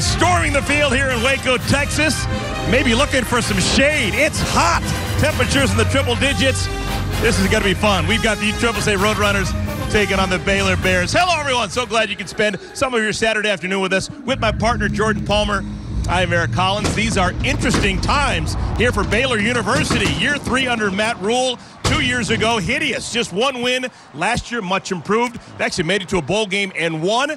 storming the field here in Waco, Texas. Maybe looking for some shade. It's hot. Temperatures in the triple digits. This is going to be fun. We've got the UTSA Roadrunners taking on the Baylor Bears. Hello, everyone. So glad you can spend some of your Saturday afternoon with us. With my partner, Jordan Palmer, I am Eric Collins. These are interesting times here for Baylor University. Year 3 under Matt Rule. 2 years ago, hideous. Just one win. Last year, much improved. They actually made it to a bowl game and won.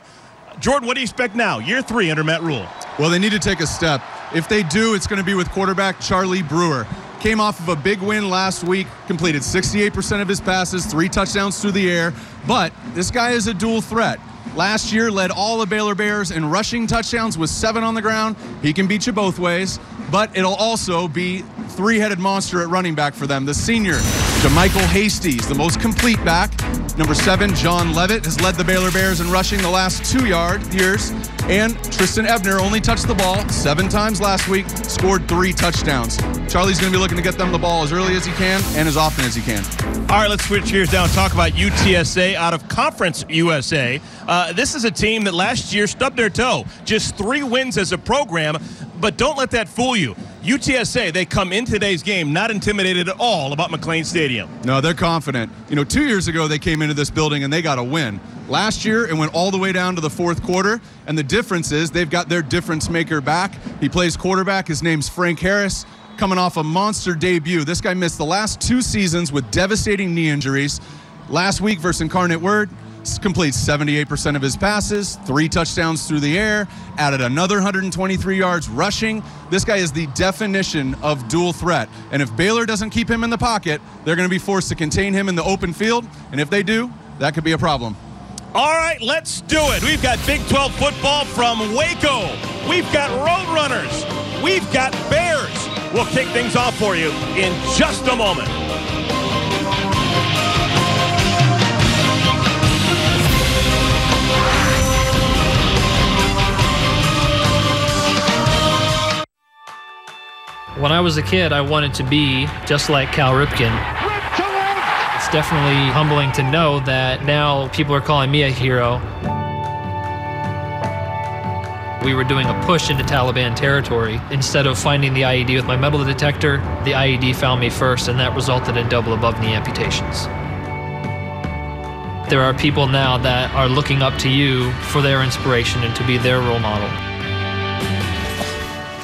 Jordan, what do you expect now? Year 3 under Matt Rule. Well, they need to take a step. If they do, it's going to be with quarterback Charlie Brewer. Came off of a big win last week, completed 68% of his passes, 3 touchdowns through the air. But this guy is a dual threat. Last year, led all the Baylor Bears in rushing touchdowns with 7 on the ground. He can beat you both ways, but it'll also be three-headed monster at running back for them. The senior, JaMycal Hasty, the most complete back. Number 7, John Levitt, has led the Baylor Bears in rushing the last 2 years. And Tristan Ebner only touched the ball 7 times last week, scored 3 touchdowns. Charlie's going to be looking to get them the ball as early as he can and as often as he can. All right, let's switch gears now and talk about UTSA out of Conference USA. This is a team that last year stubbed their toe. Just 3 wins as a program, but don't let that fool you. UTSA, they come in today's game not intimidated at all about McLean Stadium. No, they're confident. 2 years ago, they came into this building and they got a win. Last year, it went all the way down to the 4th quarter, and the difference is they've got their difference maker back. He plays quarterback. His name's Frank Harris, coming off a monster debut. This guy missed the last 2 seasons with devastating knee injuries. Last week versus Incarnate Word, completes 78% of his passes, 3 touchdowns through the air, added another 123 yards rushing. This guy is the definition of dual threat. And if Baylor doesn't keep him in the pocket, they're going to be forced to contain him in the open field. And if they do, that could be a problem. All right, let's do it. We've got Big 12 football from Waco. We've got Roadrunners. We've got Bears. We'll kick things off for you in just a moment. When I was a kid, I wanted to be just like Cal Ripken. It's definitely humbling to know that now people are calling me a hero. We were doing a push into Taliban territory. Instead of finding the IED with my metal detector, the IED found me first, and that resulted in double above knee amputations. There are people now that are looking up to you for their inspiration and to be their role model.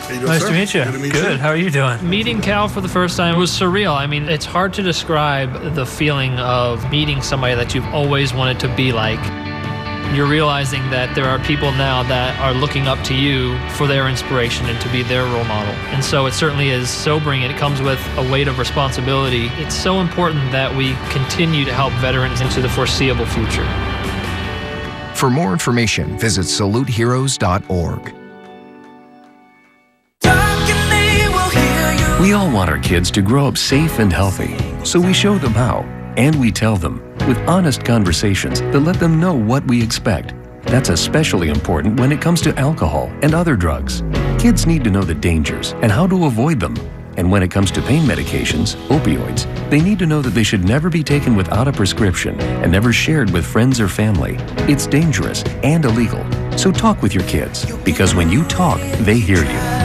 Nice to meet you. Good to meet you. Good. How are you doing? Meeting Cal for the first time was surreal. I mean, it's hard to describe the feeling of meeting somebody that you've always wanted to be like. You're realizing that there are people now that are looking up to you for their inspiration and to be their role model. And so it certainly is sobering. It comes with a weight of responsibility. It's so important that we continue to help veterans into the foreseeable future. For more information, visit saluteheroes.org. We all want our kids to grow up safe and healthy, so we show them how, and we tell them with honest conversations that let them know what we expect. That's especially important when it comes to alcohol and other drugs. Kids need to know the dangers and how to avoid them. And when it comes to pain medications, opioids, they need to know that they should never be taken without a prescription and never shared with friends or family. It's dangerous and illegal. So talk with your kids, because when you talk, they hear you.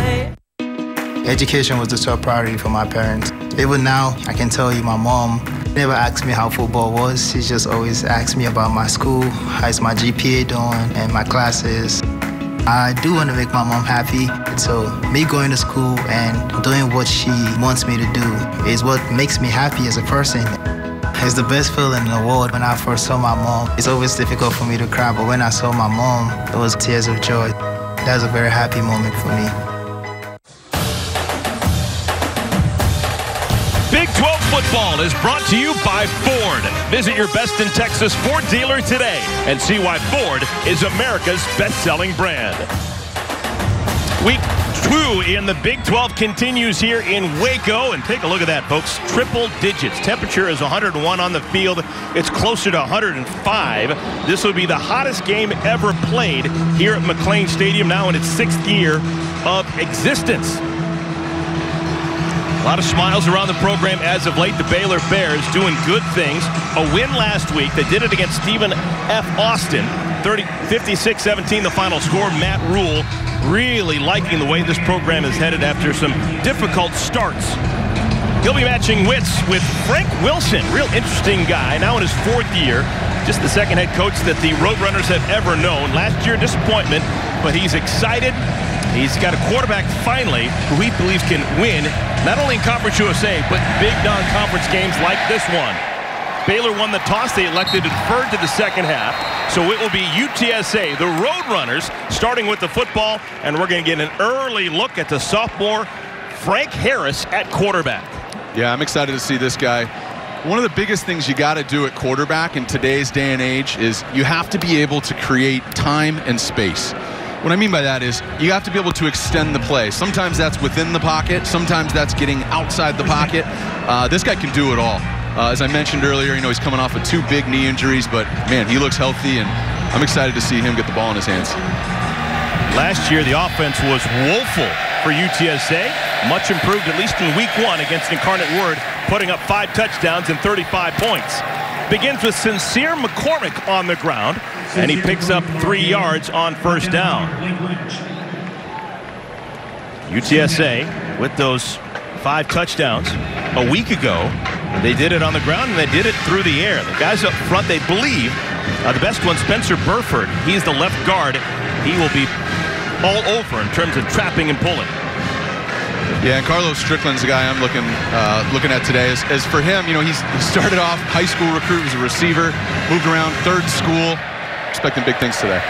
Education was the top priority for my parents. Even now, I can tell you my mom never asked me how football was. She just always asked me about my school, how's my GPA doing, and my classes. I do want to make my mom happy, so me going to school and doing what she wants me to do is what makes me happy as a person. It's the best feeling in the world. When I first saw my mom, it's always difficult for me to cry, but when I saw my mom, it was tears of joy. That was a very happy moment for me. Big 12 football is brought to you by Ford. Visit your best in Texas Ford dealer today and see why Ford is America's best-selling brand. Week 2 in the Big 12 continues here in Waco, and take a look at that, folks. Triple digits. Temperature is 101 on the field. It's closer to 105. This would be the hottest game ever played here at McLean Stadium, now in its 6th year of existence. A lot of smiles around the program as of late. The Baylor Bears doing good things. A win last week. They did it against Stephen F. Austin. 56-17 the final score. Matt Rule really liking the way this program is headed after some difficult starts. He'll be matching wits with Frank Wilson, real interesting guy, now in his 4th year, just the 2nd head coach that the Roadrunners have ever known. Last year, disappointment, but he's excited. He's got a quarterback, finally, who he believes can win, not only in Conference USA, but big non-conference games like this one. Baylor won the toss. They elected to defer to the 2nd half, so it will be UTSA, the Roadrunners, starting with the football, and we're going to get an early look at the sophomore Frank Harris at quarterback. Yeah, I'm excited to see this guy. One of the biggest things you got to do at quarterback in today's day and age is you have to be able to create time and space. What I mean by that is you have to be able to extend the play. Sometimes that's within the pocket. Sometimes that's getting outside the pocket. This guy can do it all. As I mentioned earlier, he's coming off of 2 big knee injuries, but man, he looks healthy, and I'm excited to see him get the ball in his hands. Last year, the offense was woeful for UTSA. Much improved, at least in week 1 against Incarnate Word, putting up 5 touchdowns and 35 points. Begins with Sincere McCormick on the ground, and he picks up 3 yards on 1st down. UTSA with those 5 touchdowns. A week ago, they did it on the ground, and they did it through the air. The guys up front, they believe, the best one, Spencer Burford, he's the left guard. He will be all over in terms of trapping and pulling. Yeah, and Carlos Strickland's the guy I'm looking at today. As for him, he started off high school recruit, was a receiver, moved around, 3rd school. Expecting big things today.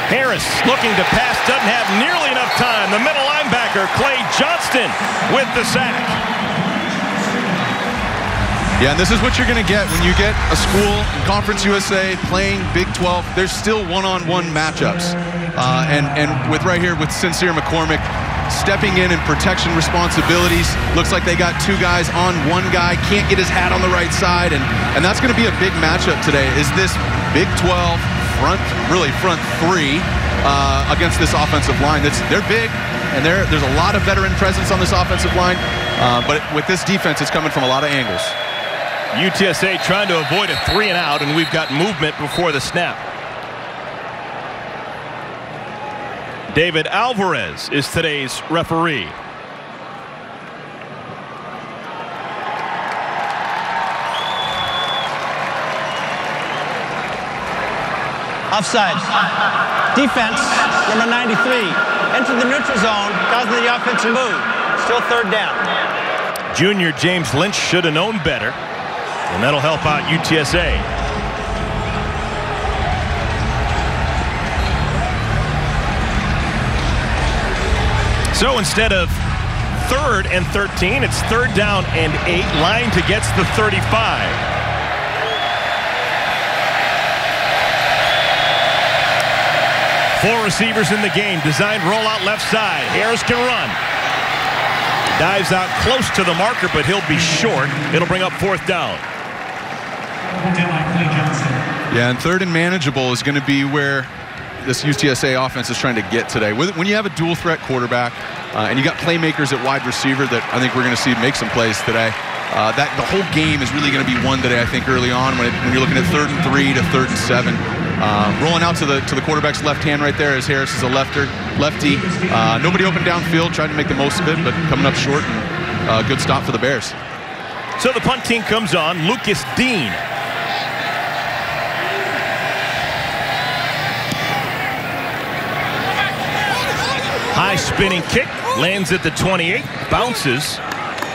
Harris looking to pass, doesn't have nearly enough time. The middle linebacker, Clay Johnston, with the sack. Yeah, and this is what you're going to get when you get a school in Conference USA playing Big 12. There's still one-on-one matchups. And with right here with Sincere McCormick stepping in and protection responsibilities. Looks like they got 2 guys on 1 guy. Can't get his hat on the right side. And that's going to be a big matchup today. Is this Big 12 front 3 against this offensive line? They're big, and there's a lot of veteran presence on this offensive line. But with this defense, it's coming from a lot of angles. UTSA trying to avoid a 3 and out, and we've got movement before the snap. David Alvarez is today's referee. Offside. Defense, number 93. Enter the neutral zone, causing the offense to move. Still 3rd down. Junior James Lynch should have known better, and that'll help out UTSA. So instead of 3rd and 13, it's 3rd down and 8. Line to gets the 35. Four receivers in the game. Designed rollout left side. Harris can run. Dives out close to the marker, but he'll be short. It'll bring up 4th down. Yeah, and 3rd and manageable is going to be where this UTSA offense is trying to get today. When you have a dual threat quarterback and you got playmakers at wide receiver that I think we're going to see make some plays today, that the whole game is really going to be won today, I think, early on when you're looking at 3rd and 3 to 3rd and 7. Rolling out to the quarterback's left hand right there as Harris is a lefty. Nobody open downfield, trying to make the most of it, but coming up short, and good stop for the Bears. So the punt team comes on. Lucas Dean. High spinning kick, lands at the 28, bounces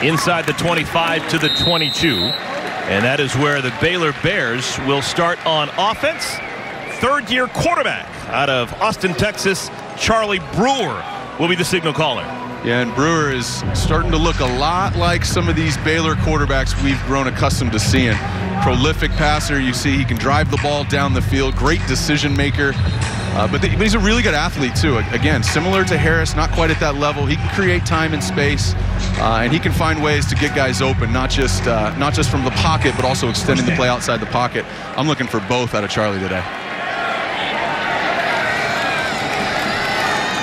inside the 25 to the 22. And that is where the Baylor Bears will start on offense. 3rd-year quarterback out of Austin, Texas, Charlie Brewer will be the signal caller. Yeah, and Brewer is starting to look a lot like some of these Baylor quarterbacks we've grown accustomed to seeing. Prolific passer, you see he can drive the ball down the field, great decision maker. But he's a really good athlete too. Again, similar to Harris, not quite at that level. He can create time and space, and he can find ways to get guys open, not just from the pocket, but also extending the play outside the pocket. I'm looking for both out of Charlie today.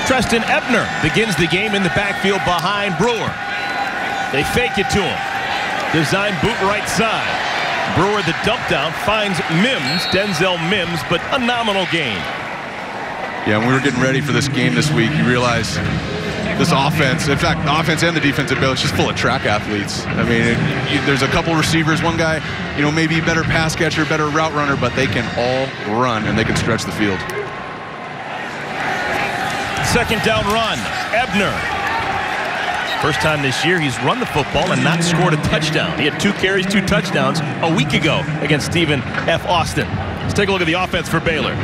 Treston Ebner begins the game in the backfield behind Brewer. They fake it to him. Design boot right side. Brewer, the dump down, finds Denzel Mims, but a nominal gain. Yeah, when we were getting ready for this game this week, you realize this offense, in fact, the offense and the defense at Baylor, is just full of track athletes. I mean, there's a couple receivers, one guy, maybe better pass catcher, better route runner, but they can all run and they can stretch the field. Second down run, Ebner. First time this year he's run the football and not scored a touchdown. He had 2 carries, 2 touchdowns a week ago against Stephen F. Austin. Let's take a look at the offense for Baylor.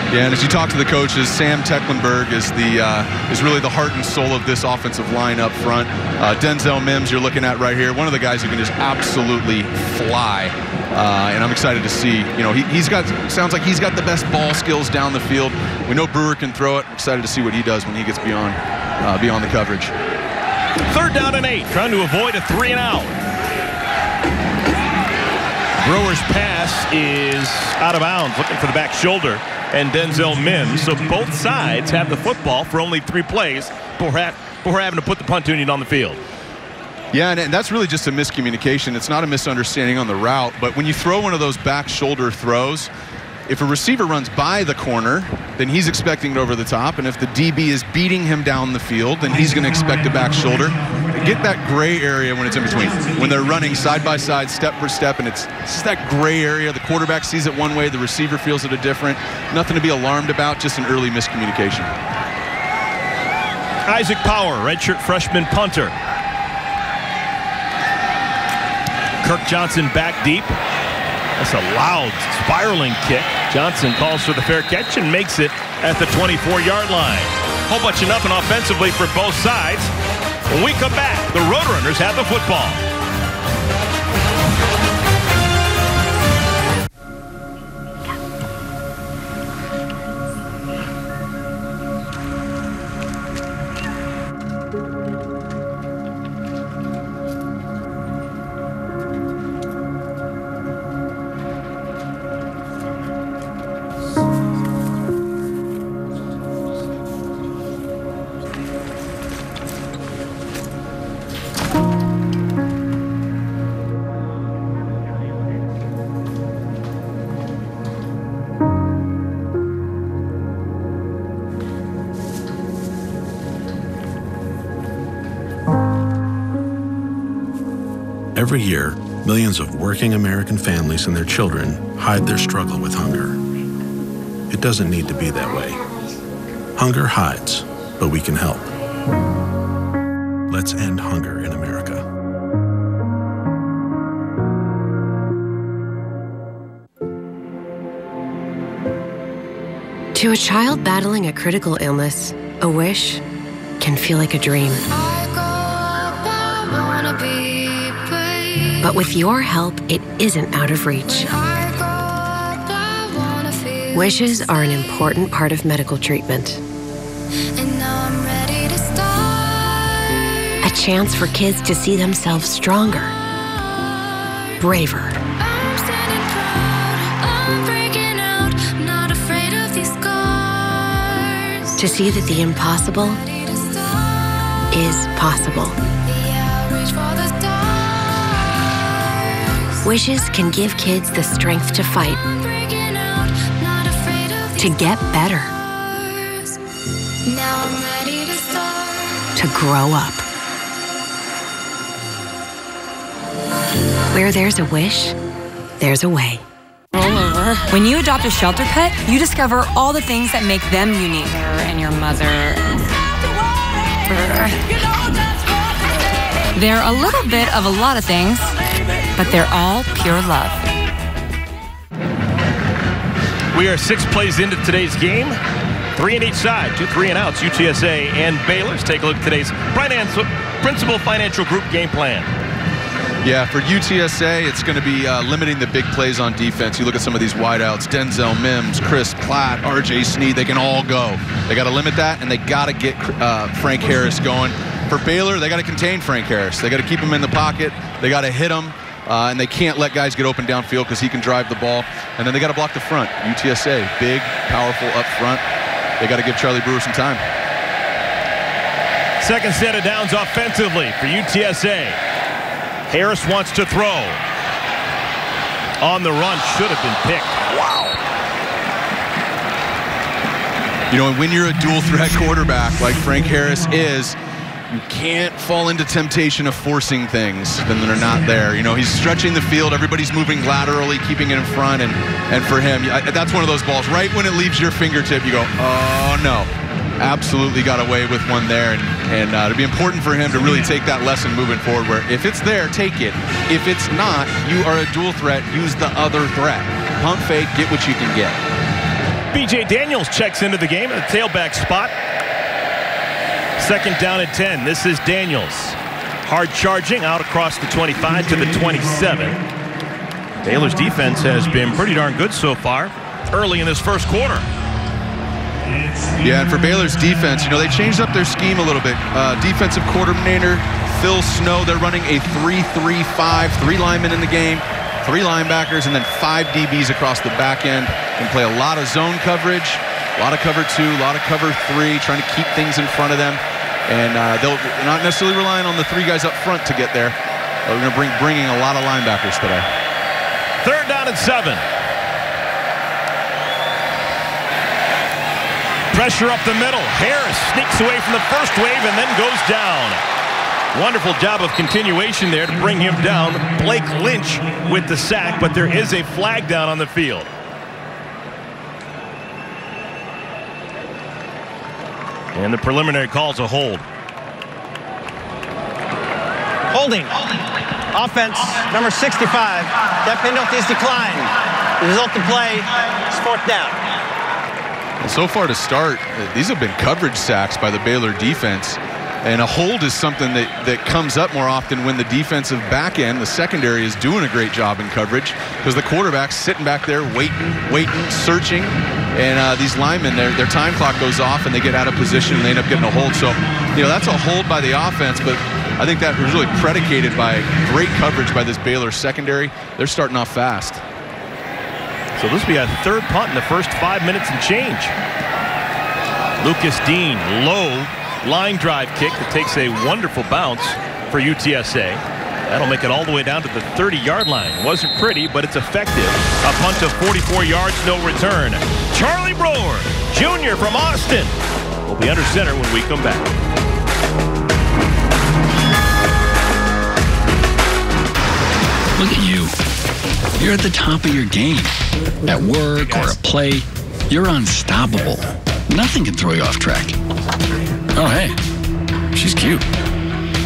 Yeah, and as you talk to the coaches, Sam Tecklenburg is really the heart and soul of this offensive line up front. Denzel Mims, you're looking at right here, one of the guys who can just absolutely fly. And I'm excited to see. Sounds like he's got the best ball skills down the field. We know Brewer can throw it. I'm excited to see what he does when he gets beyond the coverage. Third down and 8, trying to avoid a 3-and-out. Brewer's pass is out of bounds, looking for the back shoulder, and Denzel Mims. So both sides have the football for only 3 plays before having to put the punt unit on the field. Yeah, and that's really just a miscommunication. It's not a misunderstanding on the route, but when you throw one of those back shoulder throws, if a receiver runs by the corner, then he's expecting it over the top, and if the DB is beating him down the field, then he's going to expect a back shoulder. Get that gray area when it's in between. When they're running side by side, step for step, and it's just that gray area. The quarterback sees it one way, the receiver feels it a different. Nothing to be alarmed about, just an early miscommunication. Isaac Power, redshirt freshman punter. Kirk Johnson back deep. That's a loud spiraling kick. Johnson calls for the fair catch and makes it at the 24-yard line. Whole bunch of nothing offensively for both sides. When we come back, the Roadrunners have the football. Every year, millions of working American families and their children hide their struggle with hunger. It doesn't need to be that way. Hunger hides, but we can help. Let's end hunger in America. To a child battling a critical illness, a wish can feel like a dream. But with your help, it isn't out of reach. Wishes are an important part of medical treatment. A chance for kids to see themselves stronger, braver, to see that the impossible is possible. Wishes can give kids the strength to fight, to get better, to grow up. Where there's a wish, there's a way. When you adopt a shelter pet, you discover all the things that make them unique. And your mother. They're a little bit of a lot of things, but they're all pure love. We are 6 plays into today's game. 3 on each side, 2 3-and-outs, UTSA and Baylor. Let's take a look at today's Principal Financial Group game plan. Yeah, for UTSA, it's going to be limiting the big plays on defense. You look at some of these wideouts, Denzel Mims, Chris Platt, R.J. Sneed, they can all go. They got to limit that, and they got to get Frank Harris going. For Baylor, they got to contain Frank Harris. They got to keep him in the pocket. They got to hit him, and they can't let guys get open downfield because he can drive the ball. And then they got to block the front. UTSA, big, powerful up front. They got to give Charlie Brewer some time. Second set of downs offensively for UTSA. Harris wants to throw. On the run, should have been picked. Wow. You know, when you're a dual threat quarterback like Frank Harris is, you can't fall into temptation of forcing things when they're not there. You know, he's stretching the field. Everybody's moving laterally, keeping it in front. And for him, that's one of those balls. Right when it leaves your fingertip, you go, oh, no. Absolutely got away with one there. And it'd be important for him to really take that lesson moving forward where if it's there, take it. If it's not, you are a dual threat. Use the other threat. Pump fake, get what you can get. B.J. Daniels checks into the game at the tailback spot. Second down and 10. This is Daniels. Hard charging out across the 25 to the 27. Baylor's defense has been pretty darn good so far early in this first quarter. Yeah, and for Baylor's defense, you know, they changed up their scheme a little bit. Defensive coordinator Phil Snow, they're running a 3-3-5, 3 linemen in the game, 3 linebackers, and then 5 DBs across the back end. Can play a lot of zone coverage, a lot of cover 2, a lot of cover 3, trying to keep things in front of them. And they're not necessarily relying on the 3 guys up front to get there. We're going to bringing a lot of linebackers today. Third down and 7. Pressure up the middle. Harris sneaks away from the first wave and then goes down. Wonderful job of continuation there to bring him down. Blake Lynch with the sack, but there is a flag down on the field. And the preliminary calls a hold. Holding. Offense, number 65. That penalty is declined. The result of play is 4th down. Well, so far to start, these have been coverage sacks by the Baylor defense. And a hold is something that comes up more often when the defensive back end, the secondary, is doing a great job in coverage because the quarterback's sitting back there waiting, searching. And these linemen, their time clock goes off and they get out of position and they end up getting a hold. So, you know, that's a hold by the offense, but I think that was really predicated by great coverage by this Baylor secondary. They're starting off fast. So this will be a 3rd punt in the first 5 minutes and change. Lucas Dean, low line drive kick that takes a wonderful bounce for UTSA. That'll make it all the way down to the 30-yard line. Wasn't pretty, but it's effective. A punt of 44 yards, no return. Charlie Brewer, Jr. from Austin, will be under center when we come back. Look at you. You're at the top of your game. At work or a play, you're unstoppable. Nothing can throw you off track. Oh, hey, she's cute.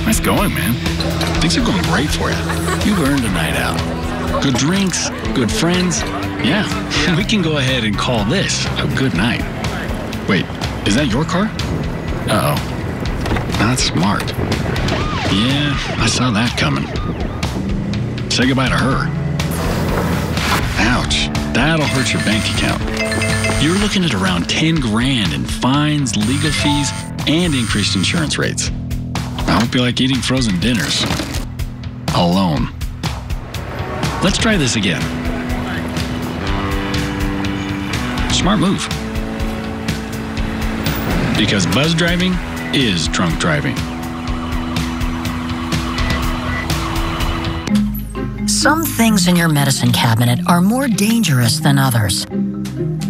Nice going, man. Things are going great for you. You've earned a night out. Good drinks, good friends. Yeah, we can go ahead and call this a good night. Wait, is that your car? Uh-oh. Not smart. Yeah, I saw that coming. Say goodbye to her. Ouch, that'll hurt your bank account. You're looking at around 10 grand in fines, legal fees, and increased insurance rates. I hope you like eating frozen dinners. Alone. Let's try this again. Smart move. Because buzz driving is drunk driving. Some things in your medicine cabinet are more dangerous than others.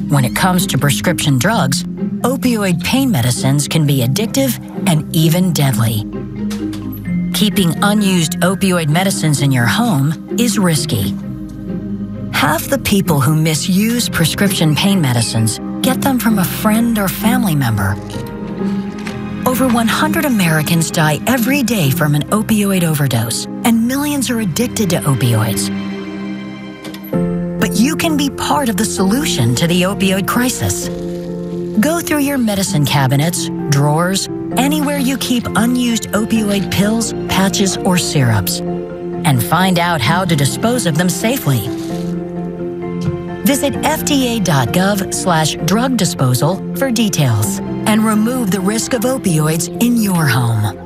When it comes to prescription drugs, opioid pain medicines can be addictive and even deadly. Keeping unused opioid medicines in your home is risky. Half the people who misuse prescription pain medicines get them from a friend or family member. Over 100 Americans die every day from an opioid overdose, and millions are addicted to opioids. But you can be part of the solution to the opioid crisis. Go through your medicine cabinets, drawers, anywhere you keep unused opioid pills, patches, or syrups, and find out how to dispose of them safely. Visit fda.gov/drug disposal for details and remove the risk of opioids in your home.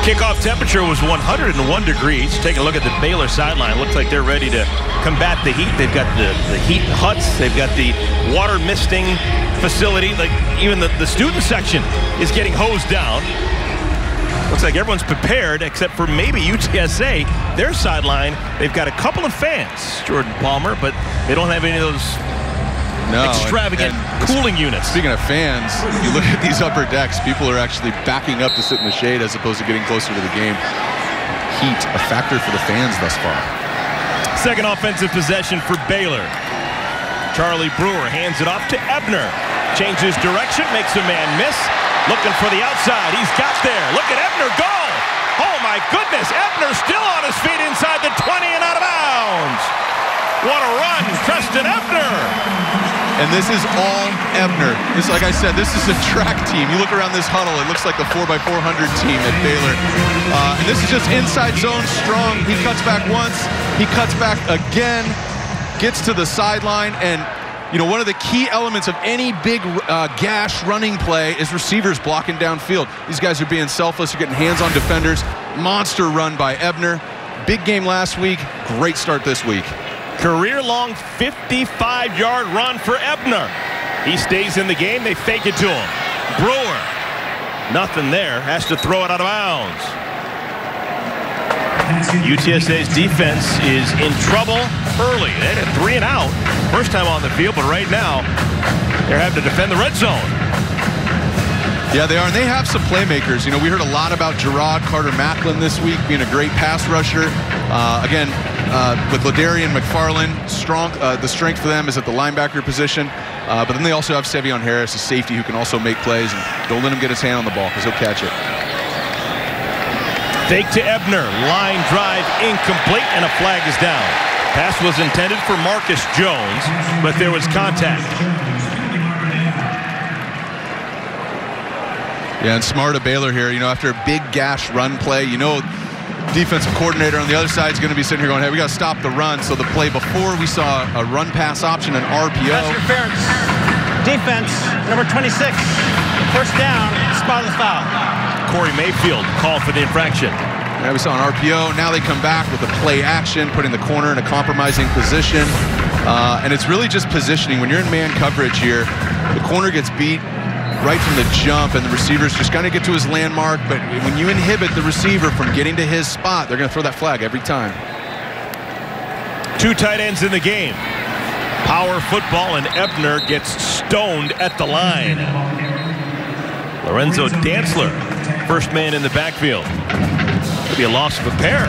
Kickoff temperature was 101 degrees. Take a look at the Baylor sideline. Looks like they're ready to combat the heat. They've got the heat huts. They've got the water misting facility. Like even the student section is getting hosed down. Looks like everyone's prepared except for maybe UTSA. Their sideline, they've got a couple of fans, Jordan Palmer, but they don't have any of those extravagant cooling units. Speaking of fans, you look at these upper decks, people are actually backing up to sit in the shade as opposed to getting closer to the game. Heat, a factor for the fans thus far. Second offensive possession for Baylor. Charlie Brewer hands it off to Ebner. Changes direction, makes a man miss. Looking for the outside. He's got there. Look at Ebner go. Oh, my goodness. Ebner still on his feet inside the 20 and out of bounds. What a run, Preston Ebner. And this is all Ebner. This, like I said, this is a track team. You look around this huddle, it looks like the 4x400 team at Baylor. And this is just inside zone strong. He cuts back once. He cuts back again. Gets to the sideline. And you know, one of the key elements of any big gash running play is receivers blocking downfield. These guys are being selfless. You're getting hands on defenders. Monster run by Ebner. Big game last week. Great start this week. Career-long 55-yard run for Ebner. He stays in the game. They fake it to him. Brewer. Nothing there. Has to throw it out of bounds. UTSA's defense is in trouble early. They had a 3 and out first time on the field, but right now they're having to defend the red zone. Yeah, they are, and they have some playmakers. You know, we heard a lot about Gerard Carter-Macklin this week being a great pass rusher. With Ladarian McFarland, strong. The strength for them is at the linebacker position. But then they also have Sevion Harris, a safety who can also make plays. And don't let him get his hand on the ball because he'll catch it. Fake to Ebner. Line drive incomplete, and a flag is down. Pass was intended for Marcus Jones, but there was contact. Yeah, and smart of Baylor here. You know, after a big gash run play, you know, defensive coordinator on the other side is going to be sitting here going, hey, we got to stop the run. So the play before, we saw a run pass option, an RPO. Pass interference. Defense, number 26. First down, spot of the foul. Corey Mayfield called for the infraction. Yeah, we saw an RPO. Now they come back with a play action, putting the corner in a compromising position. And it's really just positioning. When you're in man coverage here, the corner gets beat right from the jump, and the receivers just kind of get to his landmark. But when you inhibit the receiver from getting to his spot, they're going to throw that flag every time. 2 tight ends in the game. Power football, and Ebner gets stoned at the line. Lorenzo Dantzler, first man in the backfield. Could be a loss of a pair.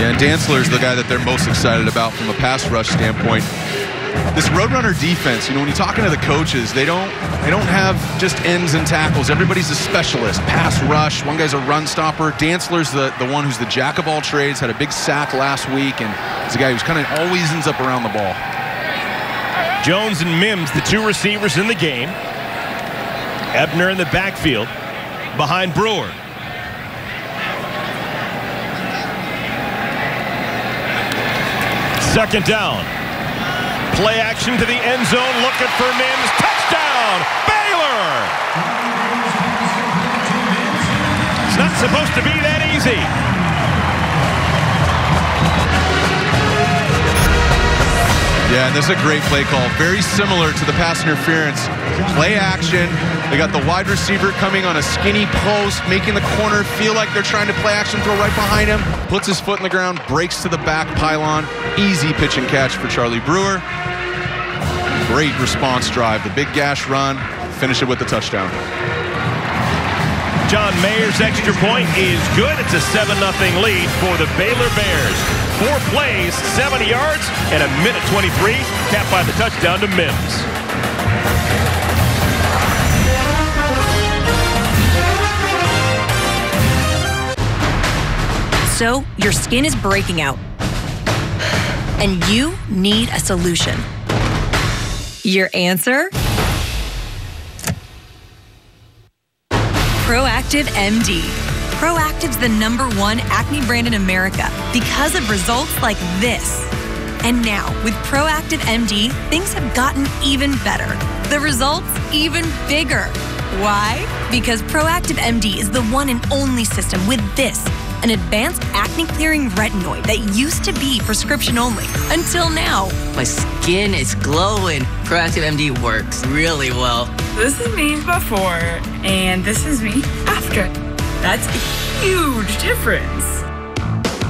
Yeah, and Dantzler's the guy that they're most excited about from a pass rush standpoint. This Roadrunner defense, you know, when you're talking to the coaches, they don't have just ends and tackles. Everybody's a specialist. Pass rush. One guy's a run stopper. Dantzler's the one who's the jack of all trades. Had a big sack last week, and he's a guy who's kind of always ends up around the ball. Jones and Mims, the 2 receivers in the game. Ebner in the backfield behind Brewer. Second down. Play action to the end zone, looking for Mims. Touchdown, Baylor! It's not supposed to be that easy. Yeah, and this is a great play call. Very similar to the pass interference. Play action. They got the wide receiver coming on a skinny post, making the corner feel like they're trying to play action, throw right behind him. Puts his foot in the ground, breaks to the back pylon. Easy pitch and catch for Charlie Brewer. Great response drive. The big gash run. Finish it with the touchdown. John Mayer's extra point is good. It's a 7-0 lead for the Baylor Bears. 4 plays, 70 yards, and a minute 23, capped by the touchdown to Mims. So, your skin is breaking out, and you need a solution. Your answer? Proactiv MD. Proactiv's the #1 acne brand in America because of results like this. And now, with Proactiv MD, things have gotten even better. The results even bigger. Why? Because Proactive MD is the one and only system with this, an advanced acne-clearing retinoid that used to be prescription only until now. My skin is glowing. Proactive MD works really well. This is me before, and this is me after. That's a huge difference.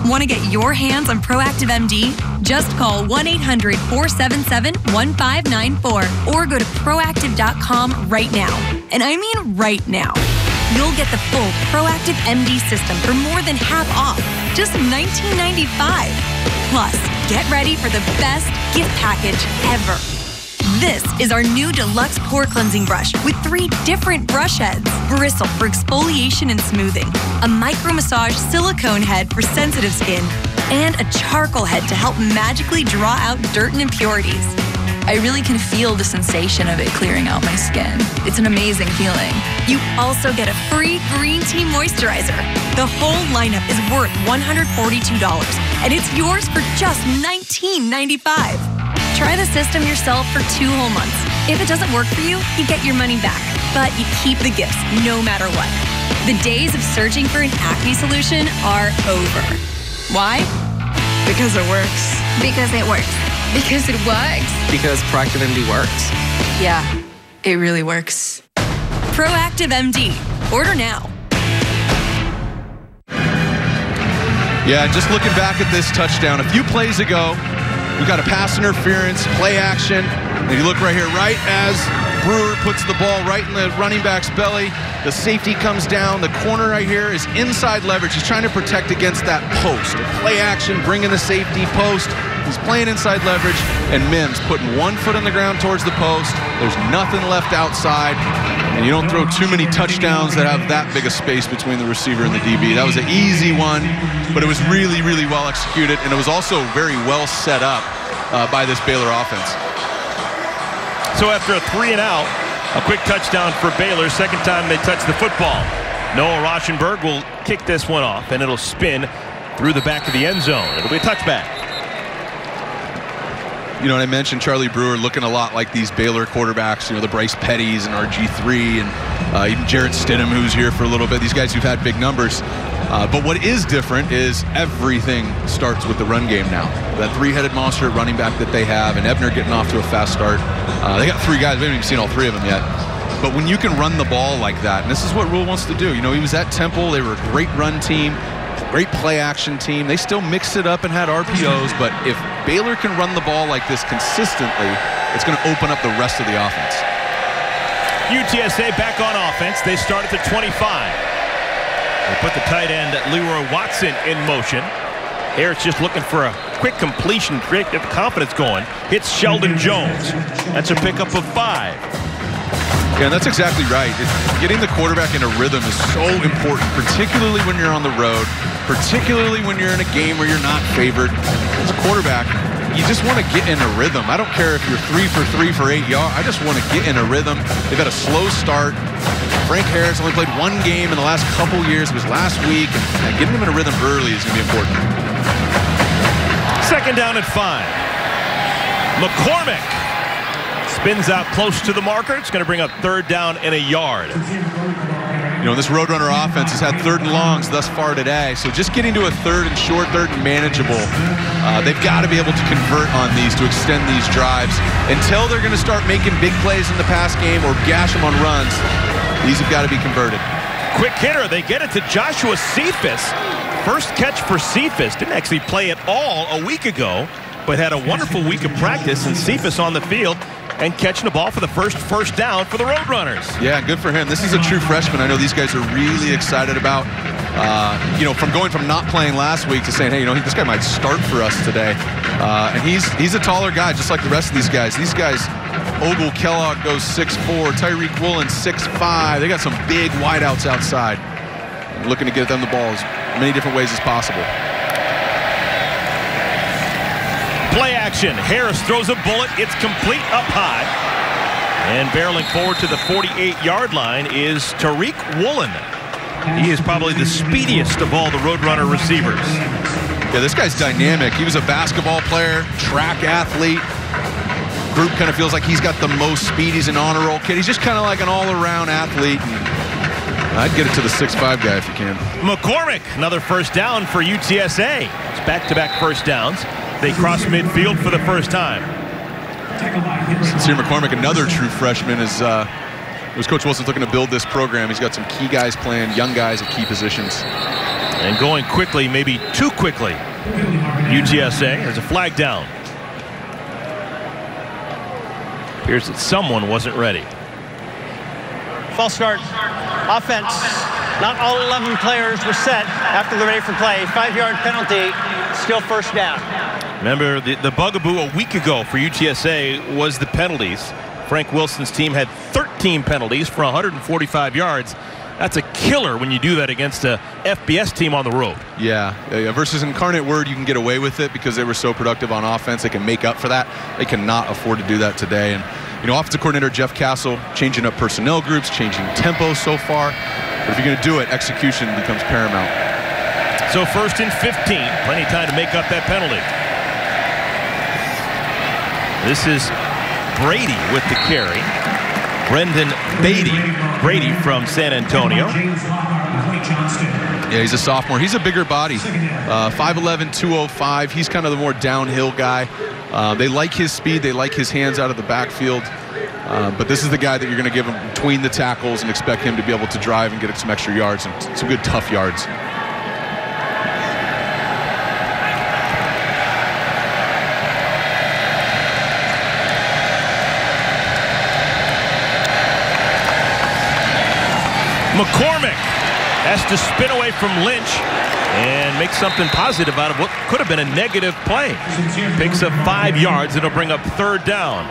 Want to get your hands on Proactive MD? Just call 1-800-477-1594 or go to proactive.com right now. And I mean right now. You'll get the full Proactive MD system for more than half off, just $19.95. Plus, get ready for the best gift package ever. This is our new deluxe pore cleansing brush with 3 different brush heads, bristle for exfoliation and smoothing, a micro massage silicone head for sensitive skin, and a charcoal head to help magically draw out dirt and impurities. I really can feel the sensation of it clearing out my skin. It's an amazing feeling. You also get a free green tea moisturizer. The whole lineup is worth $142, and it's yours for just $19.95. Try the system yourself for 2 whole months. If it doesn't work for you, you get your money back, but you keep the gifts no matter what. The days of searching for an acne solution are over. Why? Because it works. Because it works. Because it works. Because Proactive MD works. Yeah, it really works. Proactive MD. Order now. Yeah, just looking back at this touchdown, a few plays ago, we got a pass interference, play action. And you look right here, right as Brewer puts the ball right in the running back's belly, the safety comes down. The corner right here is inside leverage. He's trying to protect against that post. A play action, bringing the safety post. He's playing inside leverage, and Mims putting 1 foot on the ground towards the post. There's nothing left outside, and you don't throw too many touchdowns that have that big a space between the receiver and the DB. That was an easy one, but it was really, really well executed, and it was also very well set up by this Baylor offense. So after a 3 and out, a quick touchdown for Baylor. Second time they touch the football. Noah Rauschenberg will kick this one off, and it'll spin through the back of the end zone. It'll be a touchback. You know, and I mentioned Charlie Brewer looking a lot like these Baylor quarterbacks, you know, the Bryce Pettys and RG3 and even Jarrett Stidham, who's here for a little bit. These guys who've had big numbers. But what is different is everything starts with the run game now. That 3-headed monster at running back that they have, and Ebner getting off to a fast start. They got 3 guys. We haven't even seen all 3 of them yet. But when you can run the ball like that, and this is what Rule wants to do. You know, he was at Temple. They were a great run team, great play action team. They still mixed it up and had RPOs. But if Baylor can run the ball like this consistently, it's going to open up the rest of the offense. UTSA back on offense. They start at the 25. They put the tight end Leroy Watson in motion. Harris just looking for a quick completion, get the confidence going. Hits Sheldon Jones. That's a pickup of 5. Yeah, that's exactly right. Getting the quarterback in a rhythm is so important, particularly when you're on the road, particularly when you're in a game where you're not favored. As a quarterback, you just want to get in a rhythm. I don't care if you're 3 for 3 for 8 yards. I just want to get in a rhythm. They've had a slow start. Frank Harris only played 1 game in the last couple years. It was last week. And getting him in a rhythm early is going to be important. Second down at 5. McCormick spins out close to the marker. It's going to bring up 3rd down and a yard. You know, this Roadrunner offense has had 3rd and longs thus far today. So just getting to a 3rd and short, 3rd and manageable. They've got to be able to convert on these to extend these drives. Until they're going to start making big plays in the pass game or gash them on runs, these have got to be converted. Quick hitter. They get it to Joshua Cephas. First catch for Cephas. Didn't actually play at all a week ago, but had a wonderful week of practice, and Cephas on the field and catching the ball for the first down for the Roadrunners. Yeah, good for him. This is a true freshman. I know these guys are really excited about, you know, from going from not playing last week to saying, hey, you know, this guy might start for us today. And he's a taller guy, just like the rest of these guys. These guys, Ogle Kellogg goes 6'4", Tyreek Woolen 6'5". They got some big wideouts outside. Looking to get them the ball as many different ways as possible. Play action. Harris throws a bullet. It's complete up high. And barreling forward to the 48-yard line is Tyreek Woolen. He is probably the speediest of all the Roadrunner receivers. Yeah, this guy's dynamic. He was a basketball player, track athlete. group kind of feels like he's got the most speed. He's an honor roll kid. He's just kind of like an all-around athlete. I'd get it to the 6'5" guy if you can. McCormick, another first down for UTSA. It's back-to-back first downs. They cross midfield for the first time. Sincere McCormick, another true freshman, as Coach Wilson's looking to build this program. He's got some key guys playing, young guys at key positions. And going quickly, maybe too quickly. UTSA, there's a flag down. Appears that someone wasn't ready. False start. Offense. Not all 11 players were set after they're ready for play. 5-yard penalty. Still first down. Remember, the bugaboo a week ago for UTSA was the penalties. Frank Wilson's team had 13 penalties for 145 yards. That's a killer when you do that against a FBS team on the road. Yeah, versus Incarnate Word, you can get away with it because they were so productive on offense. They can make up for that. They cannot afford to do that today. And, you know, offensive coordinator Jeff Castle changing up personnel groups, changing tempo so far. But if you're going to do it, execution becomes paramount. So 1st and 15. Plenty of time to make up that penalty. This is Brady with the carry. Brendan Brady from San Antonio. Yeah, he's a sophomore. He's a bigger body. 5'11", 205. He's kind of the more downhill guy. They like his speed. They like his hands out of the backfield. But this is the guy that you're going to give him between the tackles and expect him to be able to drive and get some extra yards and some good tough yards. McCormick has to spin away from Lynch and make something positive out of what could have been a negative play. Picks up 5 yards. It'll bring up 3rd down.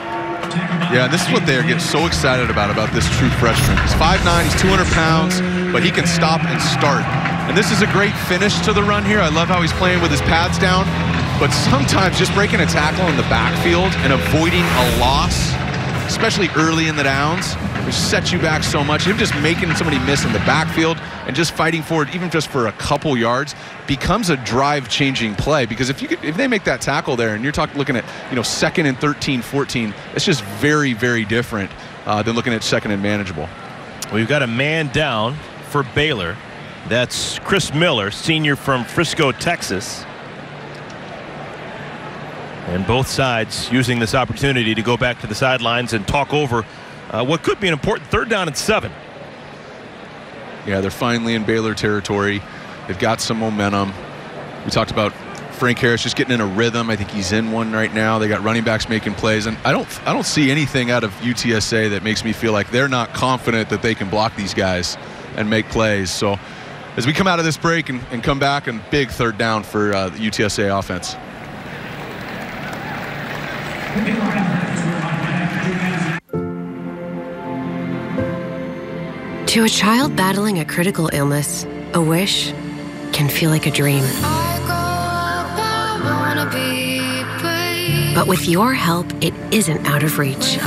Yeah, this is what they're getting so excited about this true freshman. He's 5'9", he's 200 pounds, but he can stop and start. And this is a great finish to the run here. I love how he's playing with his pads down, but sometimes just breaking a tackle in the backfield and avoiding a loss, especially early in the downs, which sets you back so much. Him just making somebody miss in the backfield and just fighting for it, even just for a couple yards, becomes a drive-changing play. Because if they make that tackle there, and you're looking at 2nd and 13, 14, it's just very, very different than looking at 2nd and manageable. We've got a man down for Baylor. That's Chris Miller, senior from Frisco, Texas. And both sides using this opportunity to go back to the sidelines and talk over what could be an important 3rd down and 7. Yeah, they're finally in Baylor territory. They've got some momentum. We talked about Frank Harris just getting in a rhythm. I think he's in one right now. They got running backs making plays, and I don't see anything out of UTSA that makes me feel like they're not confident that they can block these guys and make plays. So as we come out of this break and come back, and big 3rd down for the UTSA offense. To a child battling a critical illness, a wish can feel like a dream. But with your help, it isn't out of reach.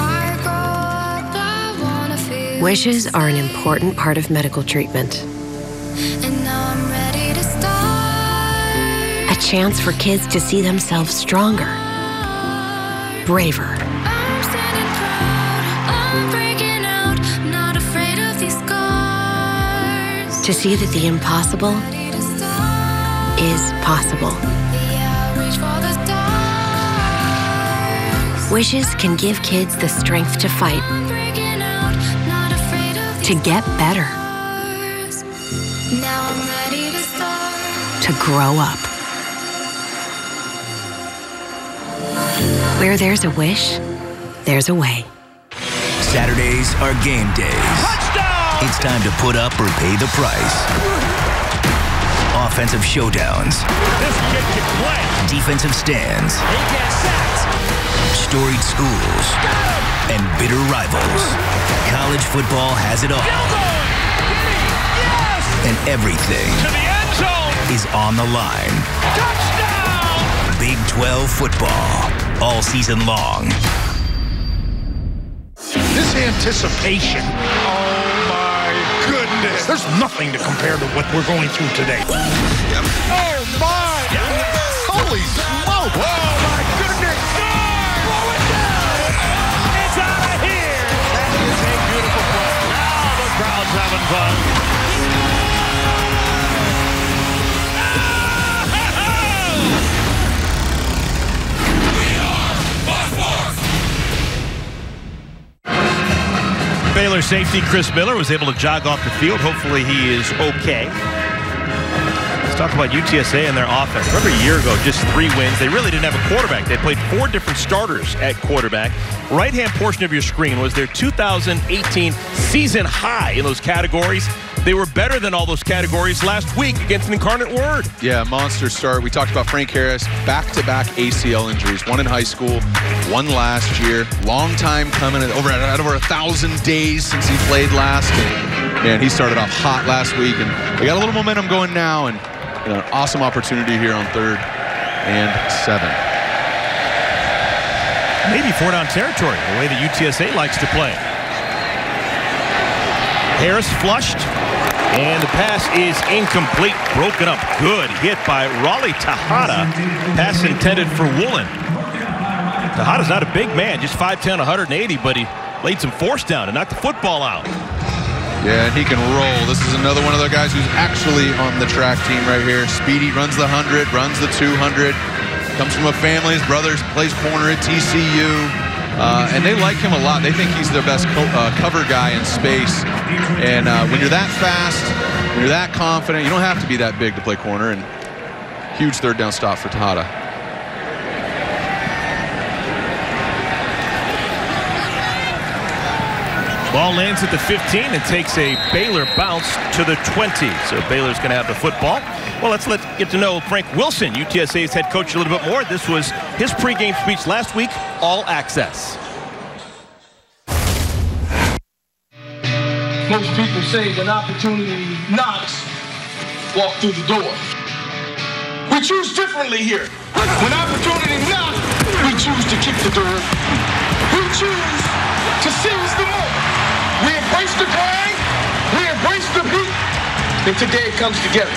Wishes are an important part of medical treatment. A chance for kids to see themselves stronger, braver, to see that the impossible is possible. Wishes can give kids the strength to fight, to get better, to grow up. Where there's a wish, there's a way. Saturdays are game days. Touchdown! It's time to put up or pay the price. Offensive showdowns. This kid can play. Defensive stands. He gets sacked. Storied schools. And bitter rivals. College football has it all. Yes! And everything To the end zone. is on the line. Touchdown! Big 12 football. All season long. This anticipation. Oh my goodness. There's nothing to compare to what we're going through today. Oh my. Holy smoke. Oh my goodness. Blow it down. Baylor safety Chris Miller was able to jog off the field. Hopefully he is okay. Let's talk about UTSA and their offense. Remember a year ago, just 3 wins. They really didn't have a quarterback. They played 4 different starters at quarterback. Right-hand portion of your screen was their 2018 season high in those categories. They were better than all those categories last week against an incarnate word. Yeah, monster start. We talked about Frank Harris, back-to-back ACL injuries. 1 in high school, 1 last year. Long time coming, over 1,000 days since he played last. And, man, he started off hot last week, and they got a little momentum going now, and an awesome opportunity here on 3rd and 7. Maybe 4-down territory, the way that UTSA likes to play. Harris flushed, and the pass is incomplete. Broken up. Good hit by Raleigh Tejada. Pass intended for Woolen. Tejada's not a big man, just 5'10", 180, but he laid some force down and knocked the football out. Yeah, and he can roll. This is another one of the guys who's actually on the track team right here. Speedy, runs the 100, runs the 200. Comes from a family. His brother plays corner at TCU. And they like him a lot. They think he's their best cover guy in space. And when you're that fast, when you're that confident, you don't have to be that big to play corner. And huge 3rd down stop for Tejada. Ball lands at the 15 and takes a Baylor bounce to the 20. So Baylor's going to have the football. Well, let's get to know Frank Wilson, UTSA's head coach, a little bit more. This was his pregame speech last week, all access. Most people say that opportunity knocks, walk through the door. We choose differently here. When opportunity knocks, we choose to kick the door. We choose to seize the moment. We embrace the grind, we embrace the beat, and today it comes together.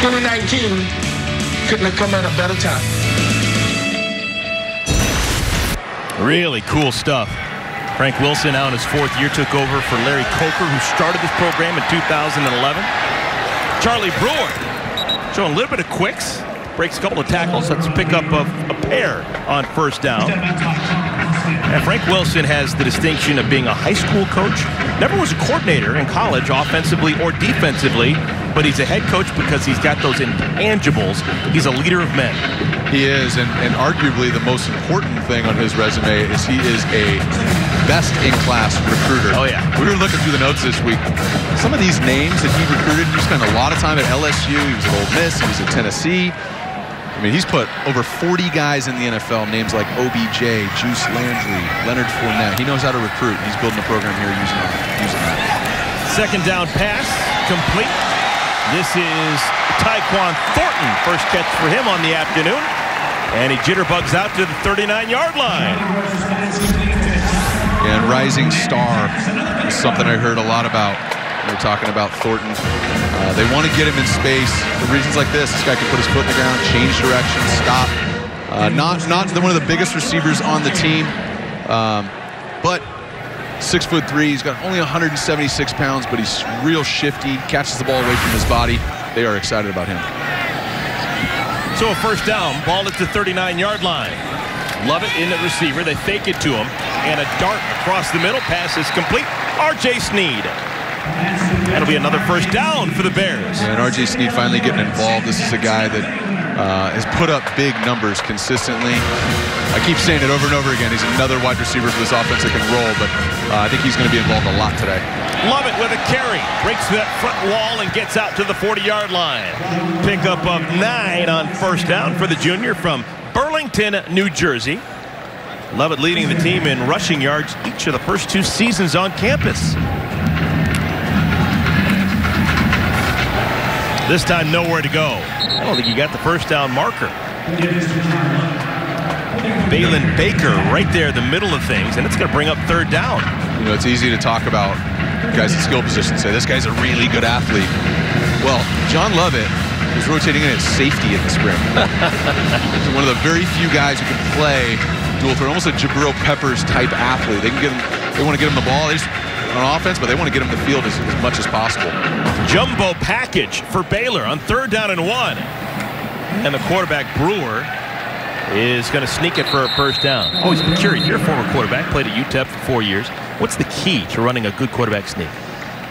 2019 couldn't have come at a better time. Really cool stuff. Frank Wilson, now in his 4th year, took over for Larry Coker, who started this program in 2011. Charlie Brewer, showing a little bit of quicks, breaks a couple of tackles. Let's pick up a pair on 1st down. And Frank Wilson has the distinction of being a high school coach. Never was a coordinator in college, offensively or defensively, but he's a head coach because he's got those intangibles. He's a leader of men. He is, and arguably the most important thing on his resume is he is a best-in-class recruiter. Oh, yeah. We were looking through the notes this week. Some of these names that he recruited, he spent a lot of time at LSU, he was at Ole Miss, he was at Tennessee. I mean, he's put over 40 guys in the NFL, names like OBJ, Juice Landry, Leonard Fournette. He knows how to recruit. He's building a program here using that. 2nd down pass, complete. This is Tyquan Thornton. First catch for him on the afternoon. And he jitterbugs out to the 39-yard line. And rising star is something I heard a lot about. We're talking about Thornton. They want to get him in space for reasons like this. This guy can put his foot in the ground, change direction, stop. Not one of the biggest receivers on the team, but 6'3". He's got only 176 pounds, but he's real shifty, catches the ball away from his body. They are excited about him. So a 1st down, ball at the 39-yard line. Lovett in the receiver. They fake it to him, and a dart across the middle. Pass is complete. R.J. Sneed. That'll be another 1st down for the Bears. And R.J. Sneed finally getting involved. This is a guy that has put up big numbers consistently. I keep saying it over and over again. He's another wide receiver for this offense that can roll, but I think he's going to be involved a lot today. Lovett with a carry. Breaks that front wall and gets out to the 40-yard line. Pickup of 9 on 1st down for the junior from Burlington, New Jersey. Lovett leading the team in rushing yards each of the first 2 seasons on campus. This time nowhere to go. I don't think he got the 1st down marker. Balin Baker right there in the middle of things, and it's going to bring up 3rd down. You know, it's easy to talk about guys in skill position, say this guy's a really good athlete. Well, John Lovett is rotating in at safety in the spring. He's one of the very few guys who can play dual threat, almost a Jabril Peppers type athlete. They want to get him the ball on offense, but they want to get him the field as much as possible. Jumbo package for Baylor on 3rd down and 1. And the quarterback Brewer is going to sneak it for a first down. Always been curious. You're a former quarterback, played at UTEP for 4 years. What's the key to running a good quarterback sneak?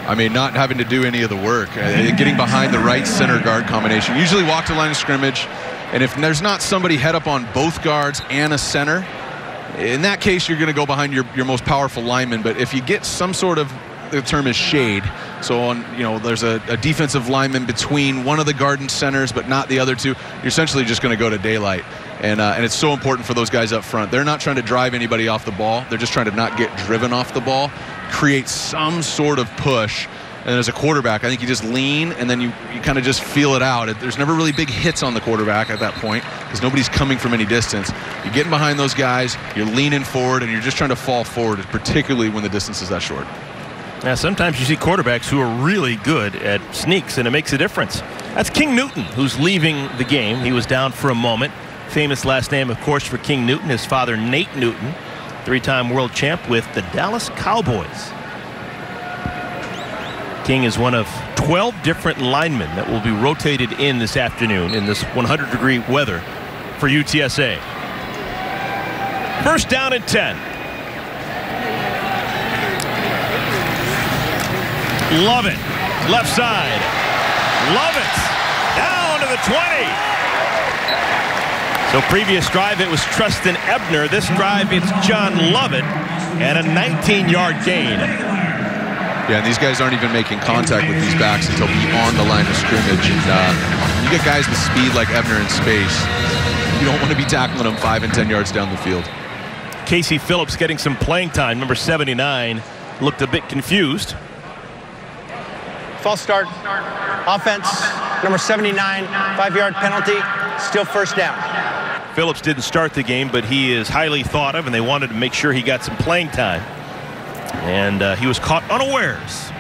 I mean, not having to do any of the work. Getting behind the right center guard combination. Usually walk to line of scrimmage, and if there's not somebody head up on both guards and a center, in that case, you're going to go behind your most powerful lineman. But if you get some sort of, the term is shade, so on, there's a defensive lineman between one of the guard and centers, but not the other two, you're essentially just going to go to daylight. And it's so important for those guys up front. They're not trying to drive anybody off the ball. They're just trying to not get driven off the ball, create some sort of push. And as a quarterback, I think you just lean, and then you kind of just feel it out. There's never really big hits on the quarterback at that point because nobody's coming from any distance. You're getting behind those guys, you're leaning forward, and you're just trying to fall forward, particularly when the distance is that short. Now, sometimes you see quarterbacks who are really good at sneaks, and it makes a difference. That's King Newton, who's leaving the game. He was down for a moment. Famous last name, of course, for King Newton. His father, Nate Newton, three-time world champ with the Dallas Cowboys. King is one of 12 different linemen that will be rotated in this afternoon in this 100-degree weather for UTSA. First down and 10. Love it. Left side. Love it. Down to the 20. So previous drive, it was Tristan Ebner. This drive, it's John Lovett and a 19-yard gain. Yeah, and these guys aren't even making contact with these backs until beyond the line of scrimmage. And you get guys with speed like Ebner in space, you don't want to be tackling them 5 and 10 yards down the field. Casey Phillips getting some playing time. Number 79 looked a bit confused. False start. Offense, number 79, 5-yard penalty, still first down. Phillips didn't start the game, but he is highly thought of, and they wanted to make sure he got some playing time. And he was caught unawares.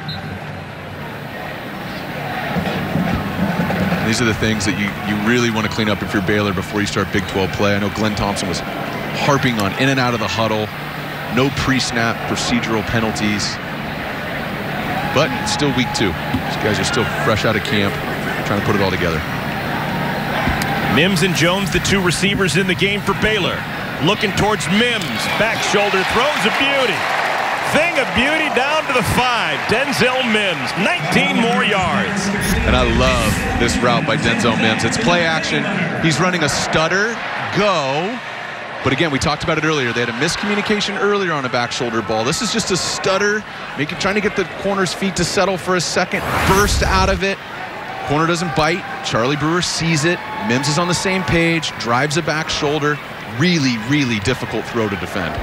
These are the things that you really want to clean up if you're Baylor before you start Big 12 play. I know Glenn Thompson was harping on in and out of the huddle, no pre-snap procedural penalties. But it's still week 2. These guys are still fresh out of camp, trying to put it all together. Mims and Jones, the two receivers in the game for Baylor. Looking towards Mims. Back shoulder throws a beauty. Thing of beauty down to the 5. Denzel Mims, 19 more yards. And I love this route by Denzel Mims. It's play action. He's running a stutter, go. But again, we talked about it earlier. They had a miscommunication earlier on a back shoulder ball. This is just a stutter, trying to get the corner's feet to settle for a second, burst out of it. Corner doesn't bite. Charlie Brewer sees it. Mims is on the same page, drives a back shoulder. Really, really difficult throw to defend.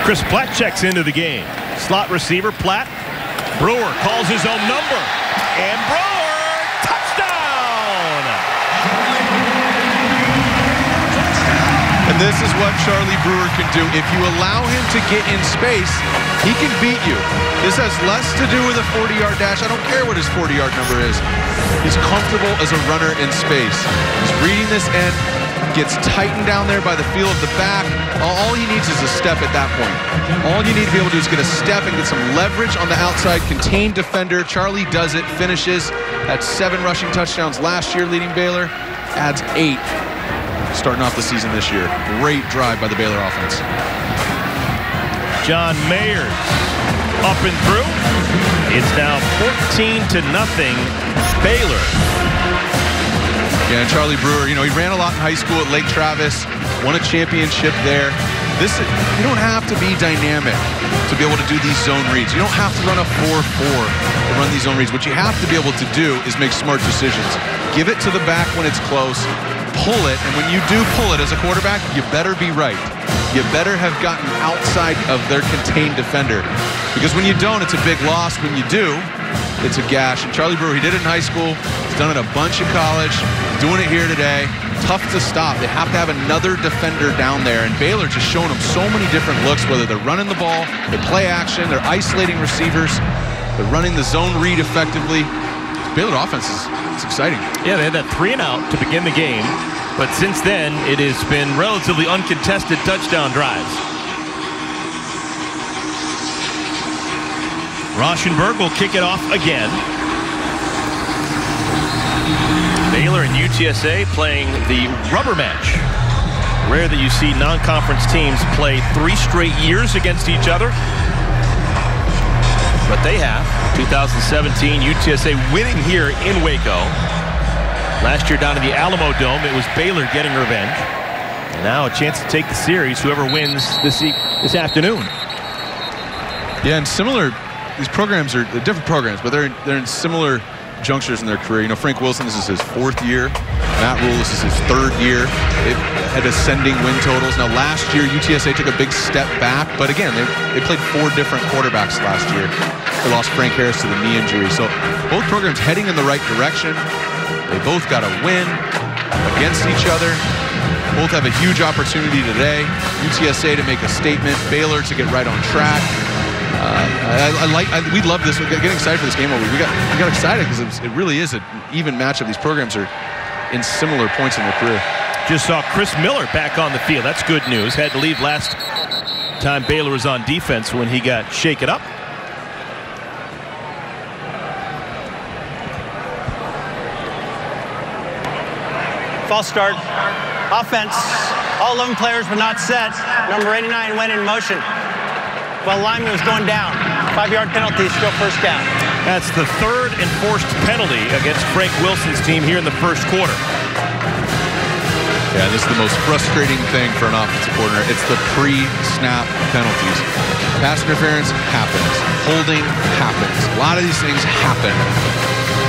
Chris Platt checks into the game. Slot receiver, Platt. Brewer calls his own number. And Brewer, touchdown! And this is what Charlie Brewer can do. If you allow him to get in space, he can beat you. This has less to do with a 40-yard dash. I don't care what his 40-yard number is. He's comfortable as a runner in space. He's reading this end, gets tightened down there by the feel of the back. All he needs is a step at that point. All you need to be able to do is get a step and get some leverage on the outside, contain defender. Charlie does it, finishes. Had 7 rushing touchdowns last year leading Baylor, adds 8 starting off the season this year. Great drive by the Baylor offense. John Mayers up and through. It's now 14-0 Baylor. Yeah, and Charlie Brewer, he ran a lot in high school at Lake Travis, won a championship there. You don't have to be dynamic to be able to do these zone reads. You don't have to run a 4-4 to run these zone reads. What you have to be able to do is make smart decisions. Give it to the back when it's close, pull it, and when you do pull it as a quarterback, you better be right. You better have gotten outside of their contained defender. Because when you don't, it's a big loss. When you do, it's a gash. And Charlie Brewer, he did it in high school. He's done it a bunch in college. Doing it here today. Tough to stop. They have to have another defender down there. And Baylor just showing them so many different looks, whether they're running the ball, they play action, they're isolating receivers, they're running the zone read effectively. Baylor offense is exciting. Yeah, they had that 3-and-out to begin the game. But since then, it has been relatively uncontested touchdown drives. Rauschenberg will kick it off again. Baylor Baylor and UTSA playing the rubber match. Rare that you see non-conference teams play 3 straight years against each other. But they have. 2017, UTSA winning here in Waco. Last year down in the Alamo Dome, it was Baylor getting revenge. And now a chance to take the series, whoever wins this afternoon. Yeah, and similar, these programs are different programs, but they're in similar junctures in their career. You know, Frank Wilson, this is his 4th year. Matt Rule, this is his 3rd year. They've had ascending win totals. Now, last year, UTSA took a big step back, but again, they played 4 different quarterbacks last year. They lost Frank Harris to the knee injury. So both programs heading in the right direction. They both got a win against each other. Both have a huge opportunity today. UTSA to make a statement, Baylor to get right on track. We love this. We're getting excited for this game. We got excited because it really is an even matchup. These programs are in similar points in their career. Just saw Chris Miller back on the field. That's good news. Had to leave last time Baylor was on defense when he got shaken up. False start. Offense. All 11 players were not set. Number 89 went in motion. While lineman was going down. 5-yard penalty, still first down. That's the 3rd enforced penalty against Frank Wilson's team here in the first quarter. Yeah, this is the most frustrating thing for an offensive coordinator. It's the pre-snap penalties. Pass interference happens. Holding happens. A lot of these things happen.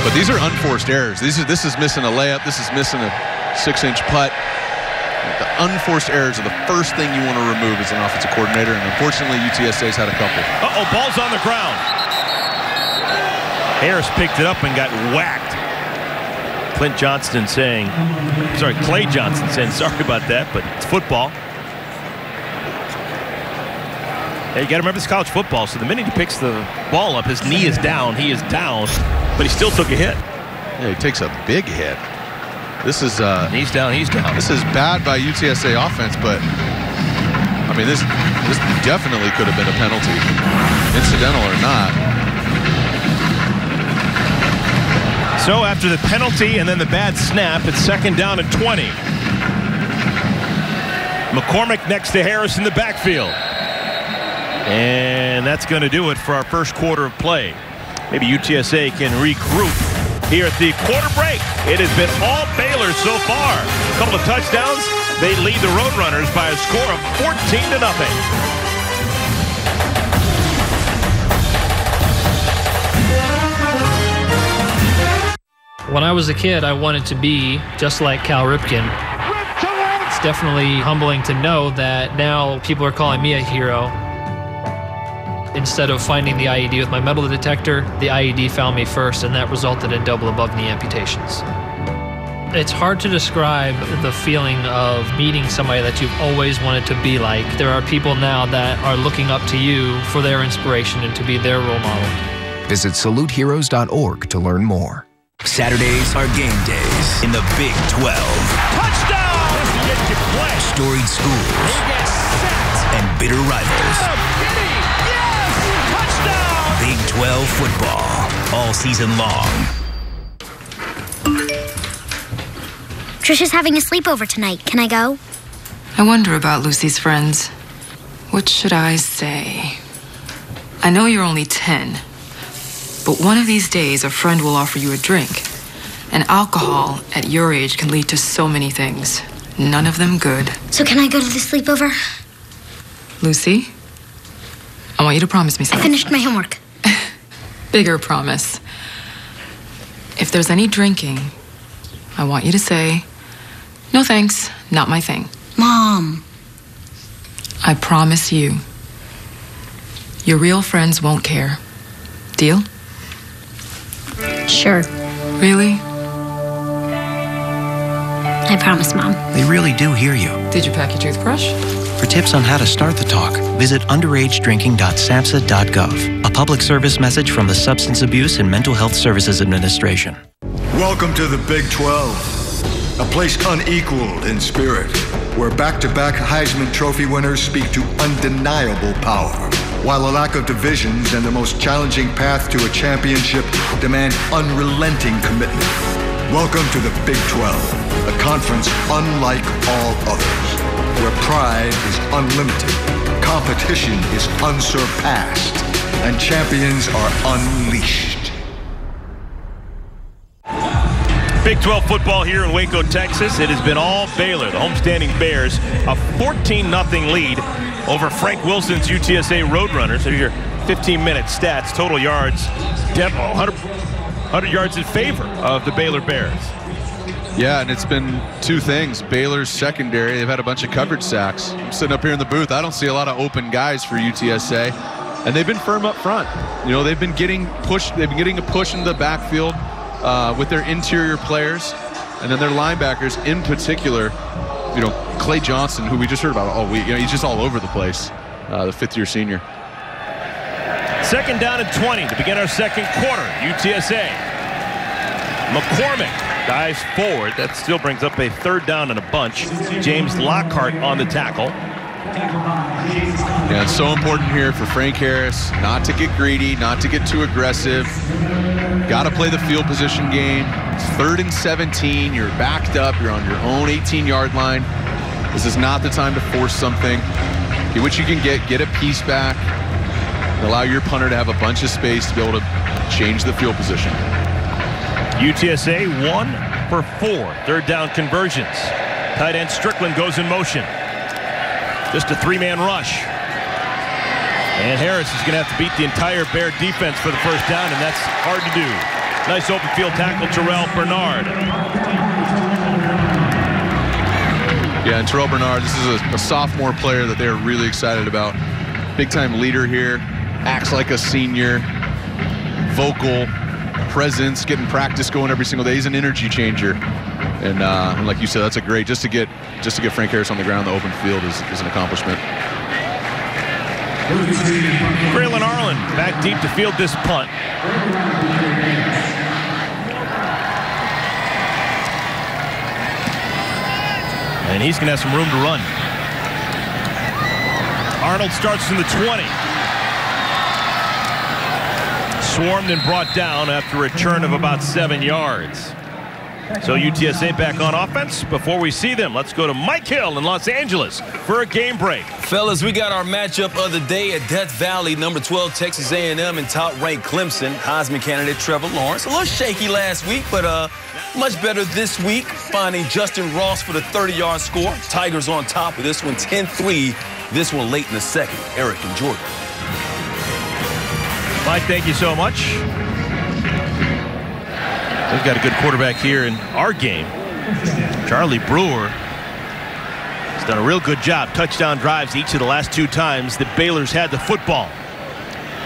But these are unforced errors. This is missing a layup. This is missing a 6-inch putt. The unforced errors are the first thing you want to remove as an offensive coordinator, and unfortunately, UTSA's had a couple. Uh-oh, ball's on the ground. Harris picked it up and got whacked. Clay Johnston saying, sorry about that, but it's football. Hey, you got to remember, it's college football, so the minute he picks the ball up, his knee is down, he is down, but he still took a hit. Yeah, he takes a big hit. This is he's down. This is bad by UTSA offense, but I mean this definitely could have been a penalty, incidental or not. So after the penalty and then the bad snap, it's 2nd down and 20. McCormick next to Harris in the backfield. And that's going to do it for our first quarter of play. Maybe UTSA can regroup here at the quarter break. It has been all Baylor so far. A couple of touchdowns. They lead the Roadrunners by a score of 14-0. When I was a kid, I wanted to be just like Cal Ripken. It's definitely humbling to know that now people are calling me a hero. Instead of finding the IED with my metal detector, the IED found me first, and that resulted in double above-knee amputations. It's hard to describe the feeling of meeting somebody that you've always wanted to be like. There are people now that are looking up to you for their inspiration and to be their role model. Visit saluteheroes.org to learn more. Saturdays are game days in the Big 12. Touchdown! Storied schools and bitter rivals. Big 12 football all season long. Trisha's having a sleepover tonight. Can I go? I wonder about Lucy's friends. What should I say? I know you're only 10, but one of these days a friend will offer you a drink. And alcohol at your age can lead to so many things. None of them good. So can I go to the sleepover? Lucy, I want you to promise me something. I finished my homework. Bigger promise. If there's any drinking, I want you to say, no thanks, not my thing. Mom. I promise you, your real friends won't care. Deal? Sure. Really? I promise, Mom. They really do hear you. Did you pack your toothbrush? For tips on how to start the talk, visit underagedrinking.samhsa.gov. A public service message from the Substance Abuse and Mental Health Services Administration. Welcome to the Big 12, a place unequaled in spirit, where back-to-back Heisman Trophy winners speak to undeniable power, while a lack of divisions and the most challenging path to a championship demand unrelenting commitment. Welcome to the Big 12, a conference unlike all others, where pride is unlimited, competition is unsurpassed, and champions are unleashed. Big 12 football here in Waco, Texas. It has been all Baylor, the homestanding Bears, a 14-0 lead over Frank Wilson's UTSA Roadrunners. Here's your 15-minute stats, total yards, 100 yards in favor of the Baylor Bears. Yeah, and it's been two things. Baylor's secondary, they've had a bunch of coverage sacks. I'm sitting up here in the booth, I don't see a lot of open guys for UTSA, and they've been firm up front. You know, they've been getting pushed, they've been getting a push into the backfield with their interior players, and then their linebackers in particular. You know, Clay Johnson, who we just heard about all week, you know, he's just all over the place, the fifth-year senior. Second down and 20 to begin our second quarter. UTSA. McCormick dives forward. That still brings up a third down and a bunch. James Lockhart on the tackle. Yeah, it's so important here for Frank Harris not to get greedy, not to get too aggressive. Got to play the field position game. It's 3rd and 17. You're backed up. You're on your own 18-yard line. This is not the time to force something. Get what you can get a piece back, and allow your punter to have a bunch of space to be able to change the field position. UTSA 1 for 4 third down conversions. Tight end Strickland goes in motion. Just a 3-man rush. And Harris is going to have to beat the entire Bear defense for the first down, and that's hard to do. Nice open field tackle, Terrell Bernard. Yeah, and Terrell Bernard, this is a sophomore player that they're really excited about. Big-time leader here, acts like a senior, vocal, presence, getting practice going every single day. He's an energy changer. And like you said, that's a great, just to get Frank Harris on the ground in the open field is an accomplishment. Braylon Arlen back deep to field this punt. And he's going to have some room to run. Arnold starts from the 20. Swarmed and brought down after a return of about 7 yards. So UTSA back on offense. Before we see them, let's go to Mike Hill in Los Angeles for a game break. Fellas, we got our matchup of the day at Death Valley. Number 12 Texas A&M and top-ranked Clemson. Heisman candidate Trevor Lawrence. A little shaky last week, but much better this week, finding Justin Ross for the 30-yard score. Tigers on top of this one, 10-3. This one late in the second. Eric and Jordan. Mike, thank you so much. We've got a good quarterback here in our game. Charlie Brewer has done a real good job. Touchdown drives each of the last 2 times that Baylor's had the football.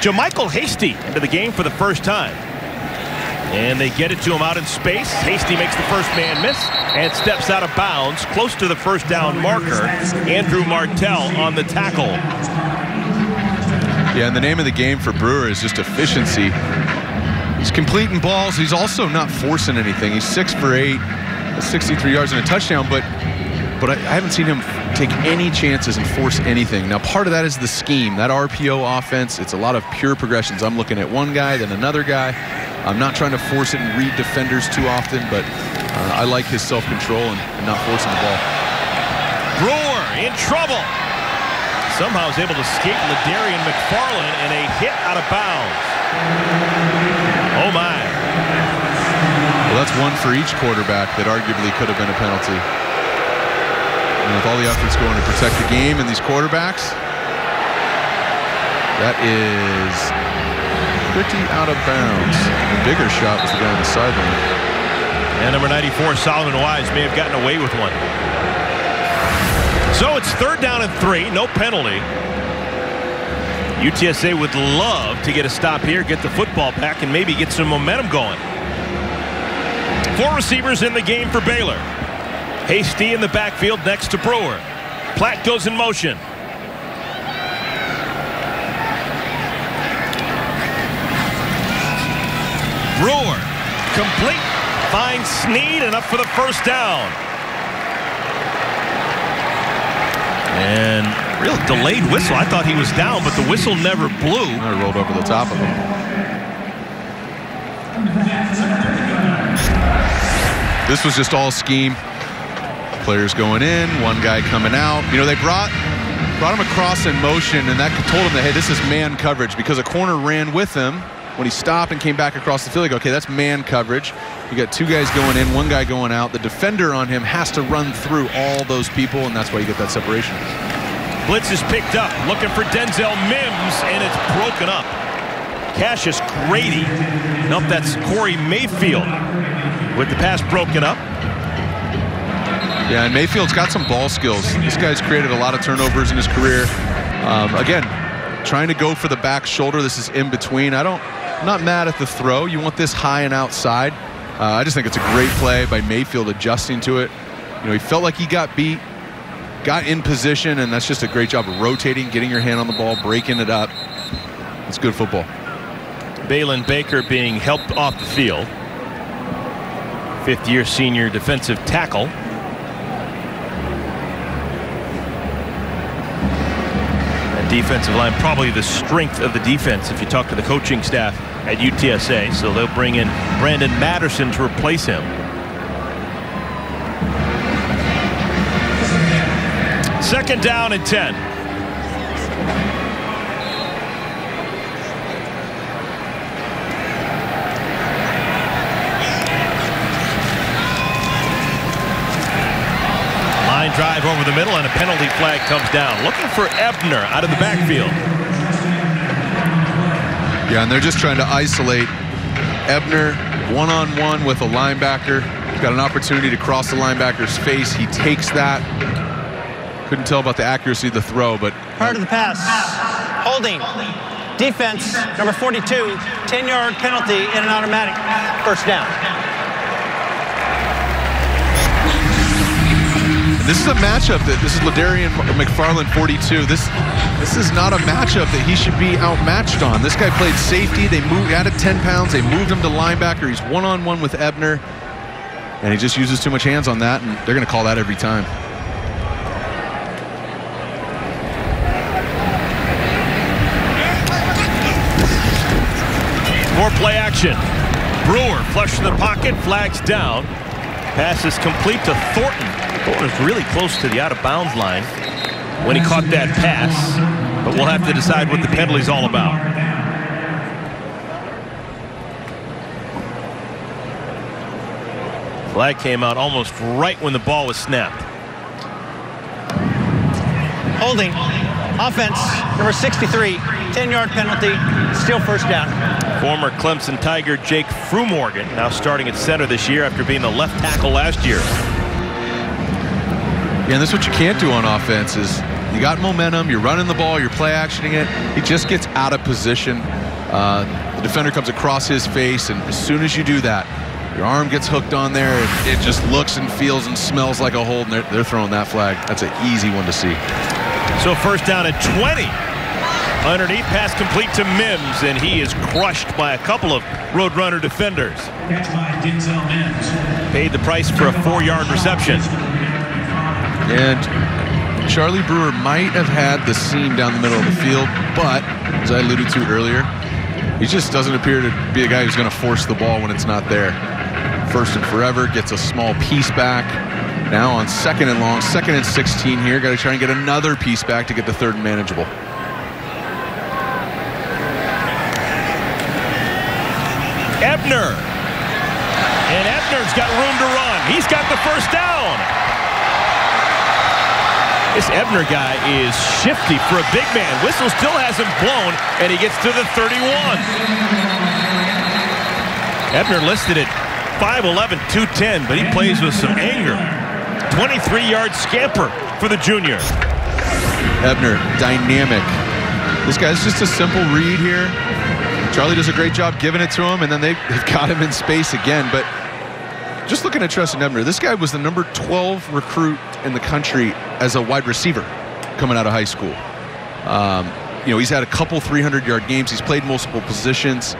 JaMycal Hasty into the game for the first time. And they get it to him out in space. Hasty makes the first man miss and steps out of bounds close to the first down marker. Andrew Martell on the tackle. Yeah, and the name of the game for Brewer is just efficiency. He's completing balls. He's also not forcing anything. He's 6 for 8, 63 yards and a touchdown, but I haven't seen him take any chances and force anything. Now, part of that is the scheme, that RPO offense. It's a lot of pure progressions. I'm looking at one guy, then another guy. I'm not trying to force it and read defenders too often, but I like his self-control and not forcing the ball. Brewer in trouble. Somehow is able to escape Ladarian McFarland and a hit out of bounds. Oh my. Well, that's one for each quarterback that arguably could have been a penalty. And with all the efforts going to protect the game and these quarterbacks, that is pretty out of bounds. The bigger shot was the guy on the sideline. And number 94, Solomon Wise, may have gotten away with one. So it's 3rd down and 3, no penalty. UTSA would love to get a stop here, get the football back, and maybe get some momentum going. 4 receivers in the game for Baylor. Hasty in the backfield next to Brewer. Platt goes in motion. Brewer, complete, finds Snead, enough for the first down. And real delayed whistle. I thought he was down, but the whistle never blew. I rolled over the top of him. This was just all scheme. Players going in, one guy coming out. You know, they brought him across in motion, and that told him that, hey, this is man coverage, because a corner ran with him. When he stopped and came back across the field, they go, okay, that's man coverage. You got two guys going in, one guy going out. The defender on him has to run through all those people, and that's why you get that separation. Blitz is picked up, looking for Denzel Mims, and it's broken up. Cassius Grady. Nope, that's Corey Mayfield with the pass broken up. Yeah, and Mayfield's got some ball skills. This guy's created a lot of turnovers in his career. Again, trying to go for the back shoulder. This is in between. I'm not mad at the throw. You want this high and outside. I just think it's a great play by Mayfield adjusting to it. You know, he felt like he got beat, got in position, and that's just a great job of rotating, getting your hand on the ball, breaking it up. It's good football. Balin Baker being helped off the field. Fifth-year senior defensive tackle. That defensive line, probably the strength of the defense if you talk to the coaching staff at UTSA. So they'll bring in Brandon Matterson to replace him. Second down and 10. Line drive over the middle, and a penalty flag comes down. Looking for Ebner out of the backfield. Yeah, and they're just trying to isolate Ebner one-on-one with a linebacker. He's got an opportunity to cross the linebacker's face. He takes that. Couldn't tell about the accuracy of the throw, but... Part of the pass. Holding. Defense, number 42, 10-yard penalty and an automatic first down. This is a matchup that, this is Ladarian McFarland, 42. This is not a matchup that he should be outmatched on. This guy played safety. They added 10 pounds. They moved him to linebacker. He's one-on-one with Ebner, and he just uses too much hands on that, and they're going to call that every time. More play action. Brewer flush in the pocket, flags down. Pass is complete to Thornton. Thornton is really close to the out-of-bounds line when he caught that pass, but we'll have to decide what the penalty's all about. Flag came out almost right when the ball was snapped. Holding. Offense, number 63, 10-yard penalty, still first down. Former Clemson Tiger Jake Frumorgan now starting at center this year after being the left tackle last year. Yeah, and that's what you can't do on offense is you got momentum, you're running the ball, you're play actioning it. He just gets out of position. The defender comes across his face, and as soon as you do that, your arm gets hooked on there, and it just looks and feels and smells like a hold, and they're throwing that flag. That's an easy one to see. So first down at 20. Underneath, pass complete to Mims, and he is crushed by a couple of Roadrunner defenders. Paid the price for a 4-yard reception. And Charlie Brewer might have had the seam down the middle of the field, but as I alluded to earlier, he just doesn't appear to be a guy who's going to force the ball when it's not there. First and forever, gets a small piece back. Now on second and long, second and 16 here. Got to try and get another piece back to get the third and manageable. Ebner. And Ebner's got room to run. He's got the first down. This Ebner guy is shifty for a big man. Whistle still hasn't blown, and he gets to the 31. Ebner listed at 5'11", 210, but he plays with some anger. 23-yard scamper for the junior. Ebner, dynamic. This guy's just a simple read here. Charlie does a great job giving it to him, and then they've got him in space again. But just looking at Treston Ebner, this guy was the number 12 recruit in the country as a wide receiver coming out of high school. You know, he's had a couple 300-yard games. He's played multiple positions.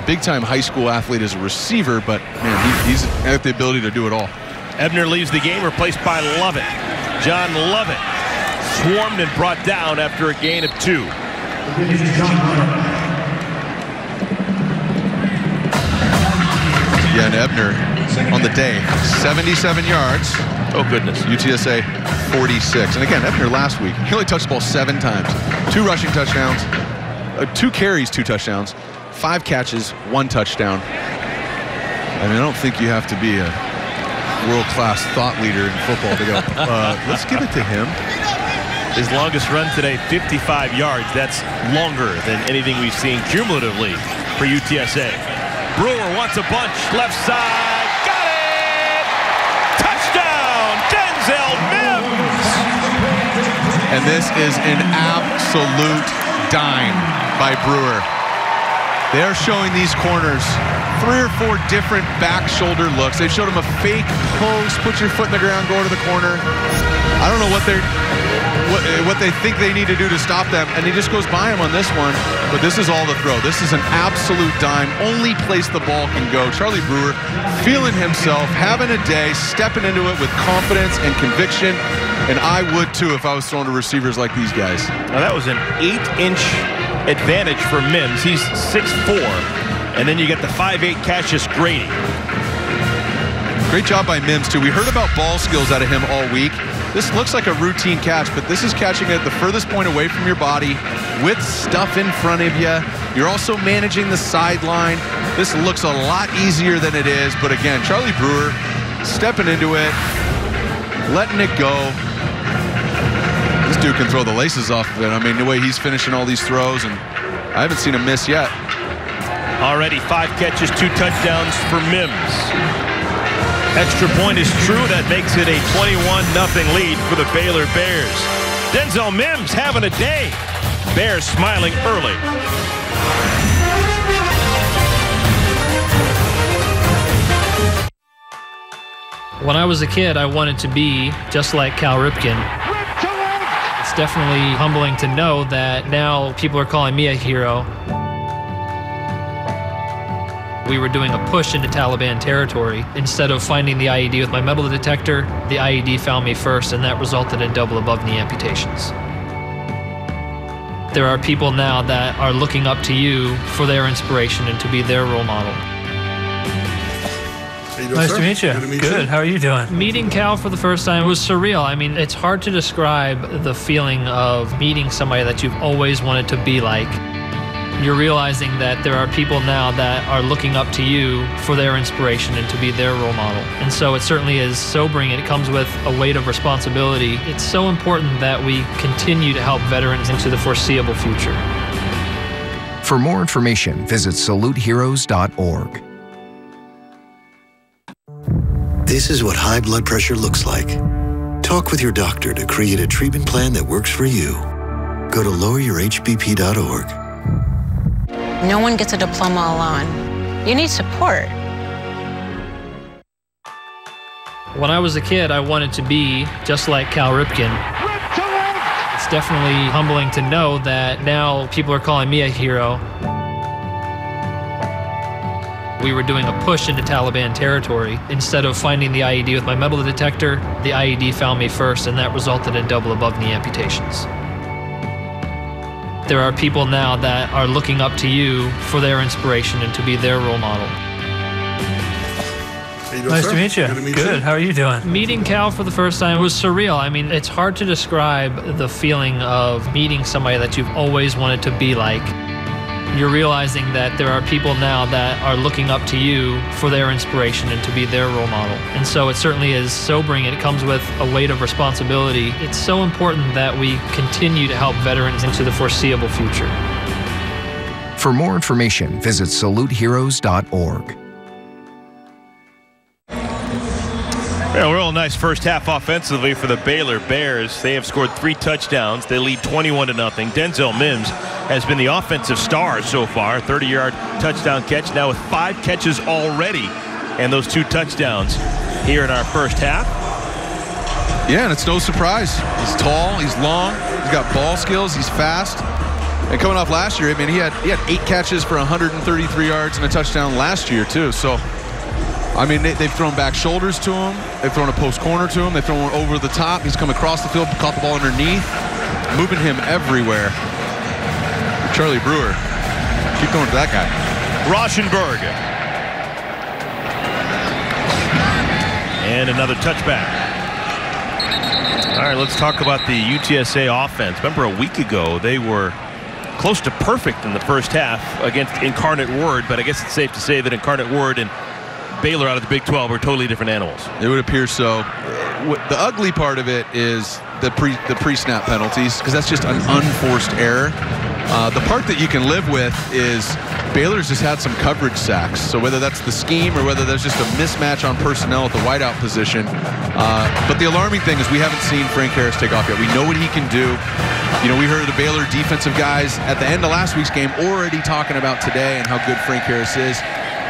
Big-time high school athlete as a receiver, but man, he's got the ability to do it all. Ebner leaves the game, replaced by Lovett. John Lovett swarmed and brought down after a gain of 2. Yeah, and Ebner on the day. 77 yards. Oh, goodness. UTSA 46. And again, after last week, he only touched the ball 7 times. 2 rushing touchdowns, 2 carries, 2 touchdowns, 5 catches, 1 touchdown. I mean, I don't think you have to be a world-class thought leader in football to go, let's give it to him. His longest run today, 55 yards. That's longer than anything we've seen cumulatively for UTSA. Brewer wants a bunch. Left side. Got it! Touchdown! Denzel Mims! And this is an absolute dime by Brewer. They're showing these corners 3 or 4 different back shoulder looks. They showed him a fake post, put your foot in the ground, go to the corner. I don't know what they think they need to do to stop them, and he just goes by him on this one. But this is all the throw. This is an absolute dime. Only place the ball can go. Charlie Brewer feeling himself, having a day, stepping into it with confidence and conviction. And I would too if I was throwing to receivers like these guys. Now that was an 8-inch advantage for Mims. He's 6'4", and then you get the 5'8" Cassius Grady. Great job by Mims too. We heard about ball skills out of him all week. This looks like a routine catch, but this is catching it at the furthest point away from your body with stuff in front of you. You're also managing the sideline. This looks a lot easier than it is, but again, Charlie Brewer stepping into it, letting it go. This dude can throw the laces off of it. I mean, the way he's finishing all these throws, and I haven't seen him miss yet. Already 5 catches, 2 touchdowns for Mims. Extra point is true. That makes it a 21-0 lead for the Baylor Bears. Denzel Mims having a day. Bears smiling early. When I was a kid, I wanted to be just like Cal Ripken. It's definitely humbling to know that now people are calling me a hero. We were doing a push into Taliban territory. Instead of finding the IED with my metal detector, the IED found me first, and that resulted in double above-knee amputations. There are people now that are looking up to you for their inspiration and to be their role model. Nice to meet you. Good. How are you doing? Meeting Cal for the first time was surreal. I mean, it's hard to describe the feeling of meeting somebody that you've always wanted to be like. You're realizing that there are people now that are looking up to you for their inspiration and to be their role model. And so it certainly is sobering, and it comes with a weight of responsibility. It's so important that we continue to help veterans into the foreseeable future. For more information, visit saluteheroes.org. This is what high blood pressure looks like. Talk with your doctor to create a treatment plan that works for you. Go to loweryourhbp.org. No one gets a diploma alone. You need support. When I was a kid, I wanted to be just like Cal Ripken. It's definitely humbling to know that now people are calling me a hero. We were doing a push into Taliban territory. Instead of finding the IED with my metal detector, the IED found me first, and that resulted in double above-knee amputations. There are people now that are looking up to you for their inspiration and to be their role model. Nice to meet you. Good. How are you doing? Meeting Cal for the first time was surreal. I mean, it's hard to describe the feeling of meeting somebody that you've always wanted to be like. You're realizing that there are people now that are looking up to you for their inspiration and to be their role model. And so it certainly is sobering, and it comes with a weight of responsibility. It's so important that we continue to help veterans into the foreseeable future. For more information, visit saluteheroes.org. Yeah, a real nice first half offensively for the Baylor Bears. They have scored 3 touchdowns. They lead 21-0. Denzel Mims has been the offensive star so far. 30-yard touchdown catch, now with 5 catches already, and those 2 touchdowns here in our first half. Yeah, and it's no surprise. He's tall, he's long, he's got ball skills, he's fast. And coming off last year, I mean, he had 8 catches for 133 yards and a touchdown last year too. So, I mean, they've thrown back shoulders to him. They've thrown a post corner to him. They've thrown one over the top. He's come across the field, caught the ball underneath, moving him everywhere. Charlie Brewer, keep going to that guy. Rauschenberg. And another touchback. All right, let's talk about the UTSA offense. Remember a week ago, they were close to perfect in the first half against Incarnate Word, but I guess it's safe to say that Incarnate Word and Baylor out of the Big 12 are totally different animals. It would appear so. The ugly part of it is the pre-snap penalties, because that's just an unforced error. The part that you can live with is Baylor's just had some coverage sacks. So whether that's the scheme or whether there's just a mismatch on personnel at the wideout position. But the alarming thing is we haven't seen Frank Harris take off yet. We know what he can do. You know, we heard the Baylor defensive guys at the end of last week's game already talking about today and how good Frank Harris is.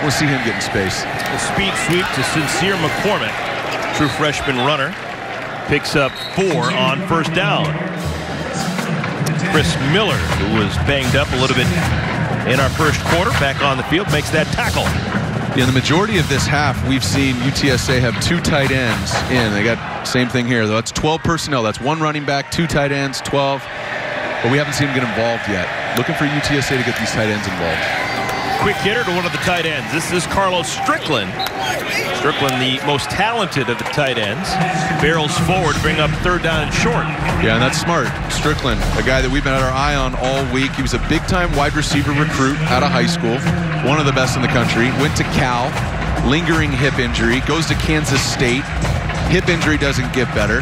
We'll see him get in space. A speed sweep to Sincere McCormick. True freshman runner. Picks up 4 on first down. Chris Miller, who was banged up a little bit in our first quarter, back on the field, makes that tackle. Yeah, the majority of this half, we've seen UTSA have 2 tight ends in. They got same thing here, though. That's 12 personnel. That's 1 running back, 2 tight ends, 12. But we haven't seen them get involved yet. Looking for UTSA to get these tight ends involved. Quick hitter to one of the tight ends. This is Carlos Strickland. Strickland, the most talented of the tight ends, barrels forward to bring up 3rd down and short. Yeah, and that's smart. Strickland, a guy that we've been at our eye on all week. He was a big-time wide receiver recruit out of high school, one of the best in the country. Went to Cal, lingering hip injury, goes to Kansas State. Hip injury doesn't get better.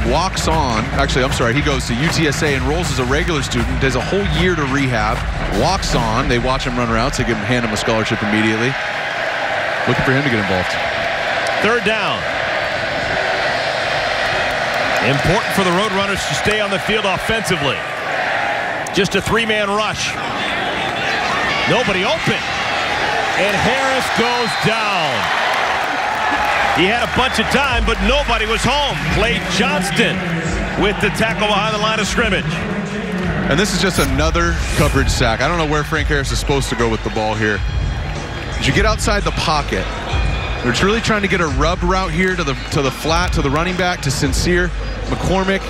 Walks on. Actually, I'm sorry, he goes to UTSA, enrolls as a regular student, does a whole year to rehab, walks on. They watch him run routes. They hand him a scholarship immediately. Looking for him to get involved. 3rd down. Important for the Roadrunners to stay on the field offensively. Just a 3-man rush. Nobody open. And Harris goes down. He had a bunch of time, but nobody was home. Clay Johnston with the tackle behind the line of scrimmage. And this is just another coverage sack. I don't know where Frank Harris is supposed to go with the ball here. As you get outside the pocket, they're really trying to get a rub route here to the flat, to the running back, to Sincere McCormick,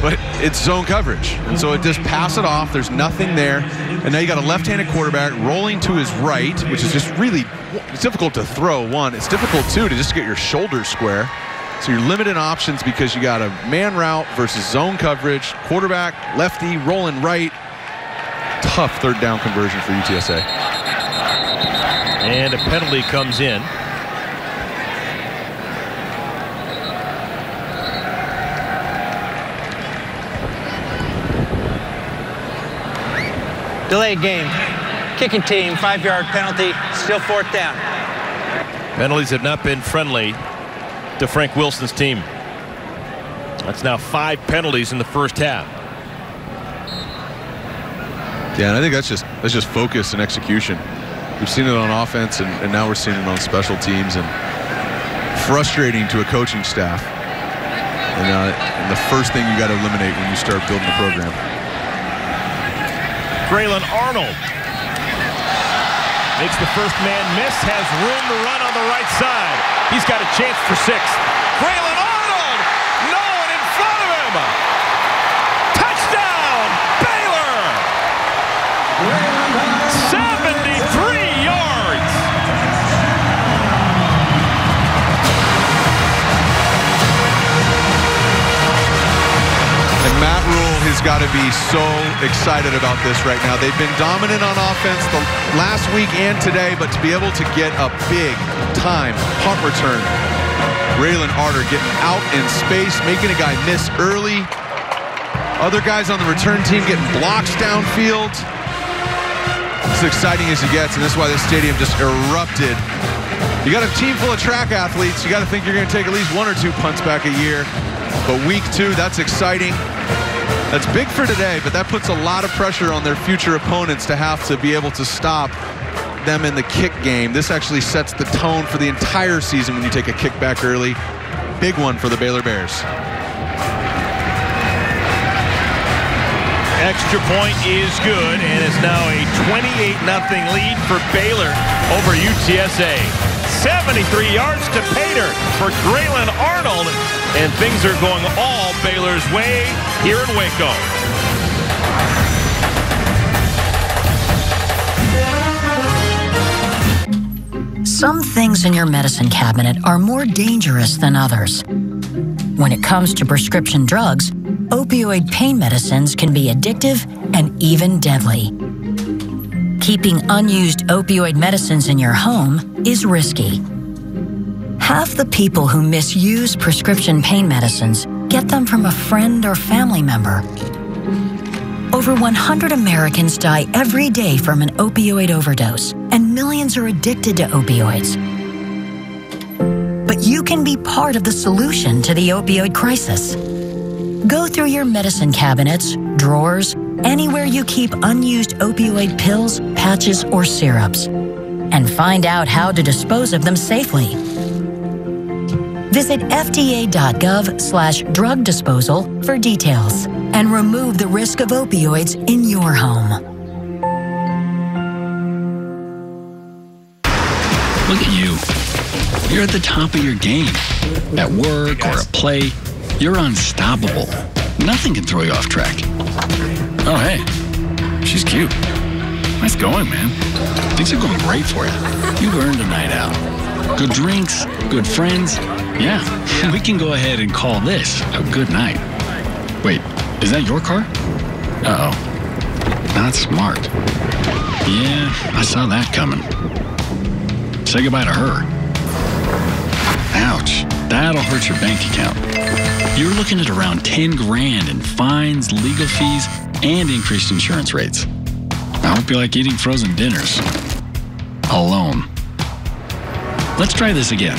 but it's zone coverage. And so it just pass it off. There's nothing there. And now you got a left-handed quarterback rolling to his right, which is just really, it's difficult to throw, one. It's difficult, two, to just get your shoulders square. So you're limited options because you got a man route versus zone coverage, quarterback, lefty, rolling right. Tough 3rd down conversion for UTSA. And a penalty comes in. Delayed game. Kicking team, 5-yard penalty, still 4th down. Penalties have not been friendly to Frank Wilson's team. That's now 5 penalties in the first half. Yeah, and I think that's just focus and execution. We've seen it on offense, and now we're seeing it on special teams, and frustrating to a coaching staff. And the first thing you got to eliminate when you start building the program. Braylon Arnold makes the first man miss, has room to run on the right side. He's got a chance for 6. Braylon Arnold! No one in front of him! Touchdown, Baylor! 73 yards! And Matt Rule has got to be so excited about this right now. They've been dominant on offense the last week and today, but to be able to get a big-time punt return. Braylon Arnold getting out in space, making a guy miss early. Other guys on the return team getting blocks downfield. It's as exciting as he gets, and this is why this stadium just erupted. You got a team full of track athletes. You got to think you're going to take at least 1 or 2 punts back a year. But week 2, that's exciting. That's big for today, but that puts a lot of pressure on their future opponents to have to be able to stop them in the kick game. This actually sets the tone for the entire season when you take a kick back early. Big one for the Baylor Bears. Extra point is good, and it's now a 28-0 lead for Baylor over UTSA. 73 yards to Pater for Braylon Arnold, and things are going all Baylor's way here in Waco. Some things in your medicine cabinet are more dangerous than others. When it comes to prescription drugs, opioid pain medicines can be addictive and even deadly. Keeping unused opioid medicines in your home is risky. Half the people who misuse prescription pain medicines get them from a friend or family member. Over 100 Americans die every day from an opioid overdose, and millions are addicted to opioids. But you can be part of the solution to the opioid crisis. Go through your medicine cabinets, drawers, anywhere you keep unused opioid pills, patches, or syrups, and find out how to dispose of them safely. Visit fda.gov/drug disposal for details and remove the risk of opioids in your home. Look at you. You're at the top of your game. At work or at play, you're unstoppable. Nothing can throw you off track. Oh, hey, she's cute. Nice going, man. Things are going great for you. You've earned a night out. Good drinks, good friends. Yeah, we can go ahead and call this a good night. Wait, is that your car? Uh-oh. Not smart. Yeah, I saw that coming. Say goodbye to her. Ouch, that'll hurt your bank account. You're looking at around 10 grand in fines, legal fees, and increased insurance rates. I hope you like eating frozen dinners. Alone. Let's try this again.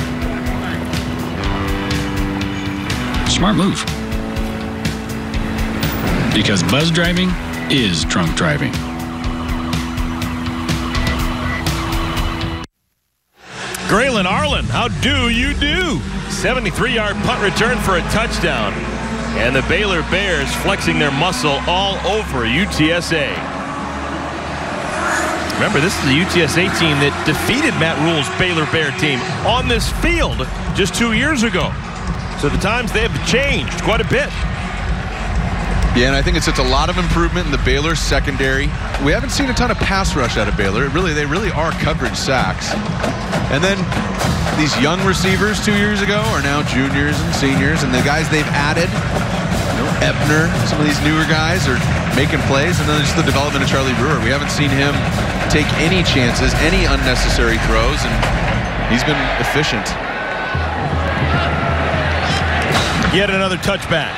Smart move. Because buzz driving is drunk driving. Graylin Arlen, how do you do? 73-yard punt return for a touchdown. And the Baylor Bears flexing their muscle all over UTSA. Remember, this is the UTSA team that defeated Matt Rule's Baylor Bear team on this field just 2 years ago. So the times they have changed quite a bit. Yeah, and I think it's a lot of improvement in the Baylor secondary. We haven't seen a ton of pass rush out of Baylor. They really are coverage sacks. And then these young receivers 2 years ago are now juniors and seniors, and the guys they've added, Ebner, some of these newer guys are making plays, and then just the development of Charlie Brewer. We haven't seen him take any chances, any unnecessary throws, and he's been efficient. Yet another touchback.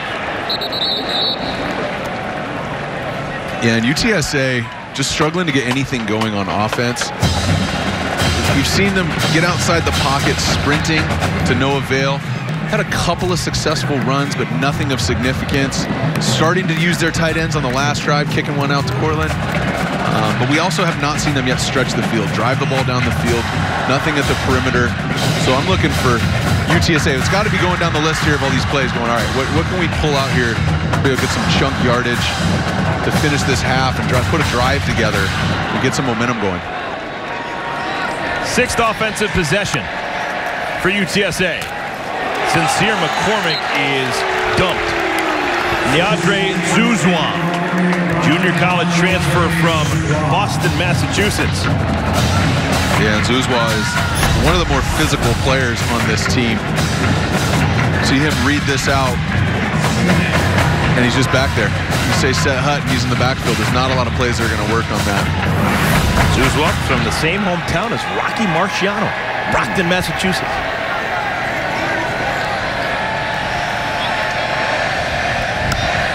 Yeah, and UTSA just struggling to get anything going on offense. We've seen them get outside the pocket, sprinting to no avail. Had a couple of successful runs, but nothing of significance. Starting to use their tight ends on the last drive, kicking one out to Cortland. But we also have not seen them yet stretch the field, drive the ball down the field, nothing at the perimeter. So I'm looking for UTSA. It's got to be going down the list here of all these plays going, all right, what can we pull out here? We'll get some chunk yardage to finish this half and put a drive together and get some momentum going. Sixth offensive possession for UTSA. Sincere McCormick is dumped. Neandre Zuzwan, junior college transfer from Boston, Massachusetts. Yeah, and Zuzwa is one of the more physical players on this team. See him read this out, and he's just back there. You say set hut, and he's in the backfield. There's not a lot of plays that are going to work on that. Zuzwa from the same hometown as Rocky Marciano, Brockton, Massachusetts.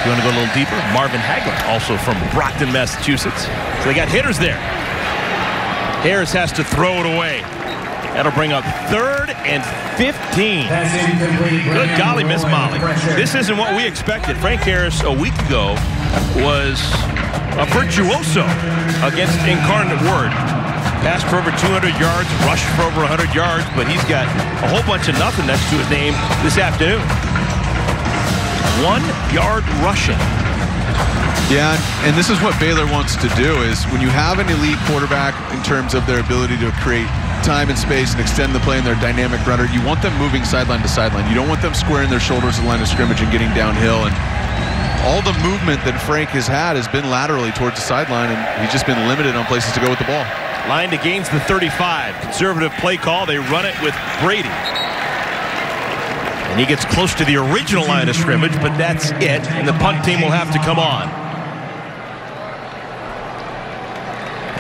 You want to go a little deeper? Marvin Hagler, also from Brockton, Massachusetts. So they got hitters there. Harris has to throw it away. That'll bring up 3rd and 15. Good golly, Miss Molly. This isn't what we expected. Frank Harris a week ago was a virtuoso against Incarnate Word. Passed for over 200 yards, rushed for over 100 yards, but he's got a whole bunch of nothing next to his name this afternoon. 1 yard rushing. Yeah, and this is what Baylor wants to do is when you have an elite quarterback in terms of their ability to create time and space and extend the play and their dynamic runner, you want them moving sideline to sideline. You don't want them squaring their shoulders to the line of scrimmage and getting downhill. And all the movement that Frank has had been laterally towards the sideline, and he's just been limited on places to go with the ball. Line to gains the 35. Conservative play call. They run it with Brady. And he gets close to the original line of scrimmage, but that's it. And the punt team will have to come on.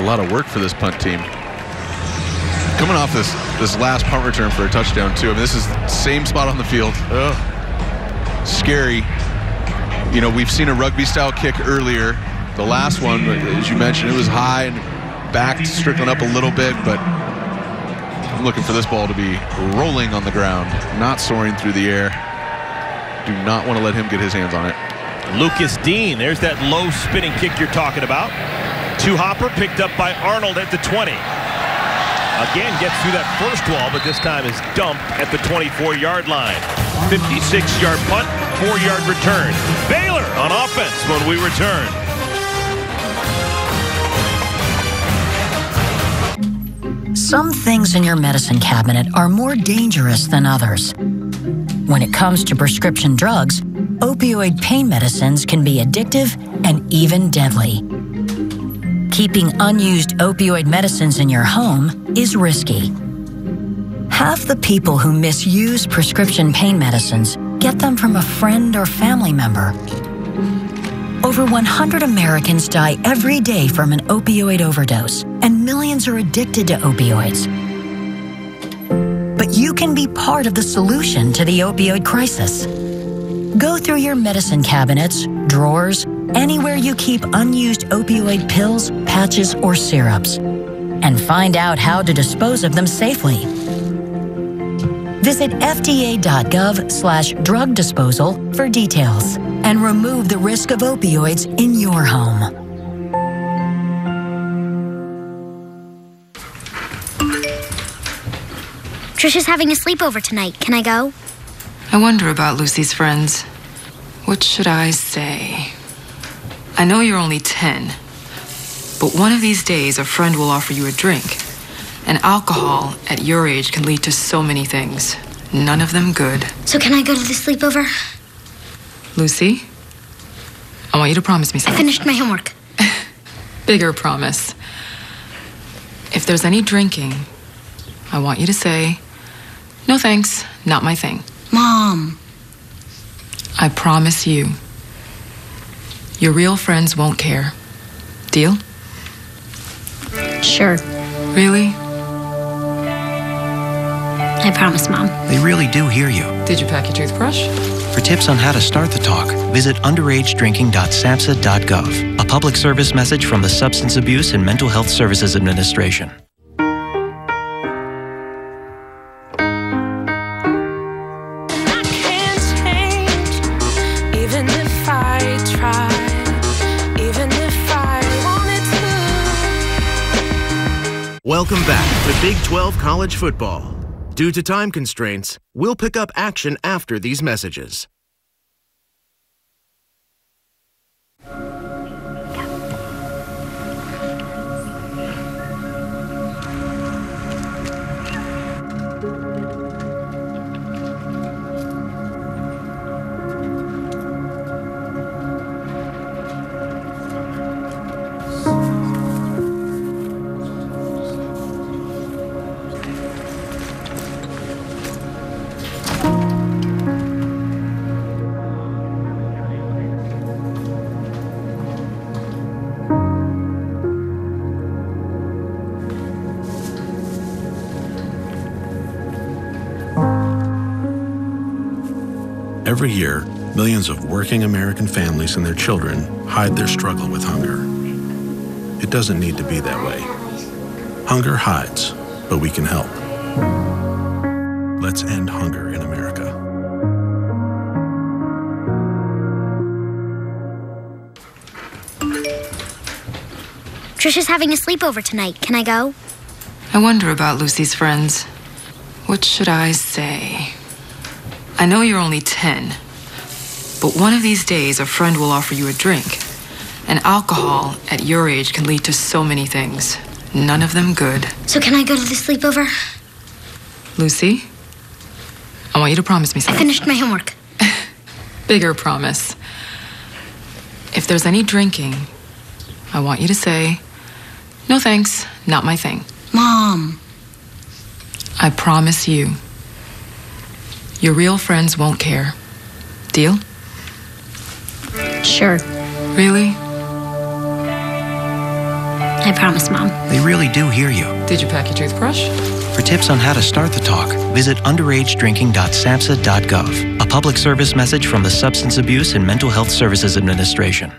A lot of work for this punt team. Coming off this last punt return for a touchdown, too. I mean, this is the same spot on the field. Scary. You know, we've seen a rugby-style kick earlier. The last one, as you mentioned, it was high and backed Strickland up a little bit, but I'm looking for this ball to be rolling on the ground, not soaring through the air. Do not want to let him get his hands on it. Lucas Dean, there's that low spinning kick you're talking about. Two-hopper picked up by Arnold at the 20. Again, gets through that first wall, but this time is dumped at the 24-yard line. 56-yard punt, 4-yard return. Baylor on offense when we return. Some things in your medicine cabinet are more dangerous than others. When it comes to prescription drugs, opioid pain medicines can be addictive and even deadly. Keeping unused opioid medicines in your home is risky. Half the people who misuse prescription pain medicines get them from a friend or family member. Over 100 Americans die every day from an opioid overdose, and millions are addicted to opioids. But you can be part of the solution to the opioid crisis. Go through your medicine cabinets, drawers, anywhere you keep unused opioid pills, patches, or syrups, and find out how to dispose of them safely. Visit fda.gov/drug disposal for details and remove the risk of opioids in your home. Trisha's having a sleepover tonight. Can I go? I wonder about Lucy's friends. What should I say? I know you're only 10, but one of these days a friend will offer you a drink. And alcohol at your age can lead to so many things, none of them good. So can I go to the sleepover? Lucy, I want you to promise me something. I finished my homework. Bigger promise. If there's any drinking, I want you to say, "No thanks, not my thing." Mom. I promise you, your real friends won't care. Deal? Sure. Really? I promise, Mom. They really do hear you. Did you pack your toothbrush? For tips on how to start the talk, visit underagedrinking.samhsa.gov. A public service message from the Substance Abuse and Mental Health Services Administration. Welcome back to Big 12 College Football. Due to time constraints, we'll pick up action after these messages. Every year, millions of working American families and their children hide their struggle with hunger. It doesn't need to be that way. Hunger hides, but we can help. Let's end hunger in America. Trisha's having a sleepover tonight. Can I go? I wonder about Lucy's friends. What should I say? I know you're only 10, but one of these days a friend will offer you a drink. And alcohol at your age can lead to so many things, none of them good. So can I go to the sleepover? Lucy, I want you to promise me I something. finished my homework. Bigger promise. If there's any drinking, I want you to say, No thanks. Not my thing. Mom. I promise you, your real friends won't care. Deal? Sure. Really? I promise, Mom. They really do hear you. Did you pack your toothbrush? For tips on how to start the talk, visit underagedrinking.samhsa.gov. A public service message from the Substance Abuse and Mental Health Services Administration.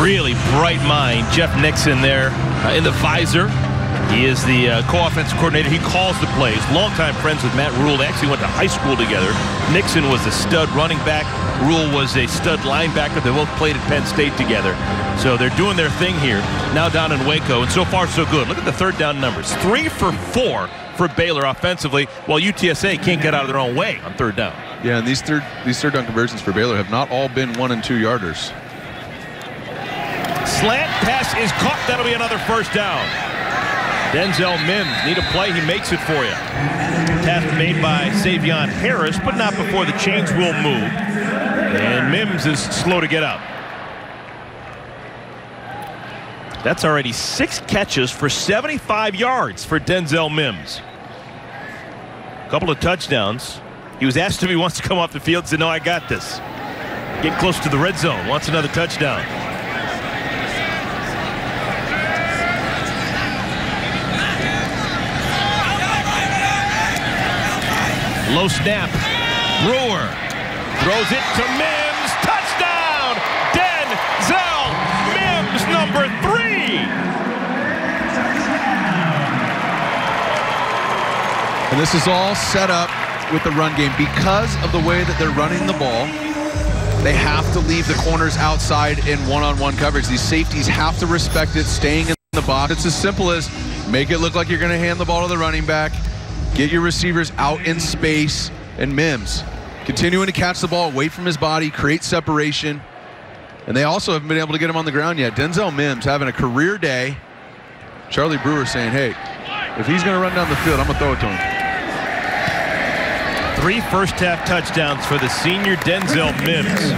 Really bright mind, Jeff Nixon there in the visor. He is the co-offensive coordinator. He calls the plays. Longtime friends with Matt Rule. They actually went to high school together. Nixon was a stud running back. Rule was a stud linebacker. They both played at Penn State together. So they're doing their thing here now down in Waco, and so far so good. Look at the third down numbers. 3 for 4 for Baylor offensively, while UTSA can't get out of their own way on third down. Yeah, and these third down conversions for Baylor have not all been 1 and 2 yarders. Slant pass is caught. That'll be another first down. Denzel Mims, need a play, he makes it for you. Pass made by Savion Harris, but not before the chains will move. And Mims is slow to get out. That's already 6 catches for 75 yards for Denzel Mims. A couple of touchdowns. He was asked if he wants to come off the field, said, no, I got this. Get close to the red zone, wants another touchdown. Low snap. Brewer throws it to Mims. Touchdown! Denzel Mims, number 3. And this is all set up with the run game. Because of the way that they're running the ball, they have to leave the corners outside in one-on-one coverage. These safeties have to respect it, staying in the box. It's as simple as make it look like you're going to hand the ball to the running back, get your receivers out in space, and Mims continuing to catch the ball, wait from his body, create separation. And they also haven't been able to get him on the ground yet. Denzel Mims having a career day. Charlie Brewer saying, hey, if he's going to run down the field, I'm going to throw it to him. 3 first-half touchdowns for the senior Denzel Mims.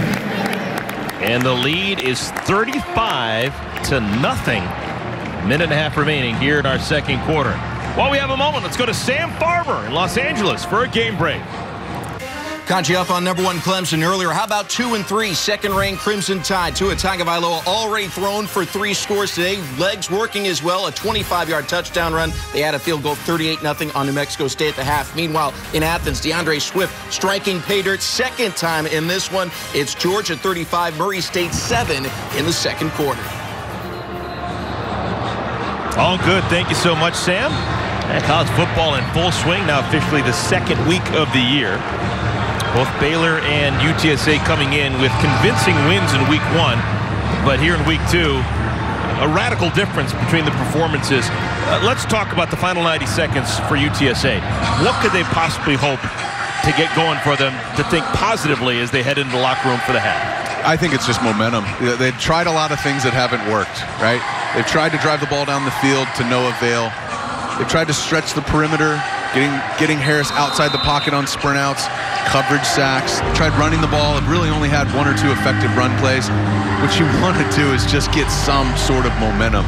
And the lead is 35-0. Minute and a half remaining here in our second quarter. While we have a moment, let's go to Sam Farber in Los Angeles for a game break. Caught you up on #1 Clemson earlier. How about 2 and 3, second-ranked Crimson Tide? Tua Tagovailoa already thrown for 3 scores today. Legs working as well. A 25-yard touchdown run. They had a field goal 38-0 on New Mexico State at the half. Meanwhile, in Athens, DeAndre Swift striking pay dirt second time in this one. It's Georgia 35, Murray State 7 in the second quarter. All good. Thank you so much, Sam. And college football in full swing, now officially the second week of the year. Both Baylor and UTSA coming in with convincing wins in week 1, but here in week 2, a radical difference between the performances. Let's talk about the final 90 seconds for UTSA. What could they possibly hope to get going for them to think positively as they head into the locker room for the half? I think it's just momentum. They've tried a lot of things that haven't worked, right? They've tried to drive the ball down the field to no avail. They've tried to stretch the perimeter, getting Harris outside the pocket on sprint outs, coverage sacks. Tried running the ball and really only had 1 or 2 effective run plays. What you want to do is just get some sort of momentum.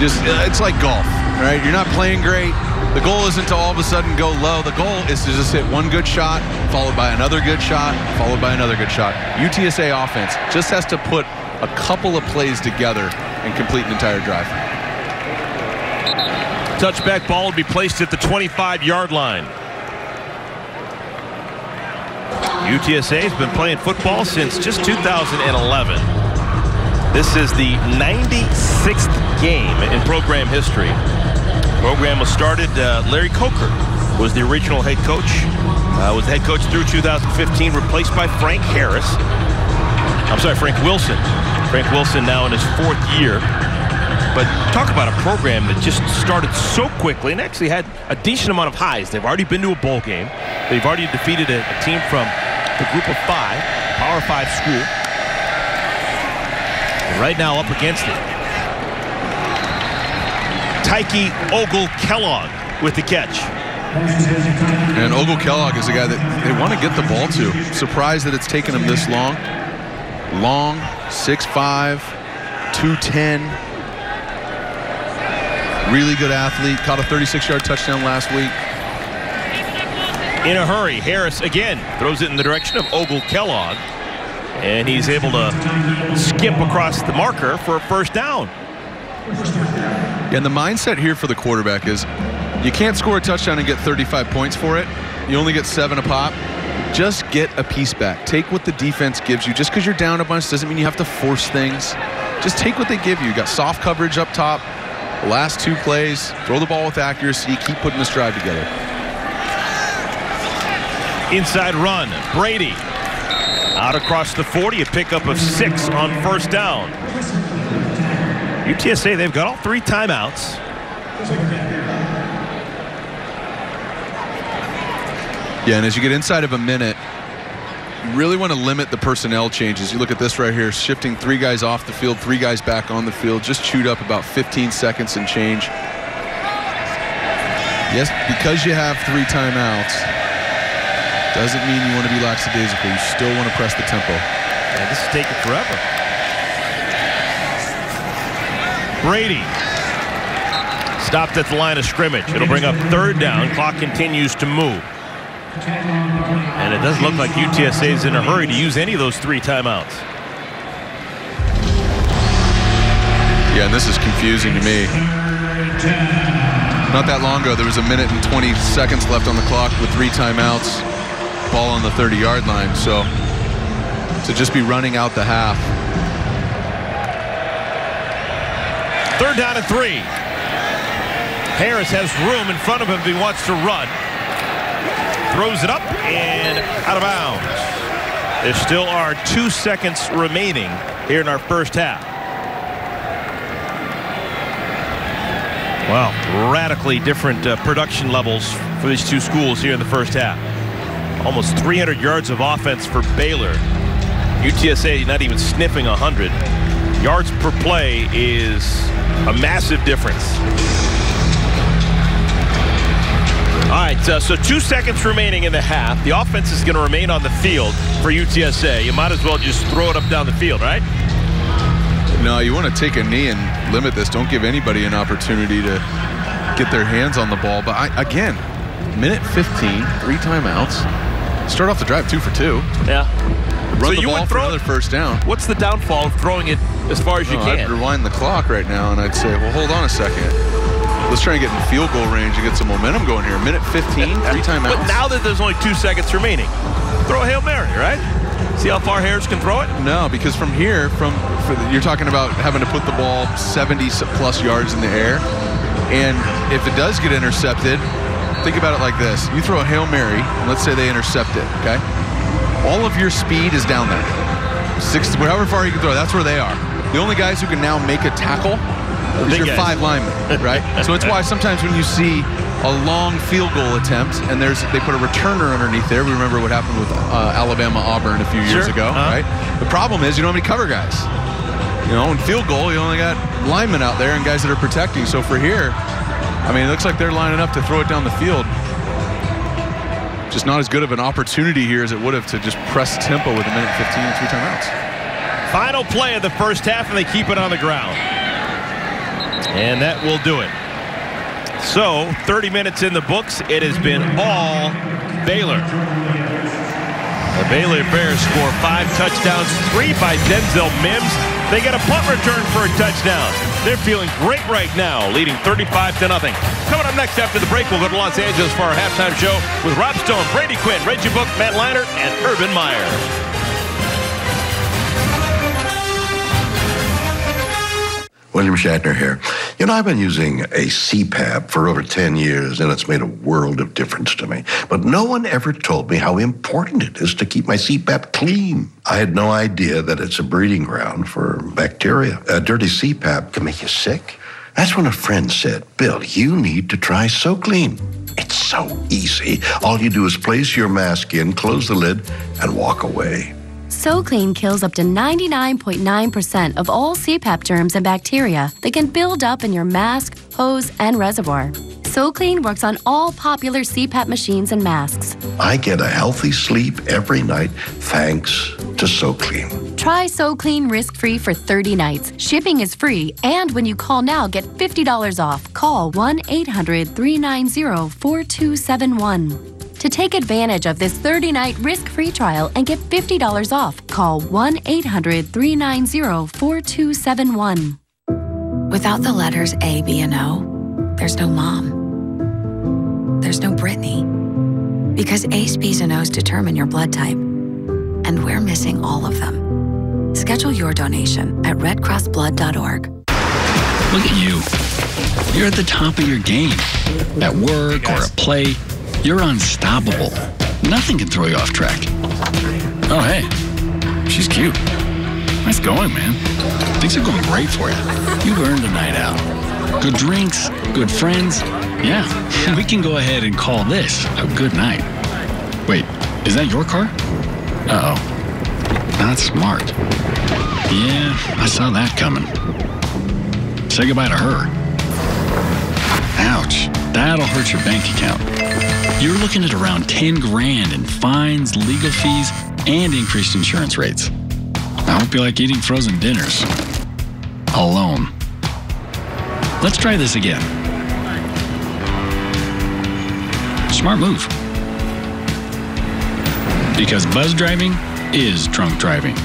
It's like golf, right? You're not playing great. The goal isn't to all of a sudden go low. The goal is to just hit 1 good shot, followed by another good shot, followed by another good shot. UTSA offense just has to put a couple of plays together and complete an entire drive. Touchback ball will be placed at the 25-yard line. UTSA has been playing football since just 2011. This is the 96th game in program history. The program was started, Larry Coker was the original head coach. Was the head coach through 2015, replaced by Frank Wilson. Frank Wilson now in his 4th year. But talk about a program that just started so quickly and actually had a decent amount of highs. They've already been to a bowl game. They've already defeated a team from the Group of 5, Power 5 school. And right now up against it. Tyke Ogle-Kellogg with the catch. And Ogle-Kellogg is a guy that they want to get the ball to. Surprised that it's taken him this long. Long, 6'5", 210. Really good athlete. Caught a 36-yard touchdown last week. In a hurry, Harris again throws it in the direction of Ogle-Kellogg. And he's able to skip across the marker for a first down. Yeah, and the mindset here for the quarterback is you can't score a touchdown and get 35 points for it. You only get 7 a pop. Just get a piece back. Take what the defense gives you. Just because you're down a bunch doesn't mean you have to force things. Just take what they give you. You got soft coverage up top. The last 2 plays, throw the ball with accuracy, keep putting this drive together. Inside run, Brady. Out across the 40, a pickup of 6 on first down. UTSA, they've got all 3 timeouts. Yeah, and as you get inside of a minute, you really want to limit the personnel changes. You look at this right here, shifting 3 guys off the field, 3 guys back on the field, just chewed up about 15 seconds and change. Yes, because you have 3 timeouts, doesn't mean you want to be lackadaisical. You still want to press the tempo. Yeah, this is taking forever. Brady stopped at the line of scrimmage. It'll bring up 3rd down. Clock continues to move. And it doesn't look like UTSA is in a hurry to use any of those 3 timeouts. Yeah, and this is confusing to me. Not that long ago, there was a minute and 20 seconds left on the clock with 3 timeouts. Ball on the 30-yard line. So to just be running out the half. 3rd down and 3. Harris has room in front of him if he wants to run. Throws it up and out of bounds. There still are 2 seconds remaining here in our first half. Wow, radically different production levels for these 2 schools here in the first half. Almost 300 yards of offense for Baylor. UTSA not even sniffing 100. Yards per play is a massive difference. All right, so 2 seconds remaining in the half. The offense is going to remain on the field for UTSA. You might as well just throw it up down the field, right? No, you want to take a knee and limit this. Don't give anybody an opportunity to get their hands on the ball. But again, minute 15, 3 timeouts. Start off the drive 2 for 2. Yeah. Run the ball for another first down. What's the downfall of throwing it as far as you can? I'd rewind the clock right now and I'd say, well, hold on a second. Let's try and get in field goal range and get some momentum going here. Minute 15, 3 timeouts. But now that there's only 2 seconds remaining, throw a Hail Mary, right? See how far Harris can throw it? No, because from here, you're talking about having to put the ball 70-plus yards in the air. And if it does get intercepted, think about it like this. You throw a Hail Mary, and let's say they intercept it, okay? All of your speed is down there. However far you can throw, that's where they are. The only guys who can now make a tackle is your 5 linemen, right? So it's why sometimes when you see a long field goal attempt and they put a returner underneath there. We remember what happened with Alabama-Auburn a few years ago, right? The problem is you don't have any cover guys. You know, in field goal, you only got linemen out there and guys that are protecting. So for here, I mean, it looks like they're lining up to throw it down the field. Just not as good of an opportunity here as it would have to just press tempo with a minute 15 and 3 timeouts. Final play of the first half, and they keep it on the ground. And that will do it. So, 30 minutes in the books. It has been all Baylor. The Baylor Bears score 5 touchdowns, 3 by Denzel Mims. They get a punt return for a touchdown. They're feeling great right now, leading 35-0. Coming up next after the break, we'll go to Los Angeles for our halftime show with Rob Stone, Brady Quinn, Reggie Book, Matt Leinart, and Urban Meyer. William Shatner here. You know, I've been using a CPAP for over 10 years, and it's made a world of difference to me. But no one ever told me how important it is to keep my CPAP clean. I had no idea that it's a breeding ground for bacteria. A dirty CPAP can make you sick. That's when a friend said, Bill, you need to try So Clean. It's so easy. All you do is place your mask in, close the lid, and walk away. So Clean kills up to 99.9% of all CPAP germs and bacteria that can build up in your mask, hose, and reservoir. SoClean works on all popular CPAP machines and masks. I get a healthy sleep every night thanks to SoClean. Try SoClean risk-free for 30 nights. Shipping is free, and when you call now, get $50 off. Call 1-800-390-4271. To take advantage of this 30-night risk-free trial and get $50 off, call 1-800-390-4271. Without the letters A, B, and O, there's no Mom. There's no Brittany. Because A's, B's, and O's determine your blood type. And we're missing all of them. Schedule your donation at redcrossblood.org. Look at you. You're at the top of your game. At work or a play, you're unstoppable. Nothing can throw you off track. Oh, hey, she's cute. Nice going, man. Things are going great for you. You've earned a night out. Good drinks, good friends. Yeah, we can go ahead and call this a good night. Wait, is that your car? Uh-oh. Not smart. Yeah, I saw that coming. Say goodbye to her. Ouch, that'll hurt your bank account. You're looking at around 10 grand in fines, legal fees, and increased insurance rates. I hope you like eating frozen dinners. Alone. Let's try this again. Smart move. Because buzz driving is drunk driving.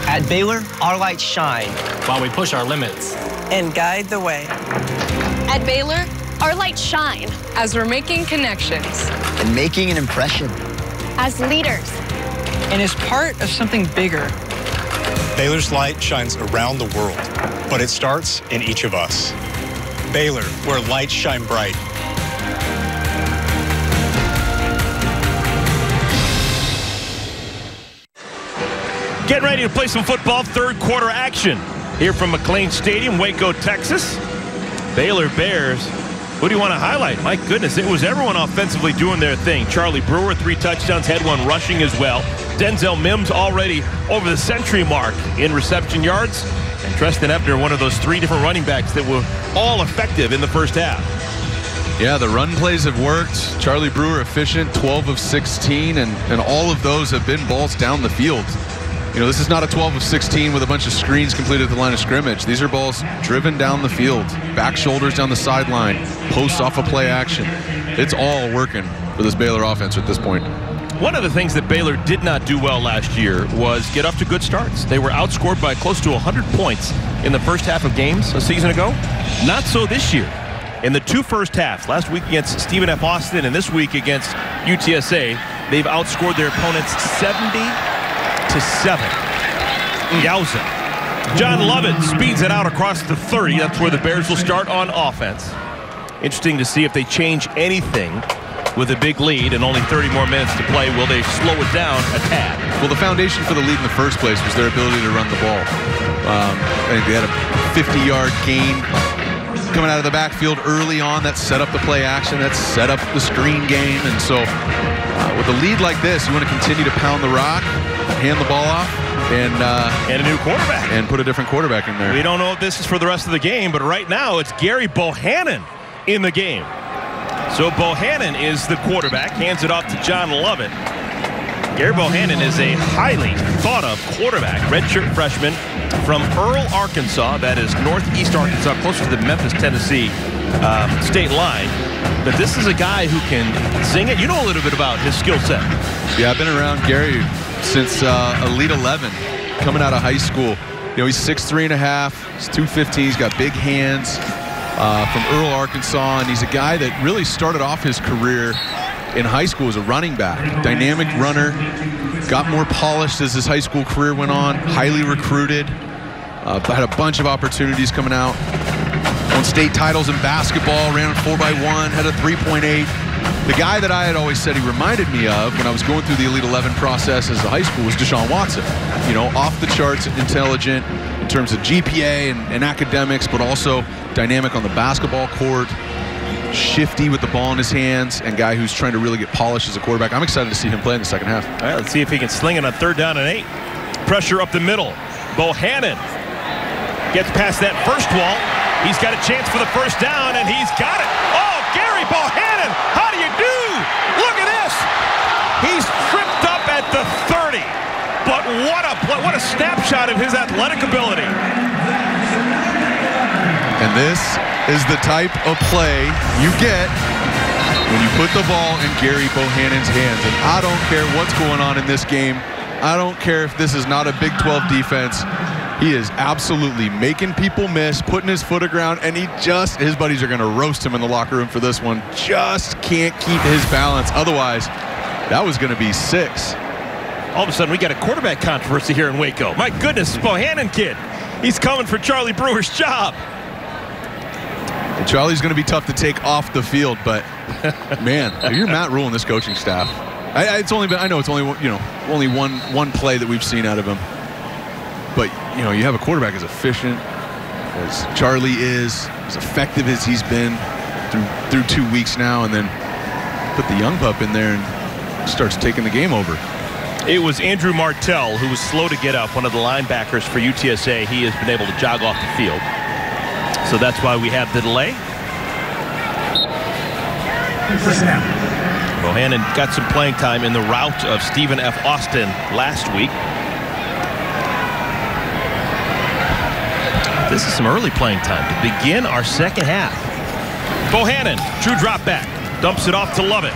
At Baylor, our lights shine while we push our limits and guide the way. At Baylor, our lights shine as we're making connections and making an impression. As leaders. And as part of something bigger. Baylor's light shines around the world, but it starts in each of us. Baylor, where lights shine bright. Getting ready to play some football, third quarter action here from McLean Stadium, Waco, Texas. Baylor Bears. Who do you want to highlight? My goodness, it was everyone offensively doing their thing. Charlie Brewer, 3 touchdowns, had 1 rushing as well. Denzel Mims already over the century mark in reception yards. And Treston Ebner, one of those 3 different running backs that were all effective in the first half. Yeah, the run plays have worked. Charlie Brewer efficient, 12 of 16, and all of those have been balls down the field. You know, this is not a 12 of 16 with a bunch of screens completed at the line of scrimmage. These are balls driven down the field, back shoulders down the sideline, posts off of play action. It's all working for this Baylor offense at this point. One of the things that Baylor did not do well last year was get off to good starts. They were outscored by close to 100 points in the first half of games a season ago. Not so this year. In the 2 first halves, last week against Stephen F. Austin and this week against UTSA, they've outscored their opponents 70-7. Yowza. John Lovett speeds it out across the 30. That's where the Bears will start on offense. Interesting to see if they change anything with a big lead and only 30 more minutes to play. Will they slow it down a tad? Well, the foundation for the lead in the first place was their ability to run the ball. I think they had a 50-yard gain coming out of the backfield early on. That set up the play action. That set up the screen game. And so with a lead like this, you want to continue to pound the rock, hand the ball off, and a new quarterback. And put a different quarterback in there. We don't know if this is for the rest of the game, but right now it's Gary Bohannon in the game. So Bohannon is the quarterback, hands it off to John Lovett. Gary Bohannon is a highly thought-of quarterback, redshirt freshman from Earl, Arkansas. That is northeast Arkansas, closer to the Memphis, Tennessee state line. But this is a guy who can sing it. You know a little bit about his skill set. Yeah, I've been around Gary since Elite 11, coming out of high school. You know, he's 6'3.5", he's 215, he's got big hands, from Earl, Arkansas, and he's a guy that really started off his career in high school as a running back. Dynamic runner, got more polished as his high school career went on, highly recruited, had a bunch of opportunities coming out, won state titles in basketball, ran a 4x1, had a 3.8. The guy that I had always said he reminded me of when I was going through the Elite 11 process as a high school was Deshaun Watson. You know, off the charts intelligent in terms of GPA and academics, but also dynamic on the basketball court, shifty with the ball in his hands, and guy who's trying to really get polished as a quarterback. I'm excited to see him play in the second half. All right, let's see if he can sling it on 3rd down and 8. Pressure up the middle. Bohannon gets past that first wall. He's got a chance for the first down, and he's got it. Oh, Gary Bohannon, how do you do? Look at this. He's tripped up at the 30. But what a snapshot of his athletic ability. And this is the type of play you get when you put the ball in Gary Bohannon's hands. And I don't care what's going on in this game. I don't care if this is not a Big 12 defense. He is absolutely making people miss, putting his foot aground, and his buddies are going to roast him in the locker room for this one. Just can't keep his balance. Otherwise, that was going to be 6. All of a sudden, we got a quarterback controversy here in Waco. My goodness, Bohannon kid. He's coming for Charlie Brewer's job. And Charlie's going to be tough to take off the field, but man, you're Matt Rule and this coaching staff. I know it's only one play that we've seen out of him. But you have a quarterback as efficient as Charlie is, as effective as he's been through 2 weeks now, and then put the young pup in there and starts taking the game over. It was Andrew Martell who was slow to get up, one of the linebackers for UTSA. He has been able to jog off the field. So that's why we have the delay. Bohannon got some playing time in the rout of Stephen F. Austin last week. This is some early playing time to begin our second half. Bohannon, true drop back, dumps it off to Lovett.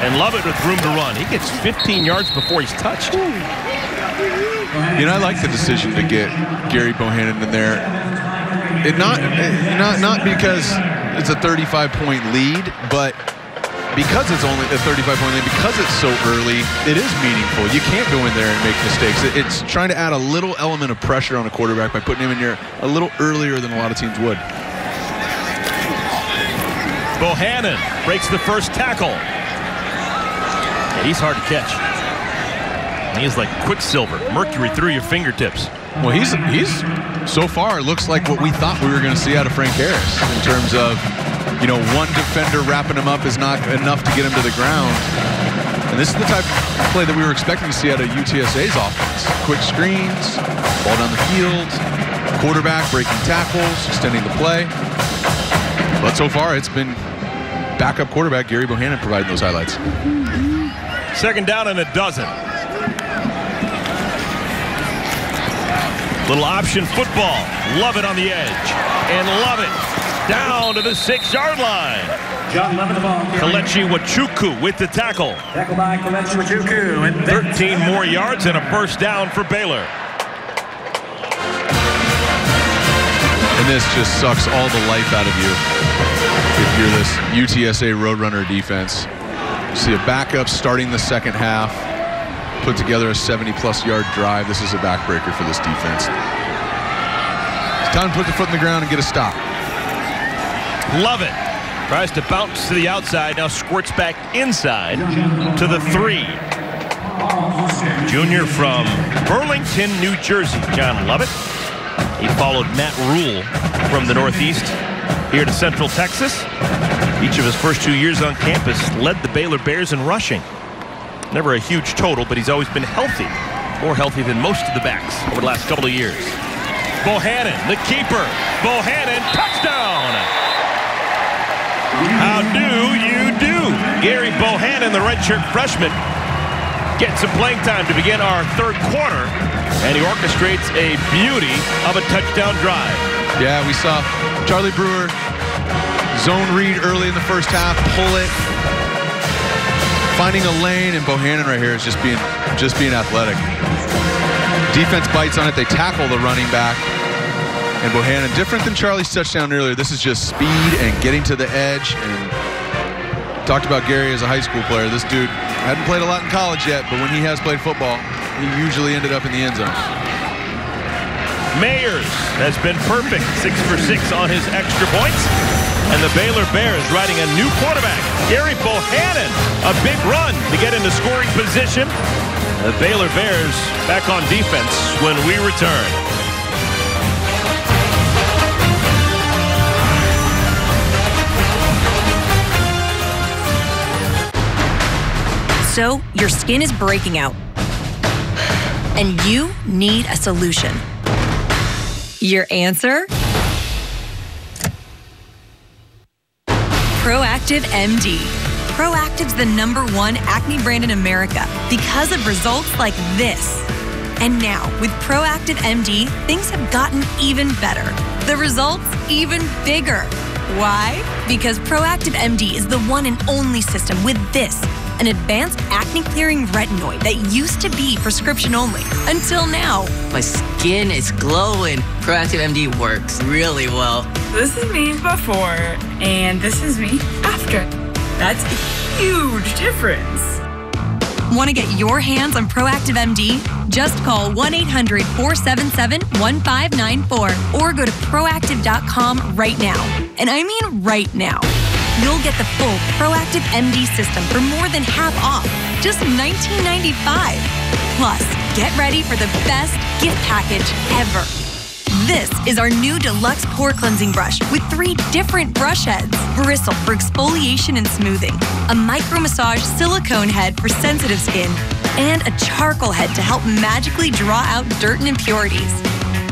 And Lovett with room to run. He gets 15 yards before he's touched. I like the decision to get Gary Bohannon in there. Not because it's a 35-point lead, but because it's only a 35-point lead, because it's so early, it is meaningful. You can't go in there and make mistakes. It's trying to add a little element of pressure on a quarterback by putting him in here a little earlier than a lot of teams would. Bohannon breaks the first tackle. Yeah, he's hard to catch. He is like Quicksilver, mercury through your fingertips. Well, he's so far, it looks like what we thought we were going to see out of Frank Harris in terms of, one defender wrapping him up is not enough to get him to the ground. And this is the type of play that we were expecting to see out of UTSA's offense. Quick screens, ball down the field, quarterback breaking tackles, extending the play. But so far, it's been backup quarterback Gary Bohannon providing those highlights. Second down and a dozen. Little option football. Love it on the edge. And love it down to the 6-yard line. Kelechi Wachuku with the tackle. Tackle by Kelechi Wachuku. 13 more yards and a first down for Baylor. And this just sucks all the life out of you if you're this UTSA Roadrunner defense. You see a backup starting the second half, put together a 70-plus yard drive. This is a backbreaker for this defense. It's time to put the foot in the ground and get a stop. Love it. Tries to bounce to the outside, now squirts back inside to the 3. Junior from Burlington, New Jersey, John Lovett. He followed Matt Rule from the Northeast here to Central Texas. Each of his first 2 years on campus led the Baylor Bears in rushing. Never a huge total, but he's always been healthy. More healthy than most of the backs over the last couple of years. Bohannon, the keeper. Bohannon, touchdown! How do you do? Gary Bohannon, the redshirt freshman, gets some playing time to begin our third quarter, and he orchestrates a beauty of a touchdown drive. Yeah, we saw Charlie Brewer zone read early in the first half, pull it, finding a lane, and Bohannon right here is just being athletic. Defense bites on it. They tackle the running back. And Bohannon, different than Charlie's touchdown earlier, this is just speed and getting to the edge. And talked about Gary as a high school player. This dude hadn't played a lot in college yet, but when he has played football, he usually ended up in the end zone. Mayers has been perfect, 6 for 6 on his extra points. And the Baylor Bears riding a new quarterback, Gary Bohannon. A big run to get into scoring position. The Baylor Bears back on defense when we return. So, your skin is breaking out, and you need a solution. Your answer? Proactive MD. Proactive's the #1 acne brand in America because of results like this. And now, with Proactive MD, things have gotten even better. The results, even bigger. Why? Because Proactive MD is the one and only system with this, an advanced acne-clearing retinoid that used to be prescription only, until now. My skin is glowing. Proactive MD works really well. This is me before, and this is me after. That's a huge difference. Want to get your hands on Proactive MD? Just call 1-800-477-1594 or go to proactive.com right now. And I mean right now. You'll get the full Proactive MD system for more than half off, just $19.95. Plus, get ready for the best gift package ever. This is our new deluxe pore cleansing brush with 3 different brush heads. Bristle for exfoliation and smoothing, a micro massage silicone head for sensitive skin, and a charcoal head to help magically draw out dirt and impurities.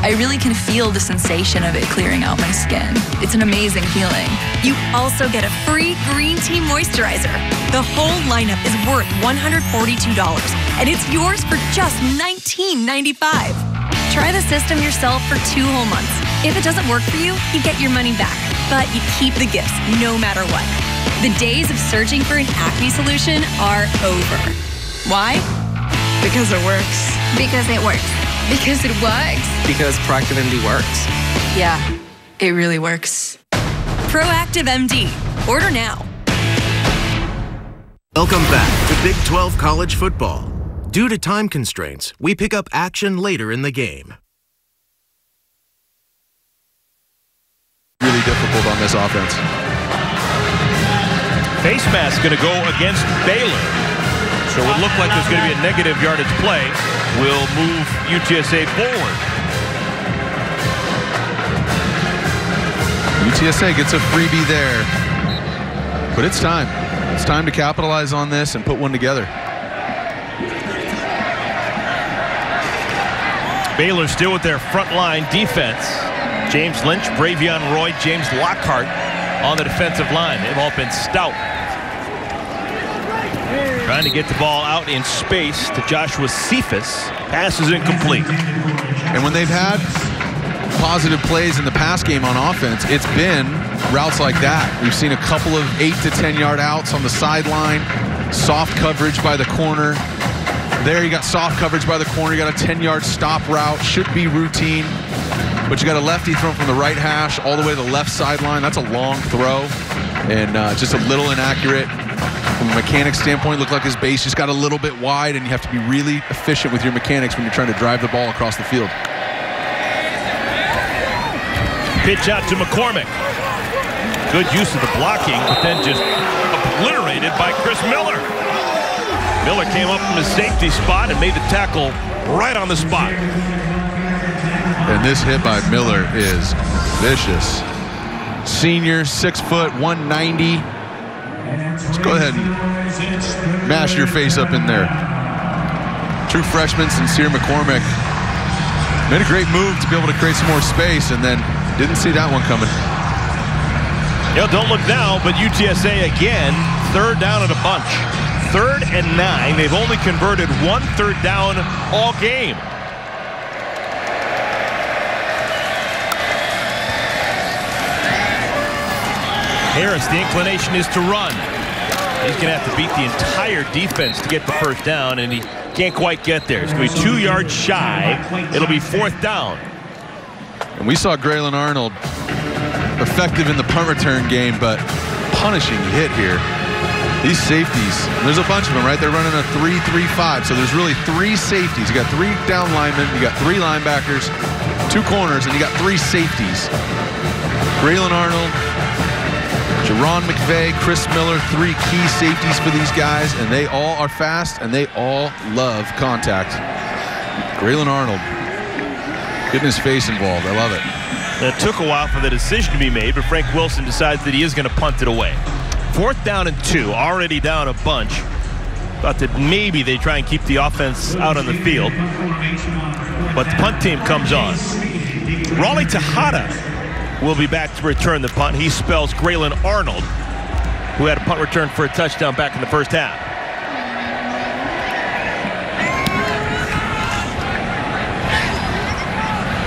I really can feel the sensation of it clearing out my skin. It's an amazing feeling. You also get a free green tea moisturizer. The whole lineup is worth $142, and it's yours for just $19.95. Try the system yourself for 2 whole months. If it doesn't work for you, you get your money back, but you keep the gifts no matter what. The days of searching for an acne solution are over. Why? Because it works. Because it works. Because it works. Because Proactive MD works. Yeah, it really works. Proactive MD. Order now. Welcome back to Big 12 College Football. Due to time constraints, we pick up action later in the game. Really difficult on this offense. Face mask going to go against Baylor. So it would look like there's going to be a negative yardage play. Will move UTSA forward. UTSA gets a freebie there. But it's time. It's time to capitalize on this and put one together. Baylor still with their frontline defense. James Lynch, Bravion Roy, James Lockhart on the defensive line. They've all been stout. Trying to get the ball out in space to Joshua Cephas. Pass is incomplete. And when they've had positive plays in the pass game on offense, it's been routes like that. We've seen a couple of 8 to 10 yard outs on the sideline, soft coverage by the corner. There you got soft coverage by the corner. You got a 10-yard stop route. Should be routine. But you got a lefty thrown from the right hash all the way to the left sideline. That's a long throw and just a little inaccurate. From a mechanics standpoint, looked like his base just got a little bit wide, and you have to be really efficient with your mechanics when you're trying to drive the ball across the field. Pitch out to McCormick. Good use of the blocking, but then just obliterated by Chris Miller. Miller came up from his safety spot and made the tackle right on the spot. And this hit by Miller is vicious. Senior, 6 foot, 190. Let's go ahead and mash your face up in there. True freshman, Sincere McCormick. Made a great move to be able to create some more space, and then didn't see that one coming. You know, don't look now, but UTSA again, 3rd down at a bunch. 3rd and 9. They've only converted 1 3rd down all game. Harris, the inclination is to run. He's going to have to beat the entire defense to get the 1st down, and he can't quite get there. It's going to be 2 yards shy. It'll be 4th down. And we saw Graylin Arnold effective in the punt return game, but punishing hit here. These safeties, there's a bunch of them, right? They're running a 3-3-5, so there's really 3 safeties. You got 3 down linemen, you got 3 linebackers, 2 corners, and you got 3 safeties. Graylin Arnold, Jerron McVay, Chris Miller, 3 key safeties for these guys, and they all are fast, and they all love contact. Graylin Arnold getting his face involved. I love it. It took a while for the decision to be made, but Frank Wilson decides that he is going to punt it away. 4th down and 2, already down a bunch. Thought that maybe they try and keep the offense out on the field. But the punt team comes on. Raleigh Tejada will be back to return the punt. He spells Graylin Arnold, who had a punt return for a touchdown back in the first half.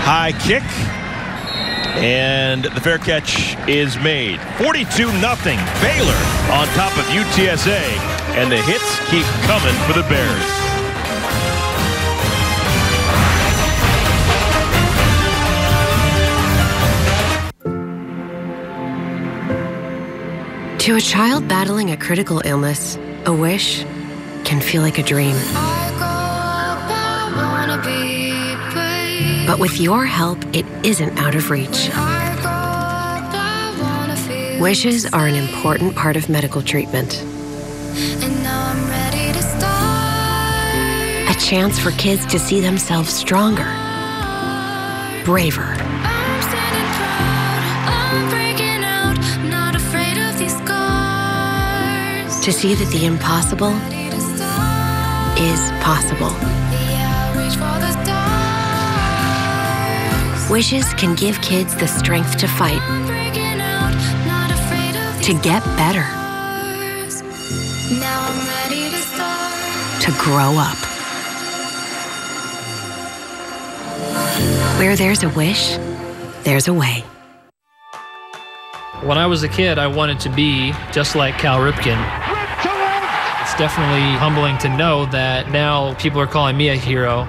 High kick, and the fair catch is made. 42-0 Baylor on top of UTSA, and the hits keep coming for the Bears. To a child battling a critical illness, a wish can feel like a dream. But with your help, it isn't out of reach. Wishes are an important part of medical treatment. A chance for kids to see themselves stronger, braver. To see that the impossible is possible. Wishes can give kids the strength to fight, to get better, to grow up. Where there's a wish, there's a way. When I was a kid, I wanted to be just like Cal Ripken. It's definitely humbling to know that now people are calling me a hero.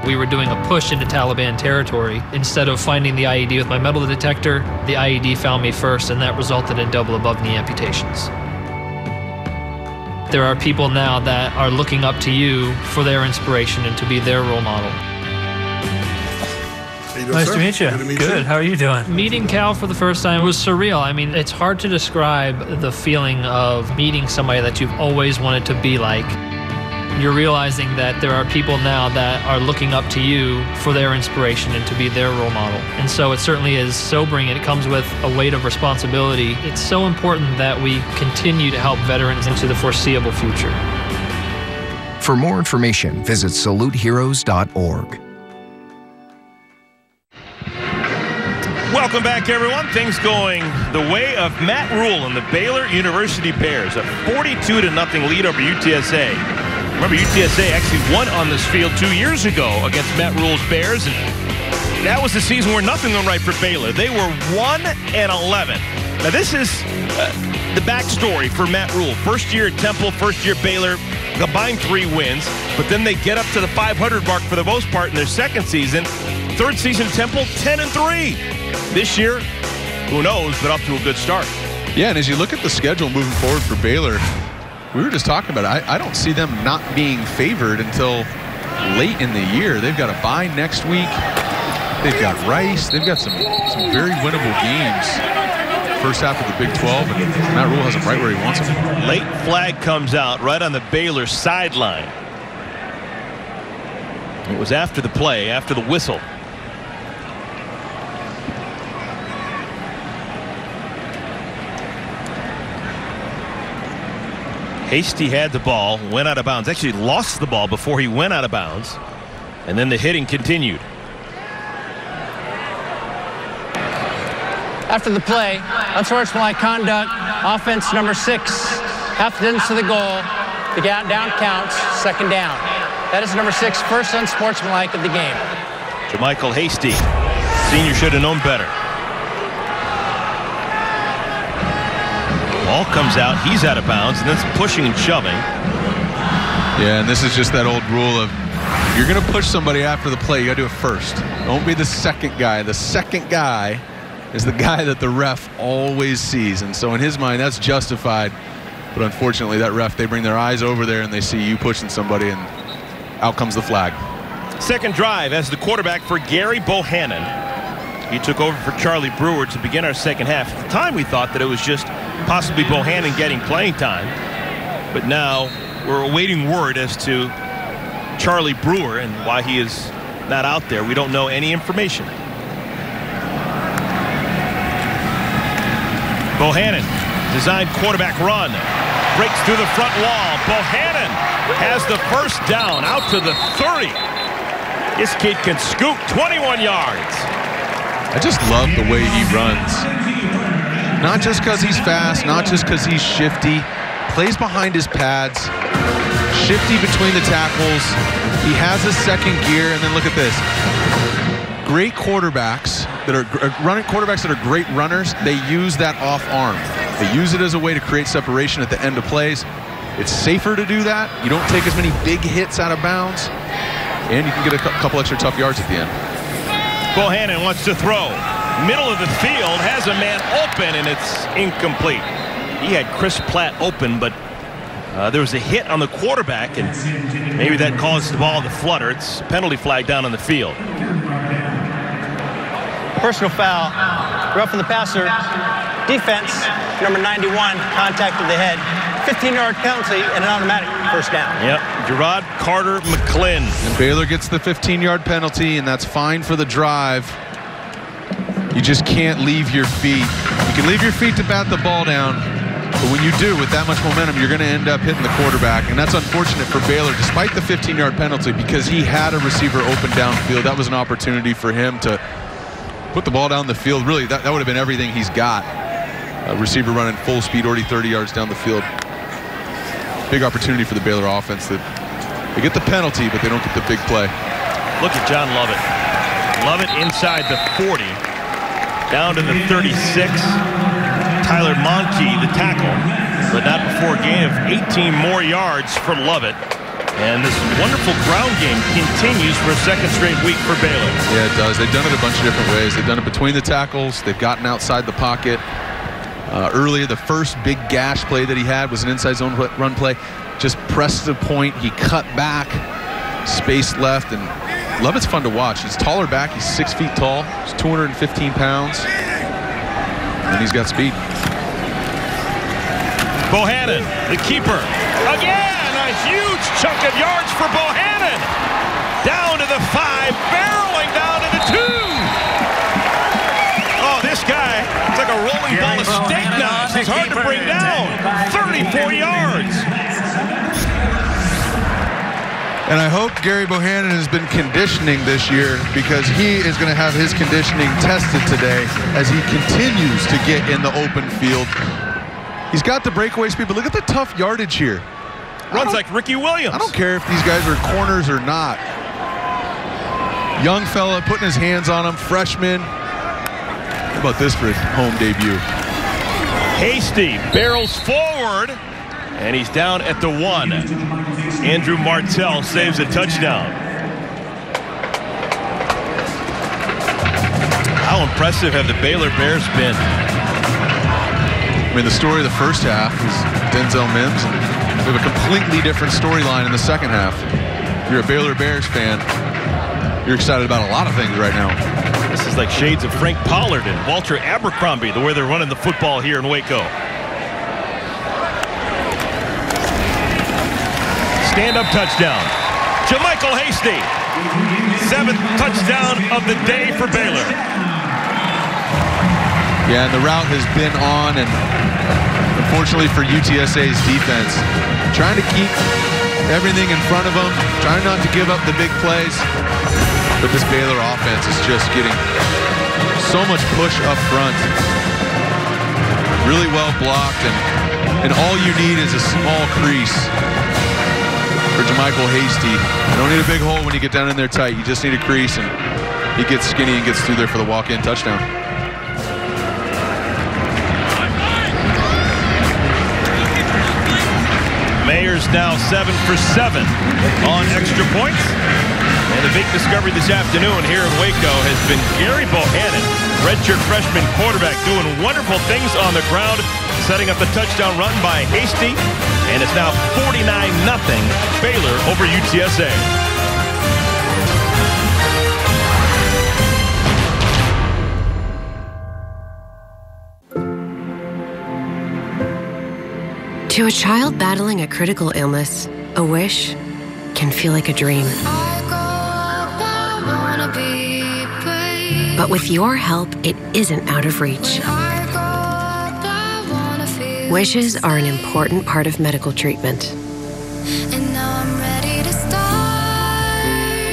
We were doing a push into Taliban territory. Instead of finding the IED with my metal detector, the IED found me first, and that resulted in double above knee amputations. There are people now that are looking up to you for their inspiration and to be their role model. Nice to meet you. Good. How are you doing? Meeting Cal for the first time was surreal. I mean, it's hard to describe the feeling of meeting somebody that you've always wanted to be like. You're realizing that there are people now that are looking up to you for their inspiration and to be their role model. And so it certainly is sobering. It comes with a weight of responsibility. It's so important that we continue to help veterans into the foreseeable future. For more information, visit saluteheroes.org. Welcome back, everyone. Things going the way of Matt Rule and the Baylor University Bears. A 42-0 lead over UTSA. Remember, UTSA actually won on this field 2 years ago against Matt Rule's Bears, and that was the season where nothing went right for Baylor. They were 1-11. Now, this is the backstory for Matt Rule. First year at Temple, first year Baylor, combined 3 wins, but then they get up to the 500 mark for the most part in their second season. Third season Temple, 10-3. This year, who knows, but up to a good start. Yeah, and as you look at the schedule moving forward for Baylor, we were just talking about it. I don't see them not being favored until late in the year. They've got a bye next week. They've got Rice. They've got some very winnable games. First half of the Big 12, and Matt Rule has them right where he wants them. Late flag comes out right on the Baylor sideline. It was after the play, after the whistle. Hasty had the ball, went out of bounds. Actually lost the ball before he went out of bounds. And then the hitting continued. After the play, unsportsmanlike conduct, offense number 6, half distance to the goal. The down counts, second down. That is number 6, first unsportsmanlike of the game. JaMychal Hasty, senior should have known better. Ball comes out, he's out of bounds, and then it's pushing and shoving. Yeah, and this is just that old rule of, if you're going to push somebody after the play, you got to do it first. Don't be the second guy. The second guy is the guy that the ref always sees, and so in his mind, that's justified. But unfortunately, that ref, they bring their eyes over there and they see you pushing somebody, and out comes the flag. Second drive as the quarterback for Gary Bohannon. He took over for Charlie Brewer to begin our second half. At the time, we thought that it was just possibly Bohannon getting playing time. But now we're awaiting word as to Charlie Brewer and why he is not out there. We don't know any information. Bohannon, designed quarterback run. Breaks through the front wall. Bohannon has the first down out to the 30. This kid can scoop 21 yards. I just love the way he runs. Not just because he's fast, not just because he's shifty. Plays behind his pads, shifty between the tackles. He has a second gear, and then look at this. Great quarterbacks that are great runners, they use that off arm. They use it as a way to create separation at the end of plays. It's safer to do that. You don't take as many big hits out of bounds, and you can get a couple extra tough yards at the end. Bohannon wants to throw. Middle of the field, has a man open, and it's incomplete. He had Chris Platt open, but there was a hit on the quarterback, and maybe that caused the ball to flutter. It's a penalty flag down on the field. Personal foul, roughing the passer. Defense, number 91, contacted the head. 15-yard penalty and an automatic first down. Yep, Gerard Carter McClin. And Baylor gets the 15-yard penalty, and that's fine for the drive. You just can't leave your feet. You can leave your feet to bat the ball down, but when you do, with that much momentum, you're going to end up hitting the quarterback, and that's unfortunate for Baylor, despite the 15-yard penalty, because he had a receiver open downfield. That was an opportunity for him to put the ball down the field. Really, that would have been everything he's got. A receiver running full speed, already 30 yards down the field. Big opportunity for the Baylor offense. That they get the penalty, but they don't get the big play. Look at John Lovett. Lovett inside the 40. Down to the 36. Tyler Monke, the tackle, but not before a gain of 18 more yards for Lovett. And this wonderful ground game continues for a second straight week for Baylor. Yeah, it does. They've done it a bunch of different ways. They've done it between the tackles. They've gotten outside the pocket. Earlier, the first big gash play that he had was an inside zone run play. Just pressed the point. He cut back, space left, and Lovett's fun to watch. He's taller back. He's 6 feet tall. He's 215 pounds. And he's got speed. Bohannon, the keeper. Again, a huge chunk of yards for Bohannon. Down to the 5, barreling down to the 2. Oh, this guy, it's like a rolling ball of steak knives. He's hard to bring down. 34 yards. And I hope Gary Bohannon has been conditioning this year, because he is going to have his conditioning tested today as he continues to get in the open field. He's got the breakaway speed, but look at the tough yardage here. Runs like Ricky Williams. I don't care if these guys are corners or not. Young fella putting his hands on him, freshman. How about this for his home debut? Hasty barrels forward, and he's down at the 1. Andrew Martell saves a touchdown. How impressive have the Baylor Bears been? I mean, the story of the first half is Denzel Mims, and we have a completely different storyline in the second half. If you're a Baylor Bears fan, you're excited about a lot of things right now. This is like shades of Frank Pollard and Walter Abercrombie, the way they're running the football here in Waco. Stand-up touchdown. JaMychal Hasty. 7th touchdown of the day for Baylor. Yeah, and the route has been on, and unfortunately for UTSA's defense, trying to keep everything in front of them, trying not to give up the big plays. But this Baylor offense is just getting so much push up front. Really well blocked, and all you need is a small crease for JaMychal Hasty. You don't need a big hole when you get down in there tight. You just need a crease, and he gets skinny and gets through there for the walk-in touchdown. Mayer's now 7 for 7 on extra points. And the big discovery this afternoon here in Waco has been Gary Bohannon, redshirt freshman quarterback, doing wonderful things on the ground, setting up the touchdown run by Hasty. And it's now 49-0 Baylor over UTSA. To a child battling a critical illness, a wish can feel like a dream. But with your help, it isn't out of reach. Wishes are an important part of medical treatment.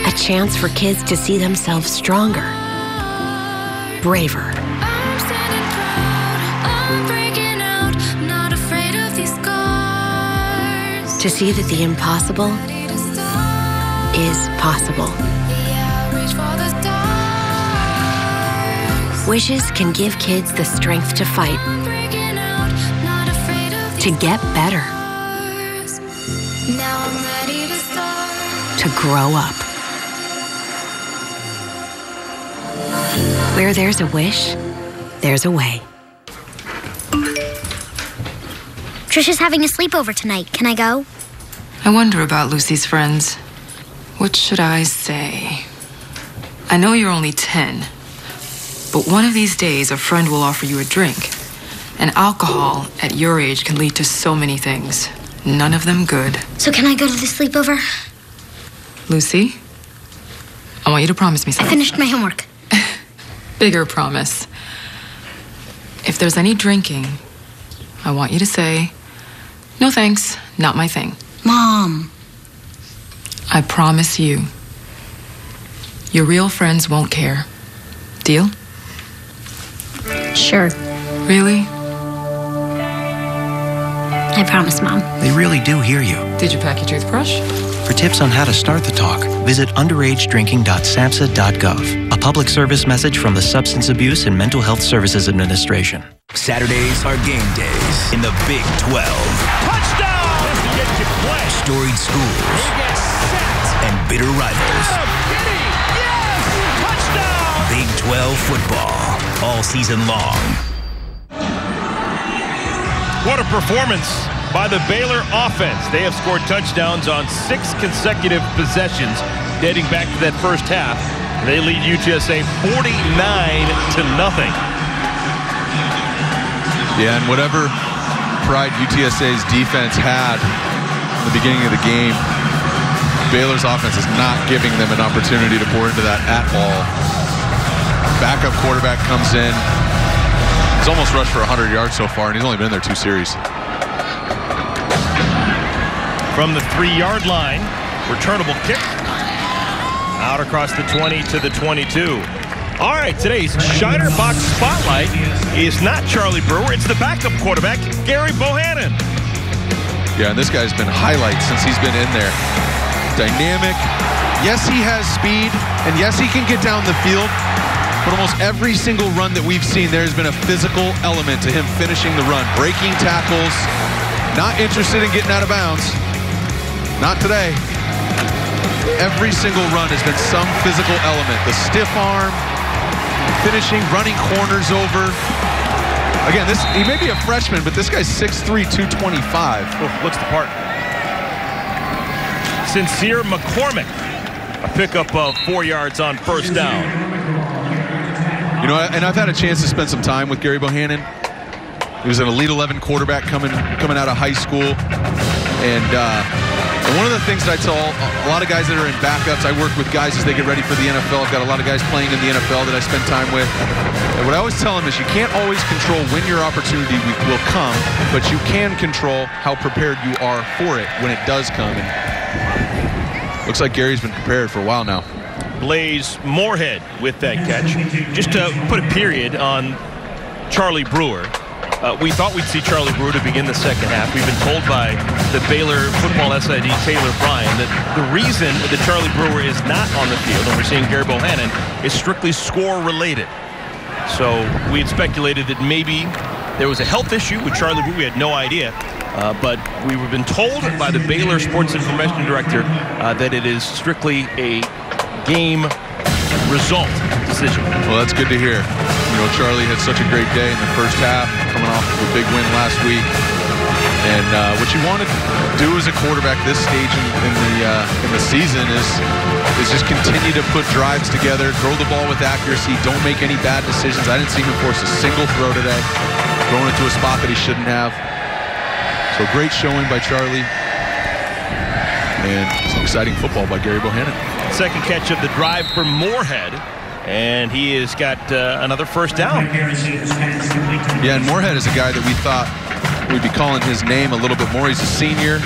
A chance for kids to see themselves stronger, braver. To see that the impossible is possible. Wishes can give kids the strength to fight, to get better, to grow up. Where there's a wish, there's a way. Trisha's having a sleepover tonight. Can I go? I wonder about Lucy's friends. What should I say? I know you're only 10, but one of these days a friend will offer you a drink. And alcohol at your age can lead to so many things. None of them good. So can I go to the sleepover? Lucy, I want you to promise me something. I finished my homework. Bigger promise. If there's any drinking, I want you to say, "No thanks, not my thing." Mom. I promise you, your real friends won't care. Deal? Sure. Really? I promise, Mom. They really do hear you. Did you pack your toothbrush? For tips on how to start the talk, visit underagedrinking.samhsa.gov. A public service message from the Substance Abuse and Mental Health Services Administration. Saturdays are game days in the Big 12. Touchdown! Storied schools and bitter rivals. Touchdown! Big 12 football all season long. What a performance by the Baylor offense. They have scored touchdowns on 6 consecutive possessions dating back to that first half. They lead UTSA 49-0. Yeah, and whatever pride UTSA's defense had in the beginning of the game, Baylor's offense is not giving them an opportunity to pour into that at all. Backup quarterback comes in. He's almost rushed for 100 yards so far, and he's only been in there 2 series. From the 3-yard line, returnable kick. Out across the 20 to the 22. All right, today's Shiner Box Spotlight is not Charlie Brewer. It's the backup quarterback, Gary Bohannon. Yeah, and this guy's been highlights since he's been in there. Dynamic. Yes, he has speed, and yes, he can get down the field. But almost every single run that we've seen, there's been a physical element to him finishing the run. Breaking tackles, not interested in getting out of bounds. Not today. Every single run has been some physical element. The stiff arm, finishing, running corners over. Again, he may be a freshman, but this guy's 6'3", 225. Oh, looks the part. Sincere McCormick, a pickup of 4 yards on first down. You know, and I've had a chance to spend some time with Gary Bohannon. He was an Elite 11 quarterback coming out of high school. And one of the things that I tell a lot of guys that are in backups, I work with guys as they get ready for the NFL. I've got a lot of guys playing in the NFL that I spend time with. And what I always tell them is you can't always control when your opportunity will come, but you can control how prepared you are for it when it does come. And looks like Gary's been prepared for a while now. Blaze Moorhead with that catch. Just to put a period on Charlie Brewer. We thought we'd see Charlie Brewer to begin the second half. We've been told by the Baylor football SID, Taylor Bryan, that the reason that Charlie Brewer is not on the field, and we're seeing Gary Bohannon, is strictly score related. So we had speculated that maybe there was a health issue with Charlie Brewer. We had no idea. But we were been told by the Baylor Sports Information Director that it is strictly a game result decision. Well, that's good to hear. You know, Charlie had such a great day in the first half, coming off of a big win last week. And what you want to do as a quarterback this stage in the season is just continue to put drives together, throw the ball with accuracy, don't make any bad decisions. I didn't see him force a single throw today, throwing it to a spot that he shouldn't have. So great showing by Charlie. And some exciting football by Gary Bohannon. Second catch of the drive for Moorhead. And he has got another first down. Yeah, and Moorhead is a guy that we thought we'd be calling his name a little bit more. He's a senior.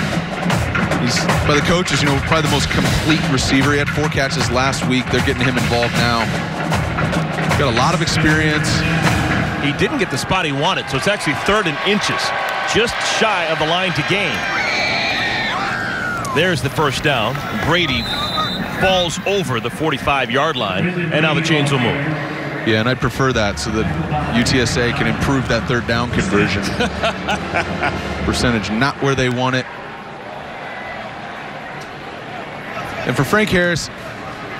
He's, by the coaches, probably the most complete receiver. He had 4 catches last week. They're getting him involved now. Got a lot of experience. He didn't get the spot he wanted, so it's actually 3rd and inches, just shy of the line to gain. There's the first down. Brady falls over the 45-yard line, and now the chains will move. Yeah, and I'd prefer that so that UTSA can improve that 3rd down conversion. Percentage not where they want it. And for Frank Harris,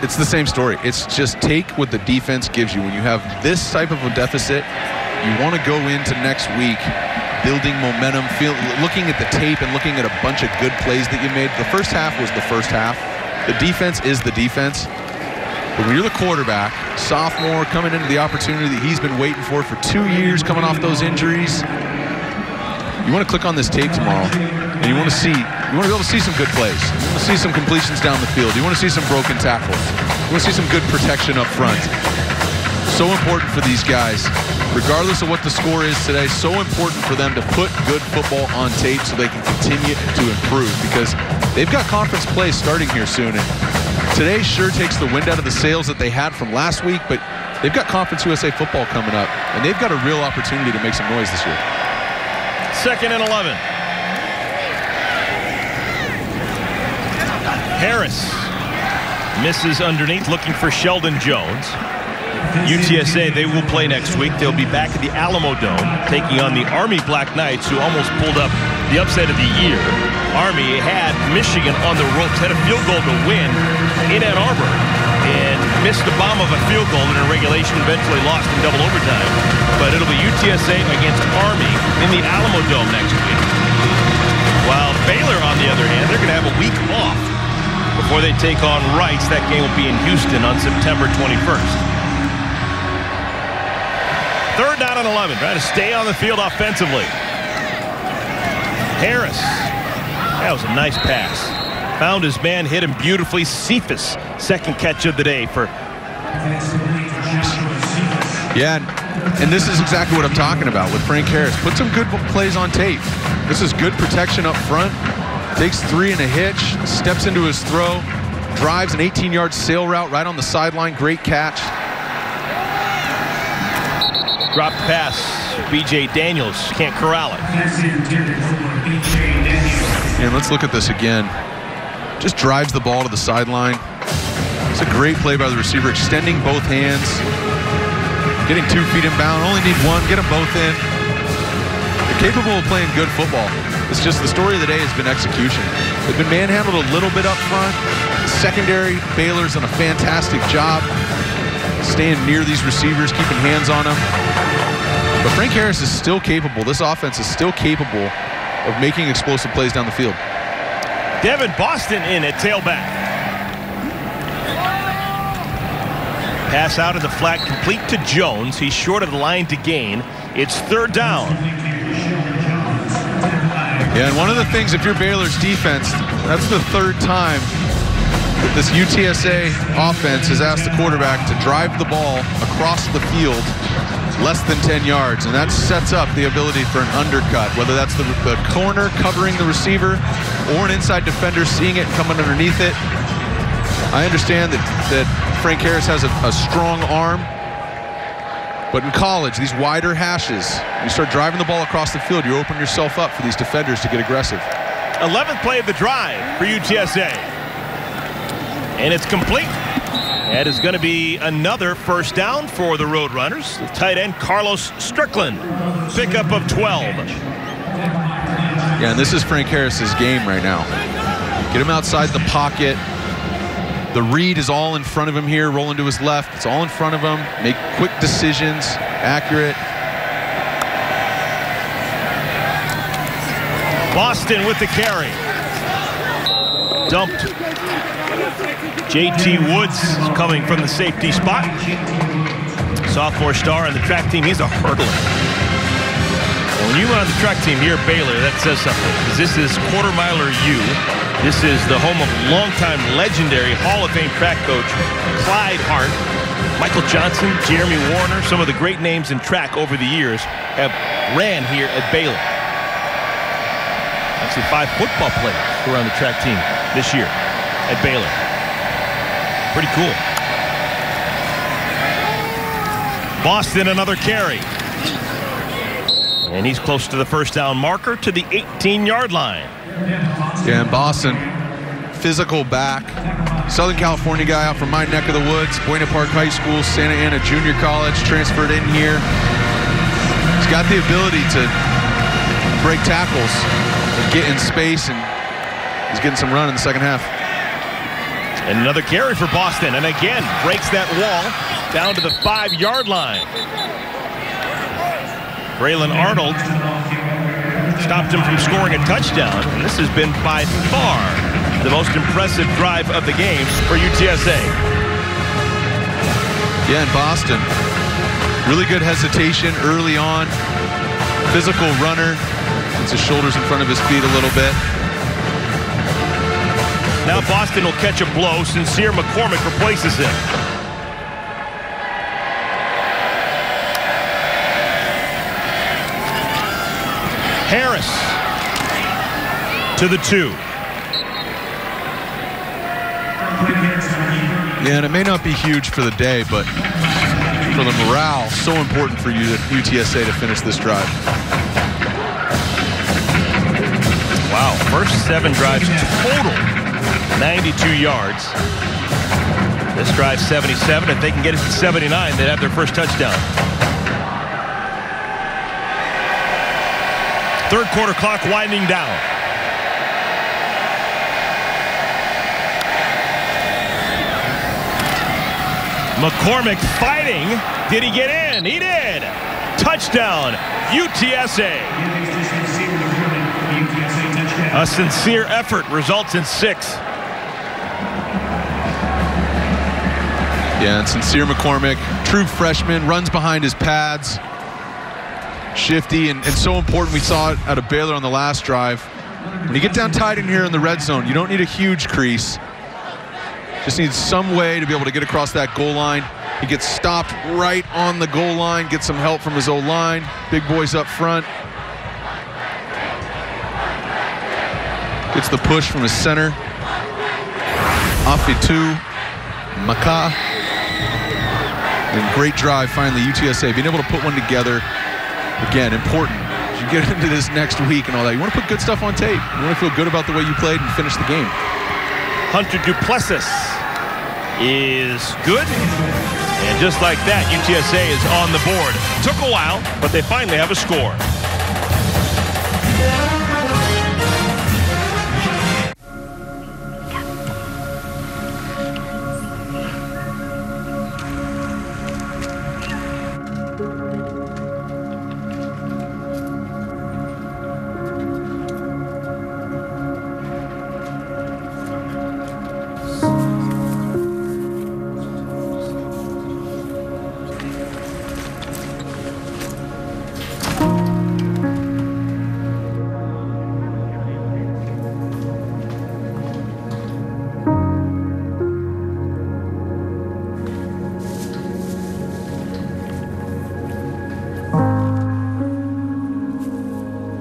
it's the same story. It's just take what the defense gives you. When you have this type of a deficit, you want to go into next week building momentum, looking at the tape and looking at a bunch of good plays that you made. The first half was the first half. The defense is the defense. But when you're the quarterback, sophomore, coming into the opportunity that he's been waiting for 2 years, coming off those injuries, you want to click on this tape tomorrow, and you want to be able to see some good plays. You want to see some completions down the field. You want to see some broken tackles. You want to see some good protection up front. So important for these guys, regardless of what the score is today, so important for them to put good football on tape so they can continue to improve, because they've got conference play starting here soon. And today sure takes the wind out of the sails that they had from last week, but they've got Conference USA football coming up, and they've got a real opportunity to make some noise this year. 2nd and 11. Harris misses underneath, looking for Sheldon Jones. UTSA, they will play next week. They'll be back at the Alamo Dome, taking on the Army Black Knights, who almost pulled up the upset of the year. Army had Michigan on the ropes, had a field goal to win in Ann Arbor, and missed the bomb of a field goal in a regulation, eventually lost in double overtime. But it'll be UTSA against Army in the Alamo Dome next week. While Baylor, on the other hand, they're going to have a week off before they take on Rice. That game will be in Houston on September 21st. 3rd down and 11, trying to stay on the field offensively. Harris, that was a nice pass. Found his man, hit him beautifully. Cephas, 2nd catch of the day for. Yeah, and this is exactly what I'm talking about with Frank Harris. Put some good plays on tape. This is good protection up front. Takes 3 in a hitch, steps into his throw, drives an 18-yard sail route right on the sideline. Great catch. Dropped pass. B.J. Daniels can't corral it. And let's look at this again. Just drives the ball to the sideline. It's a great play by the receiver, extending both hands, getting 2 feet inbound. Only need 1, get them both in. They're capable of playing good football. It's just the story of the day has been execution. They've been manhandled a little bit up front. Secondary, Baylor's done a fantastic job staying near these receivers, keeping hands on them. But Frank Harris is still capable. This offense is still capable of making explosive plays down the field. Devin Boston in at tailback. Pass out of the flat, complete to Jones. He's short of the line to gain. It's 3rd down. Yeah, and one of the things, if you're Baylor's defense, that's the 3rd time that this UTSA offense has asked the quarterback to drive the ball across the field less than 10 yards, and that sets up the ability for an undercut, whether that's the corner covering the receiver or an inside defender seeing it and coming underneath it. I understand that Frank Harris has a strong arm, but in college, these wider hashes, you start driving the ball across the field, you open yourself up for these defenders to get aggressive. 11th play of the drive for UTSA. And it's complete. That is going to be another 1st down for the Roadrunners. The tight end, Carlos Strickland. Pickup of 12. Yeah, and this is Frank Harris's game right now. Get him outside the pocket. The read is all in front of him here, rolling to his left. It's all in front of him. Make quick decisions, accurate. Boston with the carry. Dumped. J.T. Woods coming from the safety spot. Sophomore star on the track team. He's a hurdler. When you run on the track team here at Baylor, that says something. Because this is quarter miler U. This is the home of longtime legendary Hall of Fame track coach Clyde Hart. Michael Johnson, Jeremy Warner, some of the great names in track over the years have ran here at Baylor. Actually, 5 football players who are on the track team this year at Baylor. Pretty cool. Boston, another carry. And he's close to the first down marker to the 18-yard line. Yeah, and Boston, physical back. Southern California guy out from my neck of the woods. Buena Park High School, Santa Ana Junior College, transferred in here. He's got the ability to break tackles and get in space, and he's getting some run in the second half. And another carry for Boston, and again breaks that wall down to the 5-yard line. Braylon Arnold stopped him from scoring a touchdown, and this has been by far the most impressive drive of the game for UTSA. Yeah, in Boston, really good hesitation early on. Physical runner, gets his shoulders in front of his feet a little bit. Now Boston will catch a blow. Sincere McCormick replaces him. Harris to the 2. Yeah, and it may not be huge for the day, but for the morale, so important for UTSA to finish this drive. Wow, first 7 drives total, 92 yards. This drive 77. If they can get it to 79, they'd have their first touchdown. Third quarter clock winding down. McCormick fighting. Did he get in? He did. Touchdown, UTSA. A sincere effort results in 6. Yeah, and Sincere McCormick, true freshman, runs behind his pads. Shifty and so important. We saw it out of Baylor on the last drive. When you get down tight in here in the red zone, you don't need a huge crease. Just needs some way to be able to get across that goal line. He gets stopped right on the goal line, gets some help from his O-line. Big boys up front. Gets the push from his center. Afitu Maka. And great drive finally, UTSA being able to put one together. Again, important. As you get into this next week and all that, you want to put good stuff on tape. You want to feel good about the way you played and finish the game. Hunter Duplessis is good. And just like that, UTSA is on the board. Took a while, but they finally have a score.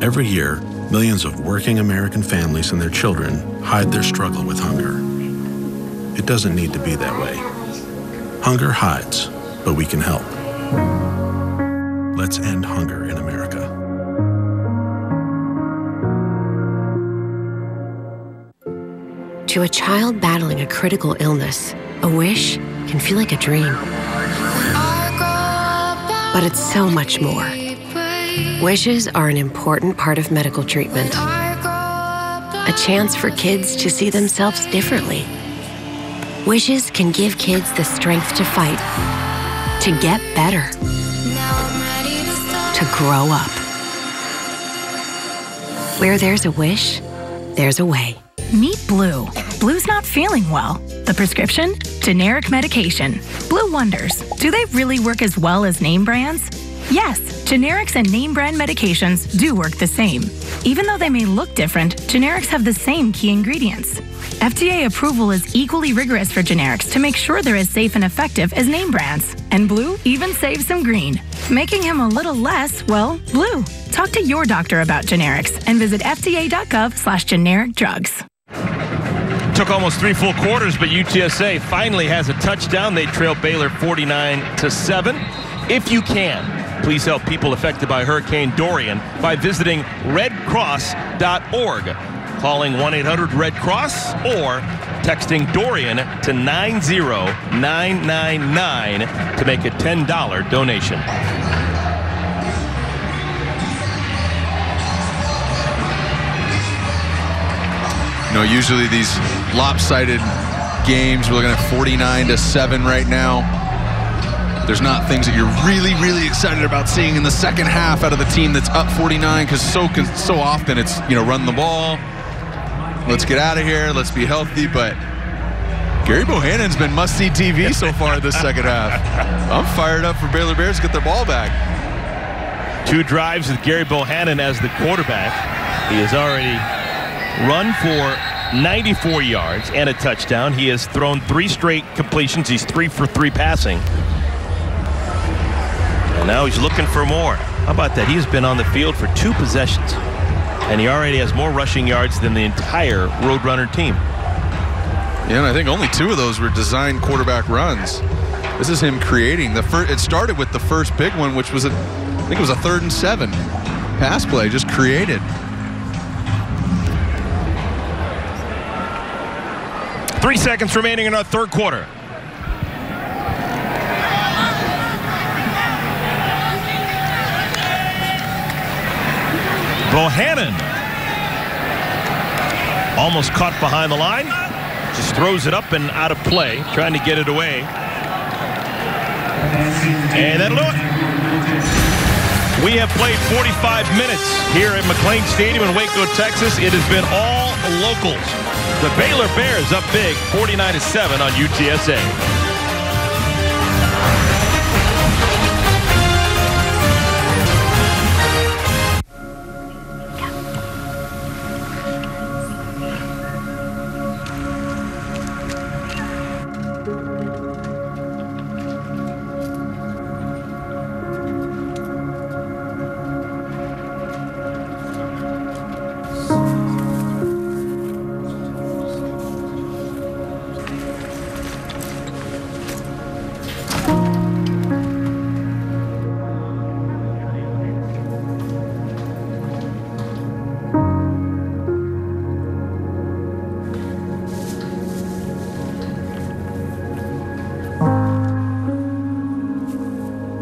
Every year, millions of working American families and their children hide their struggle with hunger. It doesn't need to be that way. Hunger hides, but we can help. Let's end hunger in America. To a child battling a critical illness, a wish can feel like a dream. But it's so much more. Wishes are an important part of medical treatment. A chance for kids to see themselves differently. Wishes can give kids the strength to fight, to get better, to grow up. Where there's a wish, there's a way. Meet Blue. Blue's not feeling well. The prescription? Generic medication. Blue wonders, do they really work as well as name brands? Yes, generics and name brand medications do work the same. Even though they may look different, generics have the same key ingredients. FDA approval is equally rigorous for generics to make sure they're as safe and effective as name brands. And Blue even saves some green, making him a little less, well, blue. Talk to your doctor about generics and visit fda.gov/generic drugs. Took almost 3 full quarters, but UTSA finally has a touchdown. They trail Baylor 49-7. If you can, please help people affected by Hurricane Dorian by visiting redcross.org, calling 1-800-RED-CROSS, or texting Dorian to 90999 to make a $10 donation. Usually these lopsided games, we're looking at 49-7 right now. There's not things that you're really, really excited about seeing in the second half out of the team that's up 49, because so often it's, run the ball, let's get out of here, let's be healthy. But Gary Bohannon's been must-see TV so far this second half. I'm fired up for Baylor Bears to get their ball back. 2 drives with Gary Bohannon as the quarterback. He has already run for 94 yards and a touchdown. He has thrown 3 straight completions. He's 3 for 3 passing. And now he's looking for more. How about that? He has been on the field for 2 possessions, and he already has more rushing yards than the entire Roadrunner team. Yeah, and I think only 2 of those were designed quarterback runs. This is him creating the first. It started with the first big one, which was I think it was a 3rd and 7 pass play, just created. 3 seconds remaining in our third quarter. Bohannon almost caught behind the line. Just throws it up and out of play, trying to get it away. And that'll do it. We have played 45 minutes here at McLean Stadium in Waco, Texas. It has been all locals. The Baylor Bears up big, 49-7 on UTSA.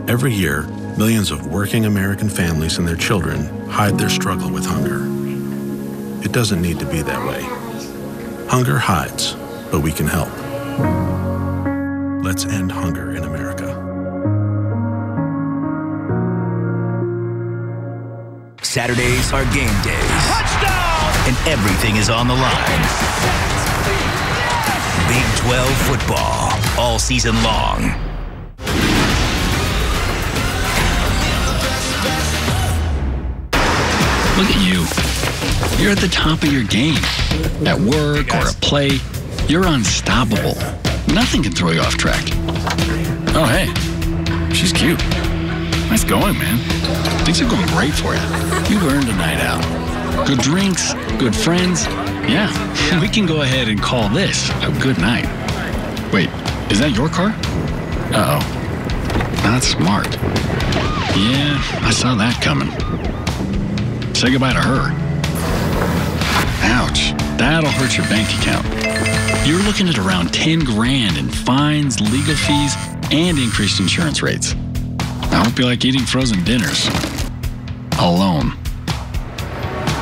Every year, millions of working American families and their children hide their struggle with hunger. It doesn't need to be that way. Hunger hides, but we can help. Let's end hunger in America. Saturdays are game days. Touchdown! And everything is on the line. Big 12 football, all season long. Look at you. You're at the top of your game. At work or a play, you're unstoppable. Nothing can throw you off track. Oh, hey, she's cute. Nice going, man. Things are going great for you. You've earned a night out. Good drinks, good friends. Yeah, we can go ahead and call this a good night. Wait, is that your car? Uh-oh. Not smart. Yeah, I saw that coming. Say goodbye to her. Ouch, that'll hurt your bank account. You're looking at around 10 grand in fines, legal fees, and increased insurance rates. I hope you like eating frozen dinners. Alone.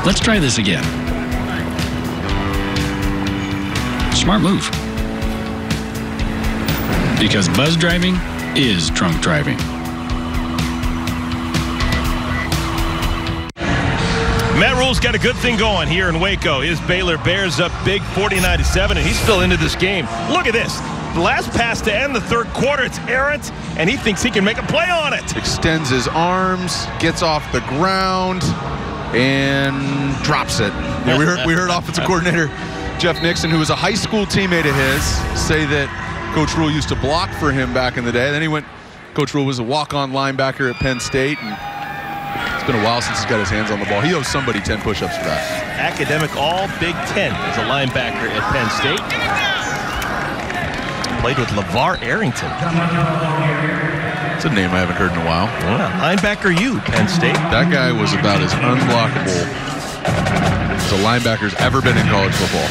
Let's try this again. Smart move. Because buzz driving is drunk driving. Matt Rule's got a good thing going here in Waco. His Baylor Bears up big 49-7, and he's still into this game. Look at this. The last pass to end the third quarter, it's errant, and he thinks he can make a play on it. Extends his arms, gets off the ground, and drops it. Yeah, we heard offensive coordinator Jeff Nixon, who was a high school teammate of his, say that Coach Rule used to block for him back in the day. Then Coach Rule was a walk-on linebacker at Penn State, and It's been a while since he's got his hands on the ball. He owes somebody 10 push-ups for that. Academic all Big Ten as a linebacker at Penn State. Played with LeVar Arrington. It's a name I haven't heard in a while. Yeah, linebacker Penn State. That guy was about as unblockable as a linebacker's ever been in college football.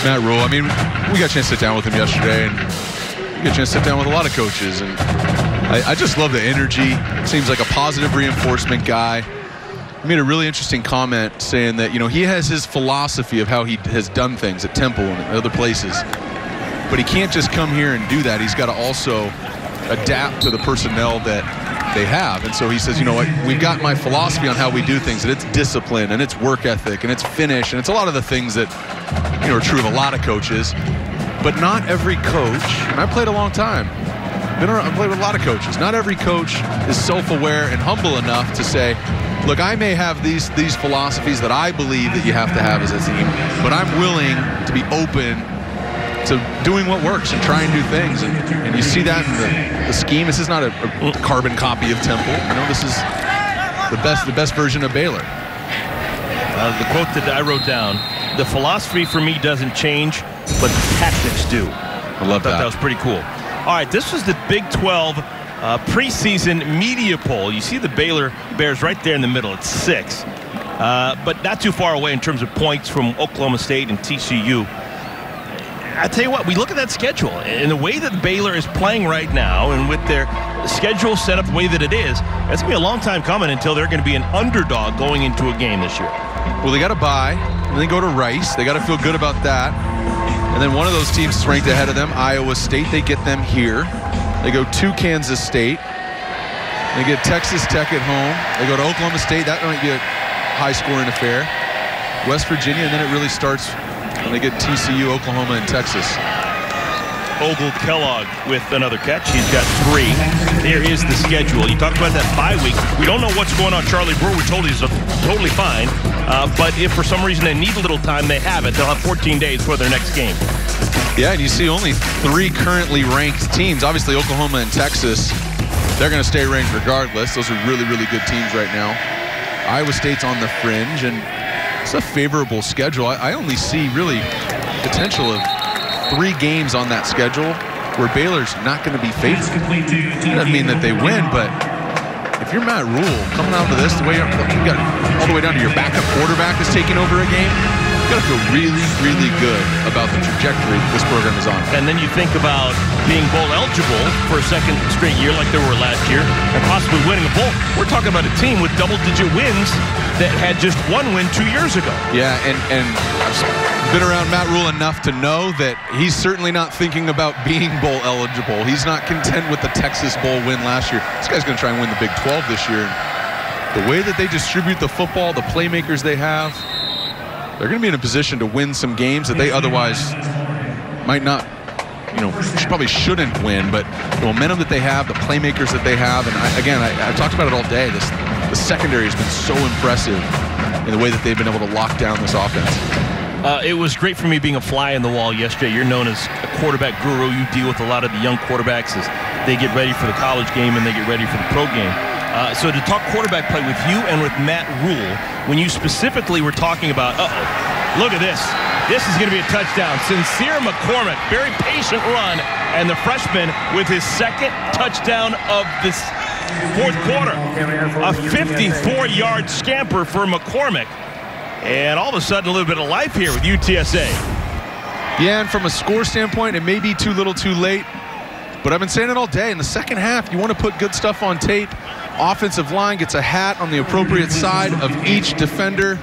Matt Rule, I mean, we got a chance to sit down with him yesterday, and we got a chance to sit down with a lot of coaches, and I just love the energy. Seems like a positive reinforcement guy. He made a really interesting comment saying that, you know, he has his philosophy of how he has done things at Temple and other places, but he can't just come here and do that. He's got to also adapt to the personnel that they have. And so he says, you know what, we've got my philosophy on how we do things, and it's discipline, and it's work ethic, and it's finish, and it's a lot of the things that, you know, are true of a lot of coaches. But not every coach, and I played a long time, I played with a lot of coaches. Not every coach is self-aware and humble enough to say, look, I may have these philosophies that I believe that you have to have as a team, but I'm willing to be open to doing what works and try and do things. And you see that in the scheme. This is not a carbon copy of Temple. You know, this is the best version of Baylor. The quote that I wrote down, the philosophy for me doesn't change, but the tactics do. I love that. That was pretty cool. All right, this was the Big 12 preseason media poll. You see the Baylor Bears right there in the middle at 6, but not too far away in terms of points from Oklahoma State and TCU. I tell you what, we look at that schedule and the way that Baylor is playing right now, and with their schedule set up the way that it is, it's going to be a long time coming until they're going to be an underdog going into a game this year. Well, they got to bye, and they go to Rice. They got to feel good about that. And then one of those teams is ranked ahead of them, Iowa State. They get them here. They go to Kansas State. They get Texas Tech at home. They go to Oklahoma State. That might be a high-scoring affair. West Virginia, and then it really starts when they get TCU, Oklahoma, and Texas. Ogle Kellogg with another catch. He's got 3. There is the schedule. You talked about that bye week. We don't know what's going on. Charlie Brewer, we're told he's totally fine. But if for some reason they need a little time, they have it. They'll have 14 days for their next game. Yeah, and you see only 3 currently ranked teams. Obviously, Oklahoma and Texas, they're going to stay ranked regardless. Those are really, really good teams right now. Iowa State's on the fringe, and it's a favorable schedule. I only see really potential of 3 games on that schedule where Baylor's not going to be favored. It doesn't mean that they win, but if you're Matt Rule coming out of this the way you got all the way down to your backup quarterback is taking over a game, you got to feel really, really good about the trajectory that this program is on. And then you think about being bowl eligible for a second straight year like they were last year and possibly winning a bowl. We're talking about a team with double-digit wins that had just 1 win 2 years ago. Yeah, and I've been around Matt Rule enough to know that he's certainly not thinking about being bowl eligible. He's not content with the Texas Bowl win last year. This guy's going to try and win the Big 12 this year. The way that they distribute the football, the playmakers they have, they're going to be in a position to win some games that they otherwise might not, you know, probably shouldn't win. But the momentum that they have, the playmakers that they have, and I talked about it all day. The secondary has been so impressive in the way that they've been able to lock down this offense. It was great for me being a fly in the wall yesterday. You're known as a quarterback guru. You deal with a lot of the young quarterbacks as they get ready for the college game and they get ready for the pro game. So to talk quarterback play with you and with Matt Rule, when you specifically were talking about, look at this. This is going to be a touchdown. Sincere McCormick, very patient run, and the freshman with his 2nd touchdown of this 4th quarter. A 54-yard scamper for McCormick. And all of a sudden, a little bit of life here with UTSA. Yeah, and from a score standpoint, it may be too little too late. But I've been saying it all day. In the second half, you want to put good stuff on tape. Offensive line gets a hat on the appropriate side of each defender.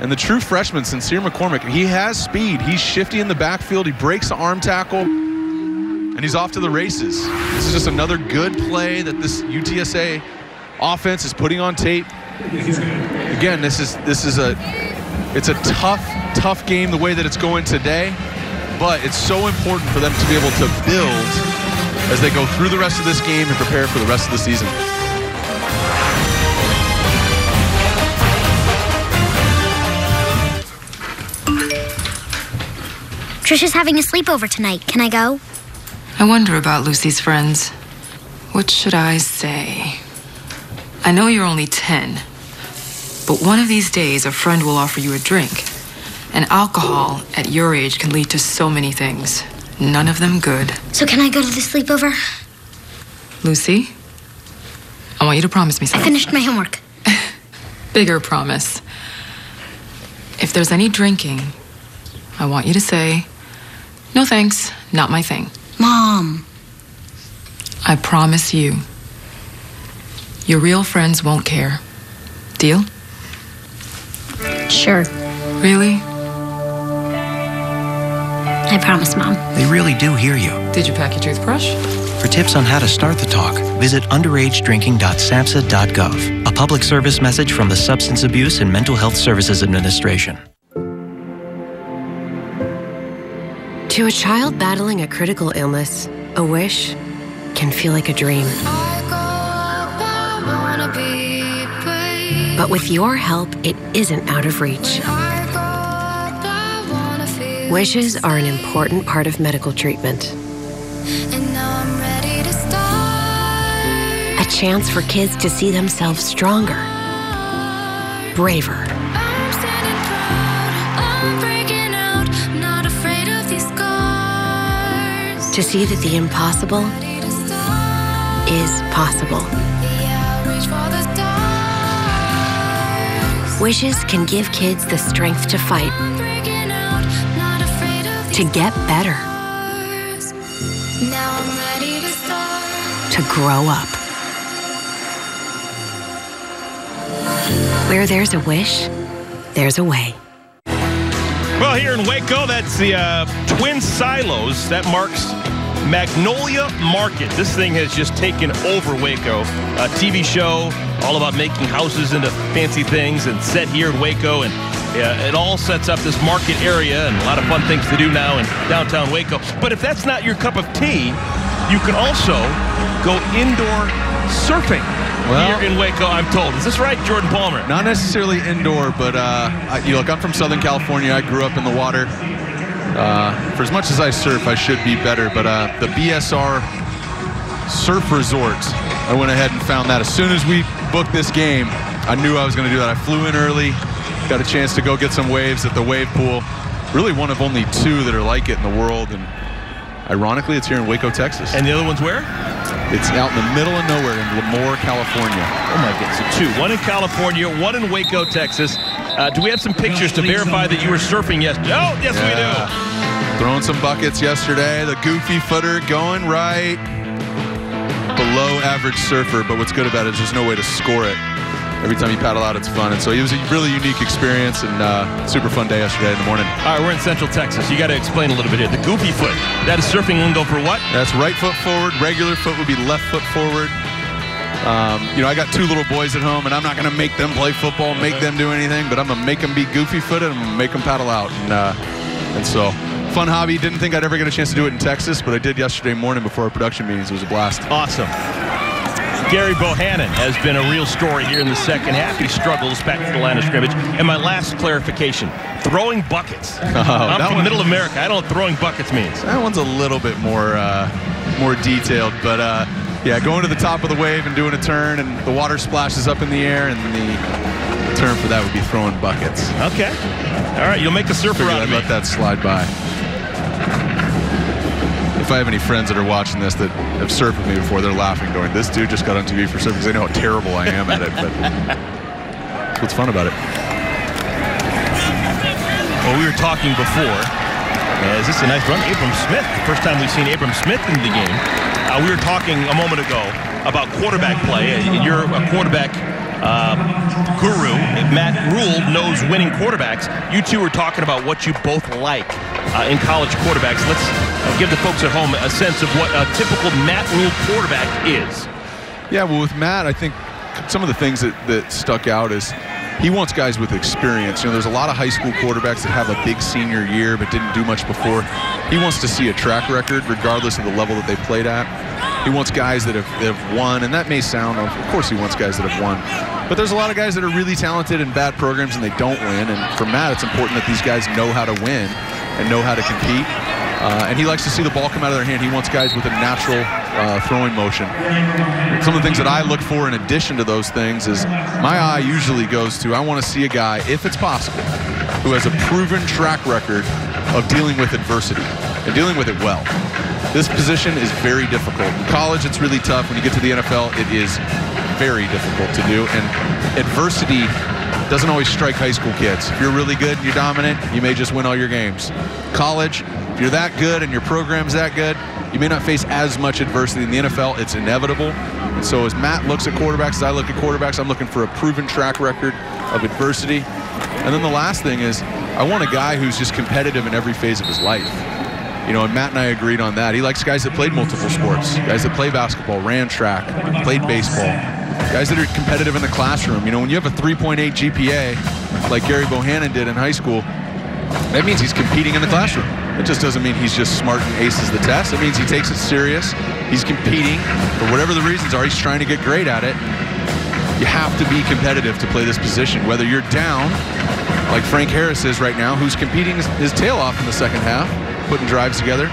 And the true freshman, Sincere McCormick, he has speed. He's shifty in the backfield. He breaks the arm tackle. And he's off to the races. This is just another good play that this UTSA offense is putting on tape. Again, it's a tough game the way that it's going today. But it's so important for them to be able to build as they go through the rest of this game and prepare for the rest of the season. Trisha's having a sleepover tonight. Can I go? I wonder about Lucy's friends. What should I say? I know you're only 10, but one of these days a friend will offer you a drink. And alcohol at your age can lead to so many things. None of them good. So can I go to the sleepover? Lucy, I want you to promise me something. I finished my homework. Bigger promise. If there's any drinking, I want you to say, no thanks, not my thing. Mom. I promise you, your real friends won't care. Deal? Sure. Really? I promise, Mom. They really do hear you. Did you pack your toothbrush? For tips on how to start the talk, visit underagedrinking.samhsa.gov. A public service message from the Substance Abuse and Mental Health Services Administration. To a child battling a critical illness, a wish can feel like a dream. But with your help, it isn't out of reach. Wishes are an important part of medical treatment. A chance for kids to see themselves stronger, braver, to see that the impossible is possible. Wishes can give kids the strength to fight, to get better, to grow up. Where there's a wish, there's a way. Well, here in Waco, that's the Twin Silos. That marks Magnolia Market. This thing has just taken over Waco. A TV show all about making houses into fancy things and set here in Waco. And it all sets up this market area and a lot of fun things to do now in downtown Waco. But if that's not your cup of tea, you can also go indoor surfing here in Waco, I'm told. Is this right, Jordan Palmer? Not necessarily indoor, but look, I'm from Southern California. I grew up in the water. For as much as I surf, I should be better. But the BSR Surf Resort, I went ahead and found that. As soon as we booked this game, I knew I was going to do that. I flew in early, got a chance to go get some waves at the wave pool. Really one of only two that are like it in the world. And ironically, it's here in Waco, Texas. And the other one's where? It's out in the middle of nowhere in Lemoore, California. Oh my goodness, so two. One in California, one in Waco, Texas. Do we have some pictures to verify that you were surfing yesterday? Oh, yes, we do. Throwing some buckets yesterday. The goofy footer going right. Below average surfer, but what's good about it is there's no way to score it. Every time you paddle out, it's fun. And so it was a really unique experience and super fun day yesterday in the morning. All right, we're in Central Texas. You got to explain a little bit here. The goofy foot, that is surfing lingo for what? That's right foot forward. Regular foot would be left foot forward. I got two little boys at home, and I'm not going to make them play football, make them do anything, but I'm going to make them be goofy-footed, and I'm going to make them paddle out. And so, fun hobby. Didn't think I'd ever get a chance to do it in Texas, but I did yesterday morning before our production meetings. It was a blast. Awesome. Gary Bohannon has been a real story here in the second half. He struggles back to the line of scrimmage. And my last clarification, throwing buckets. I'm from middle America. I don't know what throwing buckets means. That one's a little bit more detailed, but yeah, going to the top of the wave and doing a turn, and the water splashes up in the air, and the term for that would be throwing buckets. Okay. All right, you'll make a surfer out of me. Let that slide by. If I have any friends that are watching this that have surfed with me before, they're laughing, going, this dude just got on TV for surfing because they know how terrible I am at it. But that's what's fun about it. Well, we were talking before. Is this a nice run? Abram Smith. The first time we've seen Abram Smith in the game. We were talking a moment ago about quarterback play. You're a quarterback guru. Matt Rule knows winning quarterbacks. You two were talking about what you both like in college quarterbacks. Let's give the folks at home a sense of what a typical Matt Rule quarterback is. Yeah, well, with Matt, I think some of the things that stuck out is he wants guys with experience. There's a lot of high school quarterbacks that have a big senior year but didn't do much before. He wants to see a track record regardless of the level that they played at. He wants guys that have won, and that may sound, of course he wants guys that have won. But there's a lot of guys that are really talented in bad programs and they don't win. And for Matt, it's important that these guys know how to win and know how to compete. And he likes to see the ball come out of their hand. He wants guys with a natural throwing motion. Some of the things that I look for in addition to those things is my eye usually goes to, I want to see a guy, if it's possible, who has a proven track record of dealing with adversity and dealing with it well. This position is very difficult. In college, it's really tough. When you get to the NFL, it is very difficult to do. And adversity doesn't always strike high school kids. If you're really good and you're dominant, you may just win all your games. College, if you're that good and your program's that good, you may not face as much adversity. In the NFL, it's inevitable. And so as Matt looks at quarterbacks, as I look at quarterbacks, I'm looking for a proven track record of adversity. And then the last thing is, I want a guy who's just competitive in every phase of his life. You know, and Matt and I agreed on that. He likes guys that played multiple sports, guys that play basketball, ran track, played baseball, guys that are competitive in the classroom. You know, when you have a 3.8 GPA, like Gary Bohannon did in high school, that means he's competing in the classroom. It just doesn't mean he's just smart and aces the test. It means he takes it serious. He's competing for whatever the reasons are. He's trying to get great at it. You have to be competitive to play this position, whether you're down, like Frank Harris is right now, who's competing his tail off in the second half, putting drives together,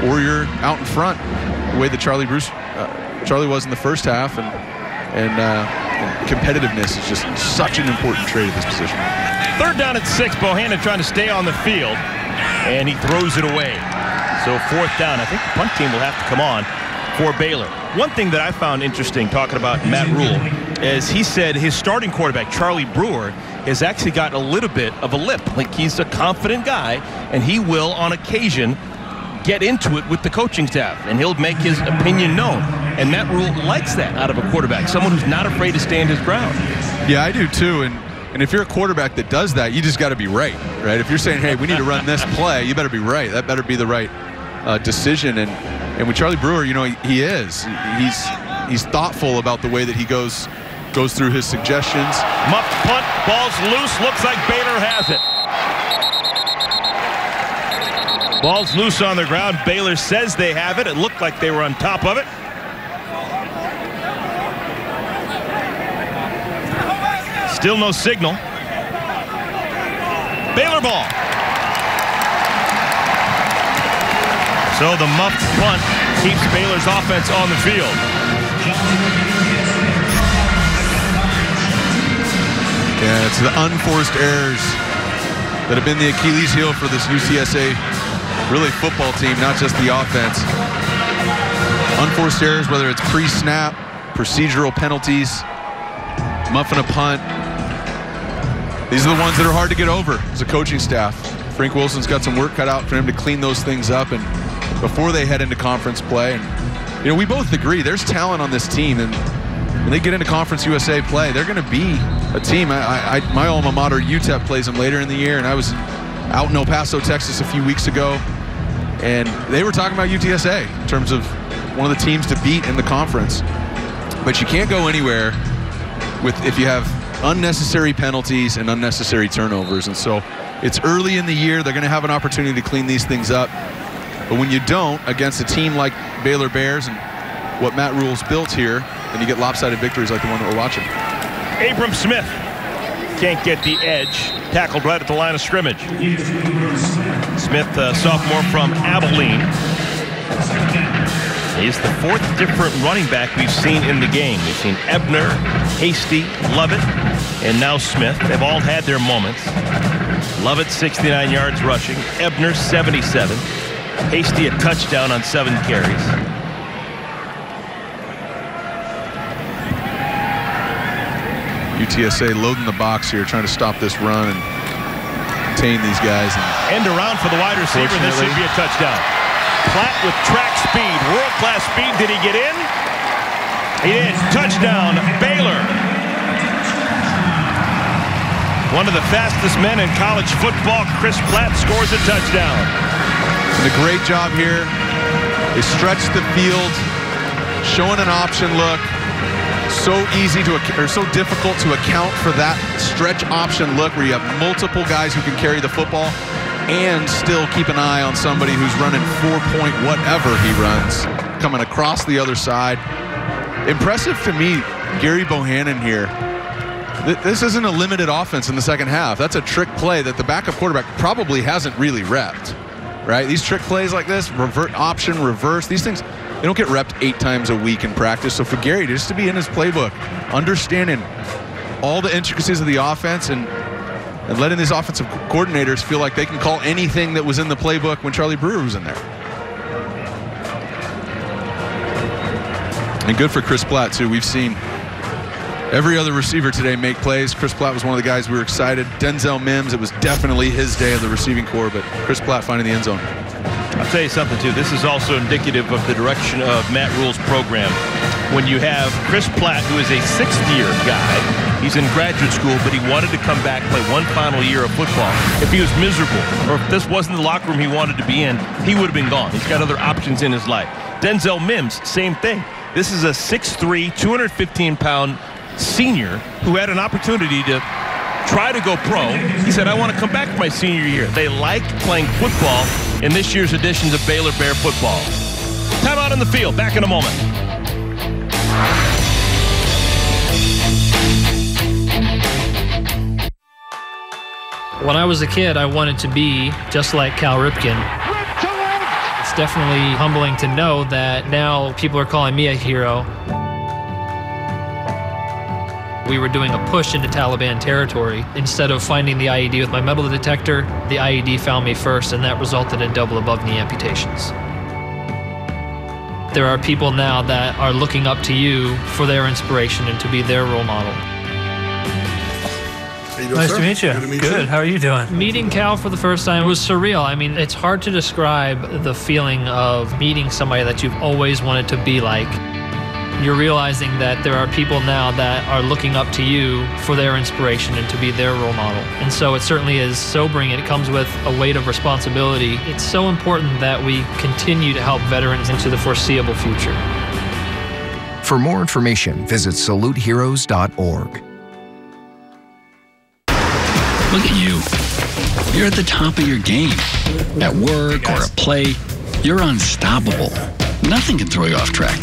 or you're out in front, the way that Charlie was in the first half, and competitiveness is just such an important trait of this position. 3rd down and 6. Bohannon trying to stay on the field, and he throws it away. So 4th down. I think the punt team will have to come on for Baylor. One thing that I found interesting talking about Matt Rule is he said his starting quarterback, Charlie Brewer, has actually got a little bit of a lip. Like, he's a confident guy, and he will, on occasion, get into it with the coaching staff, and he'll make his opinion known. And Matt Rule likes that out of a quarterback, someone who's not afraid to stand his ground. Yeah, I do too. And if you're a quarterback that does that, you just got to be right? If you're saying, hey, we need to run this play, you better be right. That better be the right decision. And with Charlie Brewer, you know, he is. He's thoughtful about the way that he goes through his suggestions. Muffed punt, ball's loose, looks like Baylor has it. Ball's loose on the ground. Baylor says they have it. It looked like they were on top of it. Still no signal. Baylor ball. So the muffed punt keeps Baylor's offense on the field. Yeah, it's the unforced errors that have been the Achilles heel for this UTSA, really, football team, not just the offense. Unforced errors, whether it's pre-snap, procedural penalties, muffing a punt. These are the ones that are hard to get over as a coaching staff. Frank Wilson's got some work cut out for him to clean those things up, and before they head into conference play. And, you know, we both agree there's talent on this team, and when they get into Conference USA play, they're going to be a team. My alma mater, UTEP, plays them later in the year, and I was out in El Paso, Texas a few weeks ago, and they were talking about UTSA in terms of one of the teams to beat in the conference. But you can't go anywhere if you have unnecessary penalties and unnecessary turnovers. And so it's early in the year. They're going to have an opportunity to clean these things up. But when you don't, against a team like Baylor Bears and what Matt Rule's built here, then you get lopsided victories like the one that we're watching. Abram Smith can't get the edge. Tackled right at the line of scrimmage. Smith, sophomore from Abilene. He's the 4th different running back we've seen in the game. We've seen Ebner, Hasty, Lovett, and now Smith. They've all had their moments. Lovett, 69 yards rushing. Ebner, 77. Hasty, a touchdown on 7 carries. UTSA loading the box here, trying to stop this run and contain these guys. End around for the wide receiver. This should be a touchdown. Platt with track speed, world-class speed. Did he get in? He did. Touchdown, Baylor. One of the fastest men in college football, Chris Platt, scores a touchdown. And a great job here. They stretched the field, showing an option look. So easy to, or so difficult to account for that stretch option look where you have multiple guys who can carry the football and still keep an eye on somebody who's running 4-point whatever he runs, coming across the other side. Impressive to me, Gary Bohannon here. This isn't a limited offense in the second half. That's a trick play that the backup quarterback probably hasn't really repped, right? These trick plays like this, revert option, reverse, these things, They don't get repped 8 times a week in practice. So for Gary, just to be in his playbook, understanding all the intricacies of the offense and letting these offensive coordinators feel like they can call anything that was in the playbook when Charlie Brewer was in there. And good for Chris Platt, too. We've seen every other receiver today make plays. Chris Platt was one of the guys we were excited. Denzel Mims, it was definitely his day of the receiving corps, but Chris Platt finding the end zone. I'll tell you something, too. This is also indicative of the direction of Matt Rule's program. When you have Chris Platt, who is a 6th-year guy, he's in graduate school, but he wanted to come back, play one final year of football. If he was miserable, or if this wasn't the locker room he wanted to be in, he would have been gone. He's got other options in his life. Denzel Mims, same thing. This is a 6'3", 215-pound senior who had an opportunity to try to go pro. He said, I want to come back for my senior year. They liked playing football in this year's editions of Baylor Bear football. Time out on the field. Back in a moment. When I was a kid, I wanted to be just like Cal Ripken. It's definitely humbling to know that now people are calling me a hero. We were doing a push into Taliban territory. Instead of finding the IED with my metal detector, the IED found me first, and that resulted in double above knee amputations. There are people now that are looking up to you for their inspiration and to be their role model. Nice to meet you. Good. How are you doing? Meeting Cal for the first time was surreal. I mean, it's hard to describe the feeling of meeting somebody that you've always wanted to be like. You're realizing that there are people now that are looking up to you for their inspiration and to be their role model. And so it certainly is sobering. It comes with a weight of responsibility. It's so important that we continue to help veterans into the foreseeable future. For more information, visit saluteheroes.org. Look at you. You're at the top of your game. At work or a play, you're unstoppable. Nothing can throw you off track.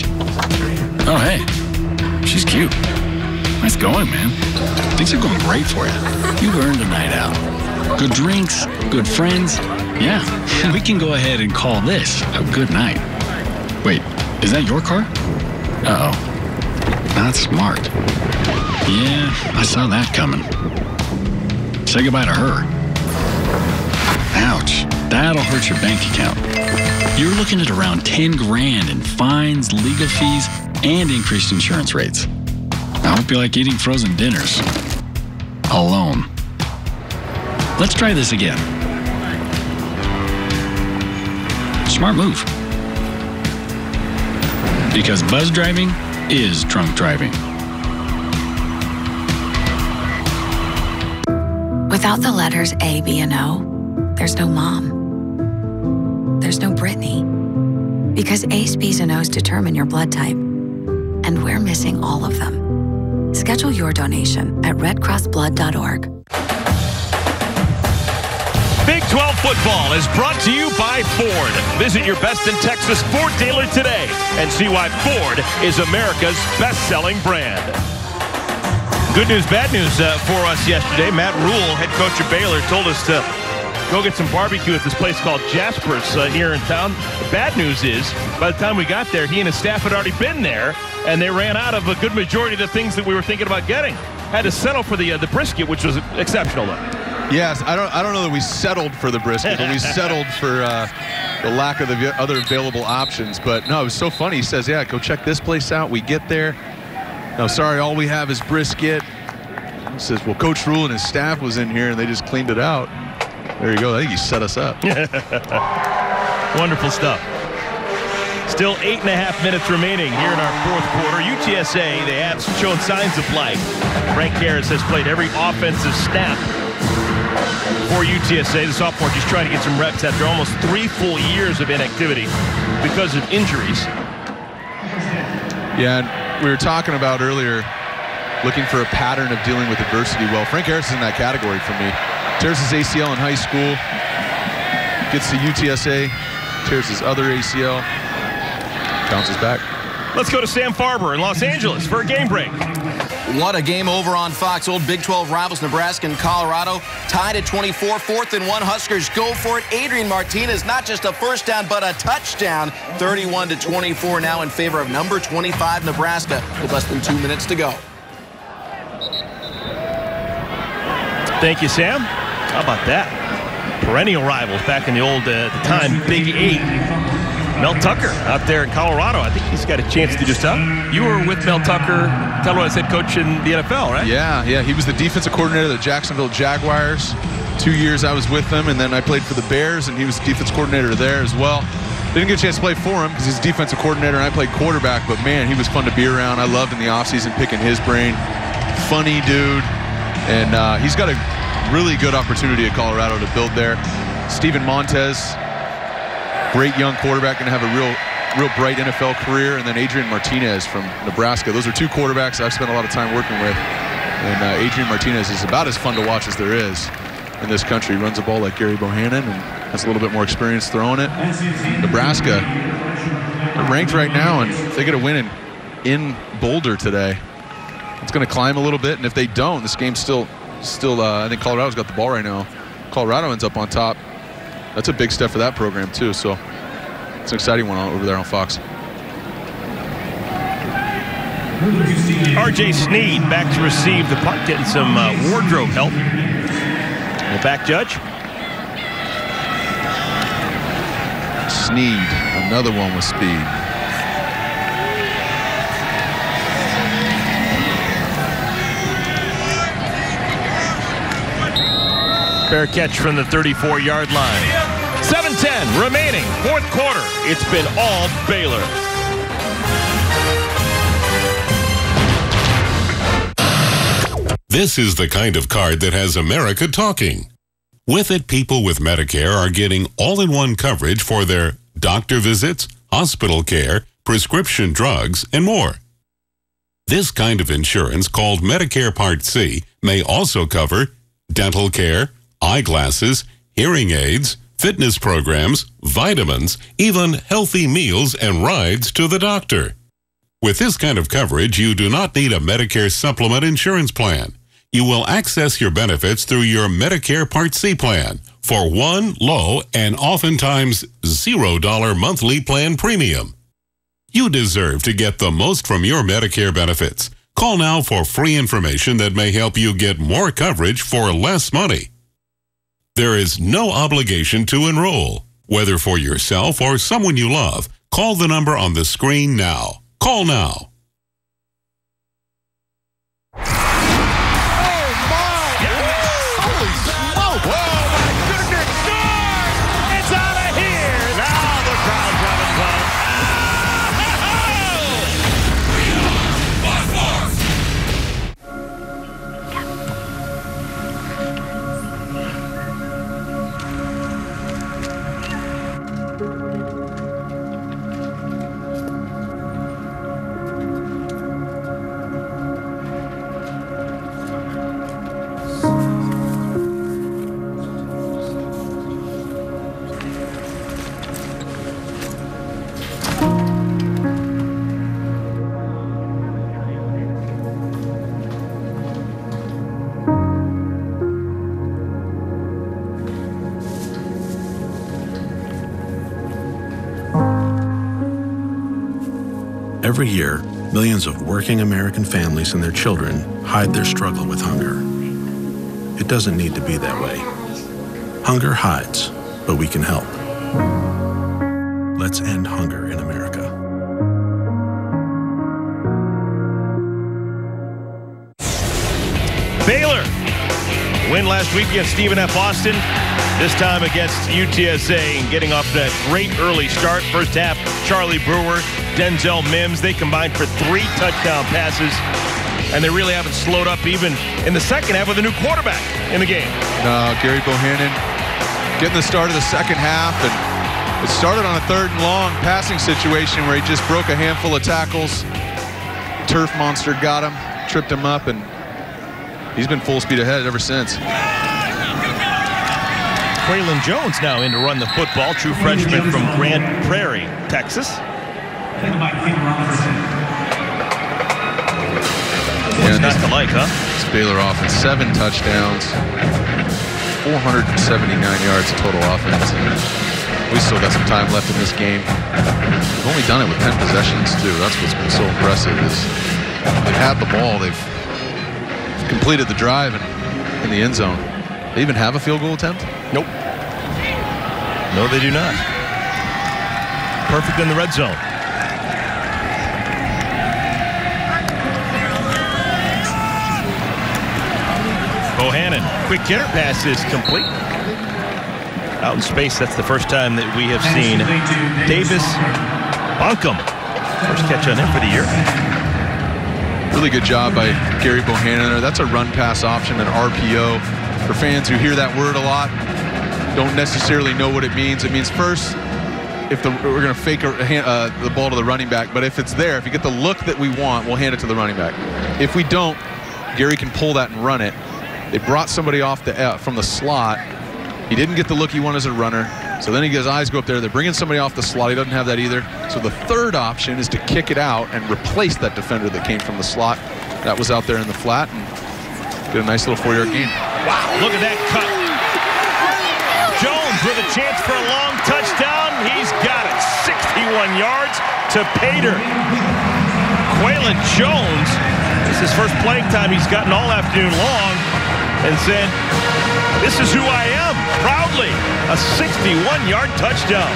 Oh, hey, she's cute. Nice going, man. Things are going great for you. You've earned a night out. Good drinks, good friends. Yeah, we can go ahead and call this a good night. Wait, is that your car? Uh-oh. Not smart. Yeah, I saw that coming. Say goodbye to her. Ouch, that'll hurt your bank account. You're looking at around 10 grand in fines, legal fees, and increased insurance rates. I hope you like eating frozen dinners. Alone. Let's try this again. Smart move. Because buzz driving is drunk driving. Without the letters A, B, and O, there's no mom. There's no Brittany. Because A's, B's, and O's determine your blood type. And we're missing all of them. Schedule your donation at redcrossblood.org. Big 12 football is brought to you by Ford. Visit your best in Texas Ford dealer today and see why Ford is America's best-selling brand. Good news, bad news for us yesterday. Matt Rule, head coach of Baylor, told us to go get some barbecue at this place called Jasper's here in town. The bad news is, by the time we got there, he and his staff had already been there, and they ran out of a good majority of the things that we were thinking about getting. Had to settle for the brisket, which was exceptional, though. Yes, I don't know that we settled for the brisket, but we settled for the lack of the other available options. But no, it was so funny. He says, yeah, go check this place out. We get there. No, sorry, all we have is brisket. He says, well, Coach Rule and his staff was in here, and they just cleaned it out. There you go. I think he set us up. Wonderful stuff. Still 8.5 minutes remaining here in our fourth quarter. UTSA, they have shown signs of life. Frank Harris has played every offensive snap for UTSA. The sophomore just trying to get some reps after almost 3 full years of inactivity because of injuries. Yeah, and we were talking about earlier looking for a pattern of dealing with adversity. Well, Frank Harris is in that category for me. Tears his ACL in high school, gets to UTSA, tears his other ACL, bounces back. Let's go to Sam Farber in Los Angeles for a game break. What a game over on Fox. Old Big 12 rivals Nebraska and Colorado tied at 24. 4th and 1. Huskers go for it. Adrian Martinez, not just a first down, but a touchdown. 31-24 now in favor of number 25 Nebraska with less than 2 minutes to go. Thank you, Sam. How about that? Perennial rivals back in the old, at the time, Big 8. Mel Tucker out there in Colorado. I think he's got a chance to do stuff. You were with Mel Tucker, Colorado's head coach in the NFL, right? Yeah. He was the defensive coordinator of the Jacksonville Jaguars. 2 years I was with him, and then I played for the Bears, and he was the defense coordinator there as well. Didn't get a chance to play for him because he's defensive coordinator, and I played quarterback, but man, he was fun to be around. I loved in the offseason picking his brain. Funny dude, and he's got a really good opportunity at Colorado to build there. Steven Montez, great young quarterback, going to have a real bright NFL career. And then Adrian Martinez from Nebraska. Those are two quarterbacks I've spent a lot of time working with. And Adrian Martinez is about as fun to watch as there is in this country. He runs the ball like Gary Bohannon and has a little bit more experience throwing it. Nebraska, they're ranked right now, and if they get a win in Boulder today, it's going to climb a little bit. And if they don't, this game's still I think Colorado's got the ball right now. Colorado ends up on top. That's a big step for that program, too. So it's an exciting one over there on Fox. R.J. Sneed back to receive the punt, getting some wardrobe help. The back judge. Sneed, another one with speed. Fair catch from the 34-yard line. 7:10 remaining, fourth quarter. It's been all Baylor. This is the kind of card that has America talking. With it, people with Medicare are getting all-in-one coverage for their doctor visits, hospital care, prescription drugs, and more. This kind of insurance, called Medicare Part C, may also cover dental care, eyeglasses, hearing aids, fitness programs, vitamins, even healthy meals and rides to the doctor. With this kind of coverage, you do not need a Medicare supplement insurance plan. You will access your benefits through your Medicare Part C plan for one low and oftentimes $0 monthly plan premium. You deserve to get the most from your Medicare benefits. Call now for free information that may help you get more coverage for less money. There is no obligation to enroll. Whether for yourself or someone you love, call the number on the screen now. Call now. Every year, millions of working American families and their children hide their struggle with hunger. It doesn't need to be that way. Hunger hides, but we can help. Let's end hunger in America. Baylor win last week against Stephen F. Austin. This time against UTSA, and getting off to that great early start. First half, Charlie Brewer, Denzel Mims, they combined for 3 touchdown passes, and they really haven't slowed up even in the second half with a new quarterback in the game. Gary Bohannon getting the start of the second half, and it started on a 3rd and long passing situation where he just broke a handful of tackles. Turf monster got him, tripped him up, and he's been full speed ahead ever since. Quaylen Jones now in to run the football, true freshman from Grand Prairie, Texas. What's not to like, huh? This Baylor offense, 7 touchdowns, 479 yards of total offense. We still got some time left in this game. We've only done it with 10 possessions, too. That's what's been so impressive is they've had the ball. They've completed the drive in the end zone. They even have a field goal attempt? Nope. No, they do not. Perfect in the red zone. Bohannon, quick hitter pass is complete. Out in space, that's the first time that we have seen Davis Bunkum. First catch on him for the year. Really good job by Gary Bohannon there. That's a run-pass option, an RPO. For fans who hear that word a lot, don't necessarily know what it means. It means first, we're going to fake the ball to the running back, but if it's there, if you get the look that we want, we'll hand it to the running back. If we don't, Gary can pull that and run it. They brought somebody off from the slot. He didn't get the look he wanted as a runner, so then his eyes go up there. They're bringing somebody off the slot. He doesn't have that either. So the third option is to kick it out and replace that defender that came from the slot. That was out there in the flat and get a nice little 4-yard gain. Wow, look at that cut. Jones with a chance for a long touchdown. He's got it. 61 yards to Pater. Quaylen Jones, this is his first playing time he's gotten all afternoon long, and said, "This is who I am," proudly. A 61-yard touchdown.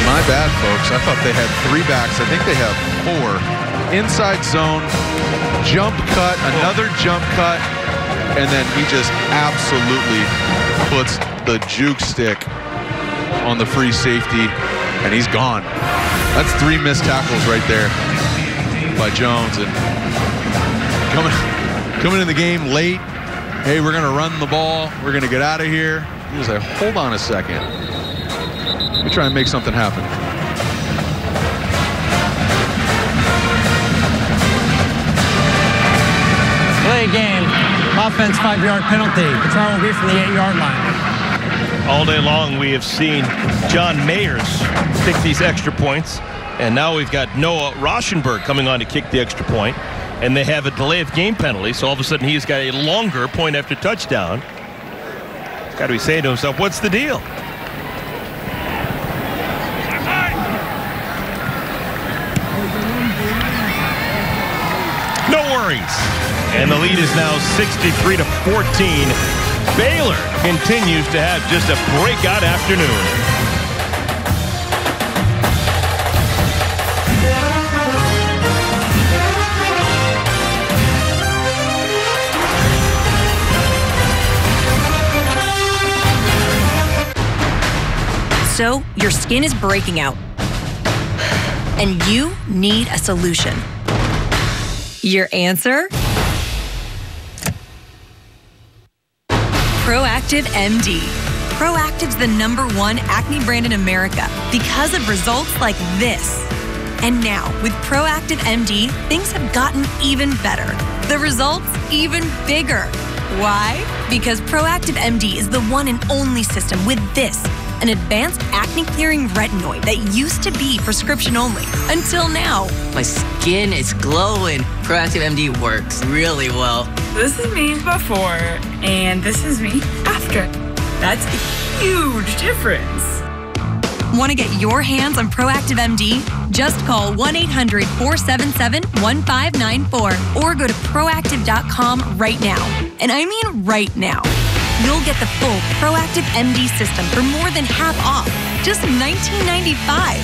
My bad, folks. I thought they had 3 backs. I think they have 4. Inside zone, jump cut, another jump cut, and then he just absolutely puts the juke stick on the free safety, and he's gone. That's 3 missed tackles right there by Jones. And coming in the game late, hey, we're going to run the ball. We're going to get out of here. He was like, hold on a second. Let me try and make something happen. Play game. Offense 5-yard penalty. The try will be from the 8-yard line. All day long we have seen John Mayers kick these extra points. And now we've got Noah Rauschenberg coming on to kick the extra point. And they have a delay of game penalty. So all of a sudden he's got a longer point after touchdown. He's got to be saying to himself, what's the deal? No worries. And the lead is now 63-14. Baylor continues to have just a breakout afternoon. So, your skin is breaking out, and you need a solution. Your answer? Proactiv MD. Proactiv's the #1 acne brand in America because of results like this. And now, with Proactiv MD, things have gotten even better. The results, even bigger. Why? Because Proactiv MD is the one and only system with this, an advanced acne-clearing retinoid that used to be prescription only, until now. My skin is glowing. Proactiv MD works really well. This is me before, and this is me after. That's a huge difference. Want to get your hands on Proactiv MD? Just call 1-800-477-1594 or go to proactiv.com right now. And I mean right now. You'll get the full Proactiv MD system for more than half off, just $19.95.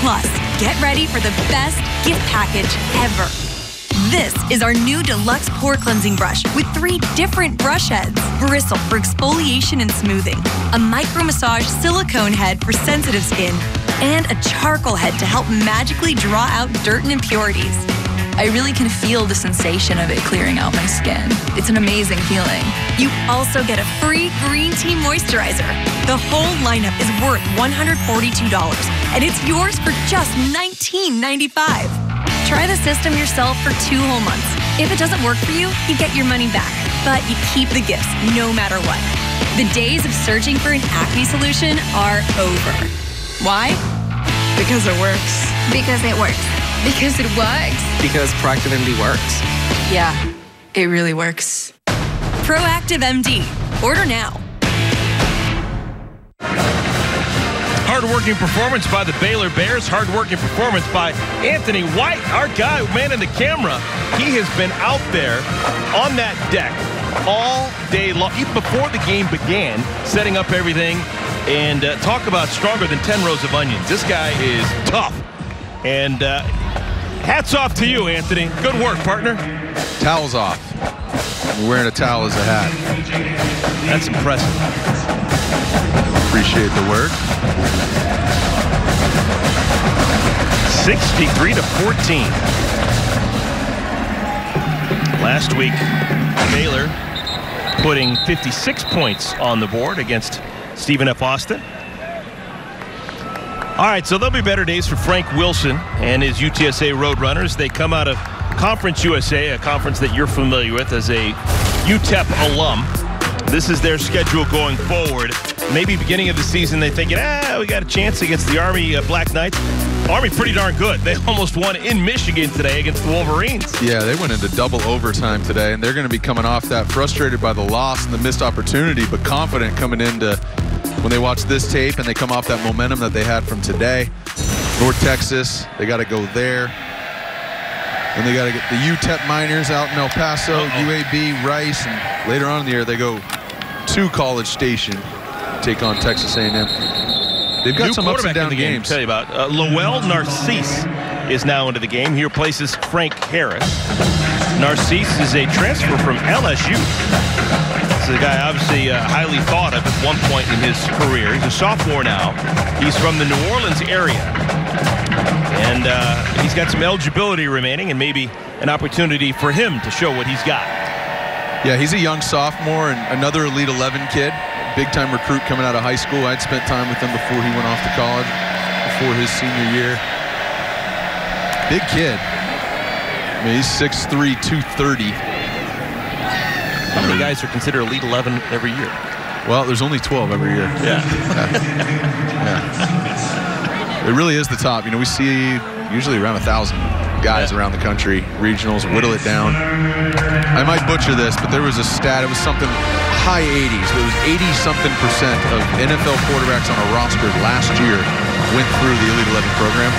Plus, get ready for the best gift package ever. This is our new deluxe pore cleansing brush with 3 different brush heads. Bristle for exfoliation and smoothing, a micro massage silicone head for sensitive skin, and a charcoal head to help magically draw out dirt and impurities. I really can feel the sensation of it clearing out my skin. It's an amazing feeling. You also get a free green tea moisturizer. The whole lineup is worth $142, and it's yours for just $19.95. Try the system yourself for 2 whole months. If it doesn't work for you, you get your money back, but you keep the gifts no matter what. The days of searching for an acne solution are over. Why? Because it works. Because it works. Because it works. Because Proactive MD works. Yeah, it really works. Proactive MD. Order now. Hard-working performance by the Baylor Bears. Hard-working performance by Anthony White, our guy, man in the camera. He has been out there on that deck all day long, even before the game began, setting up everything. And talk about stronger than 10 rows of onions. This guy is tough. And hats off to you, Anthony. Good work, partner. Towel's off. I'm wearing a towel as a hat. That's impressive. Appreciate the work. 63-14. Last week, Baylor putting 56 points on the board against Stephen F. Austin. All right, so there'll be better days for Frank Wilson and his UTSA Roadrunners. They come out of Conference USA, a conference that you're familiar with as a UTEP alum. This is their schedule going forward. Maybe beginning of the season, they thinking, we got a chance against the Army Black Knights. Army pretty darn good. They almost won in Michigan today against the Wolverines. Yeah, they went into double overtime today, and they're going to be coming off that frustrated by the loss and the missed opportunity, but confident coming into when they watch this tape and they come off that momentum that they had from today. North Texas, they got to go there. And they got to get the UTEP Miners out in El Paso, UAB, Rice, and later on in the year they go to College Station, take on Texas A&M. They've got some ups and down games. Tell you about Lowell Narcisse is now into the game. He replaces Frank Harris. Narcisse is a transfer from LSU. This is a guy obviously highly thought of at one point in his career. He's a sophomore now. He's from the New Orleans area. And he's got some eligibility remaining and maybe an opportunity for him to show what he's got. Yeah, he's a young sophomore and another Elite 11 kid. Big-time recruit coming out of high school. I'd spent time with him before he went off to college, before his senior year. Big kid. I mean, he's 6'3", 230. How many guys are considered Elite 11 every year? Well, there's only 12 every year. Yeah. It really is the top. You know, we see usually around 1,000 guys around the country, regionals, whittle it down. I might butcher this, but there was a stat. It was something high 80s. It was 80-something% of NFL quarterbacks on a roster last year went through the Elite 11 program.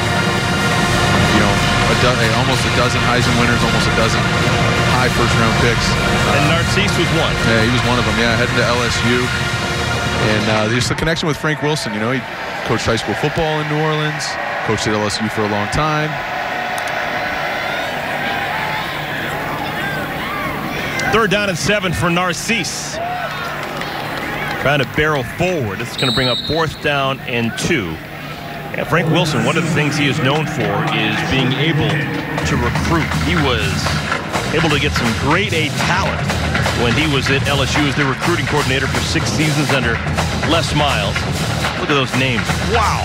You know, almost a dozen Heisman winners, almost a dozen high first-round picks. And Narcisse was one. Yeah, he was one of them. Yeah, heading to LSU. And there's the connection with Frank Wilson. You know, he coached high school football in New Orleans, coached at LSU for a long time. Third down and 7 for Narcisse. Trying to barrel forward. It's going to bring up 4th down and 2. And Frank Wilson, one of the things he is known for is being able to recruit. He was able to get some grade A talent when he was at LSU as the recruiting coordinator for 6 seasons under Les Miles. Look at those names. Wow.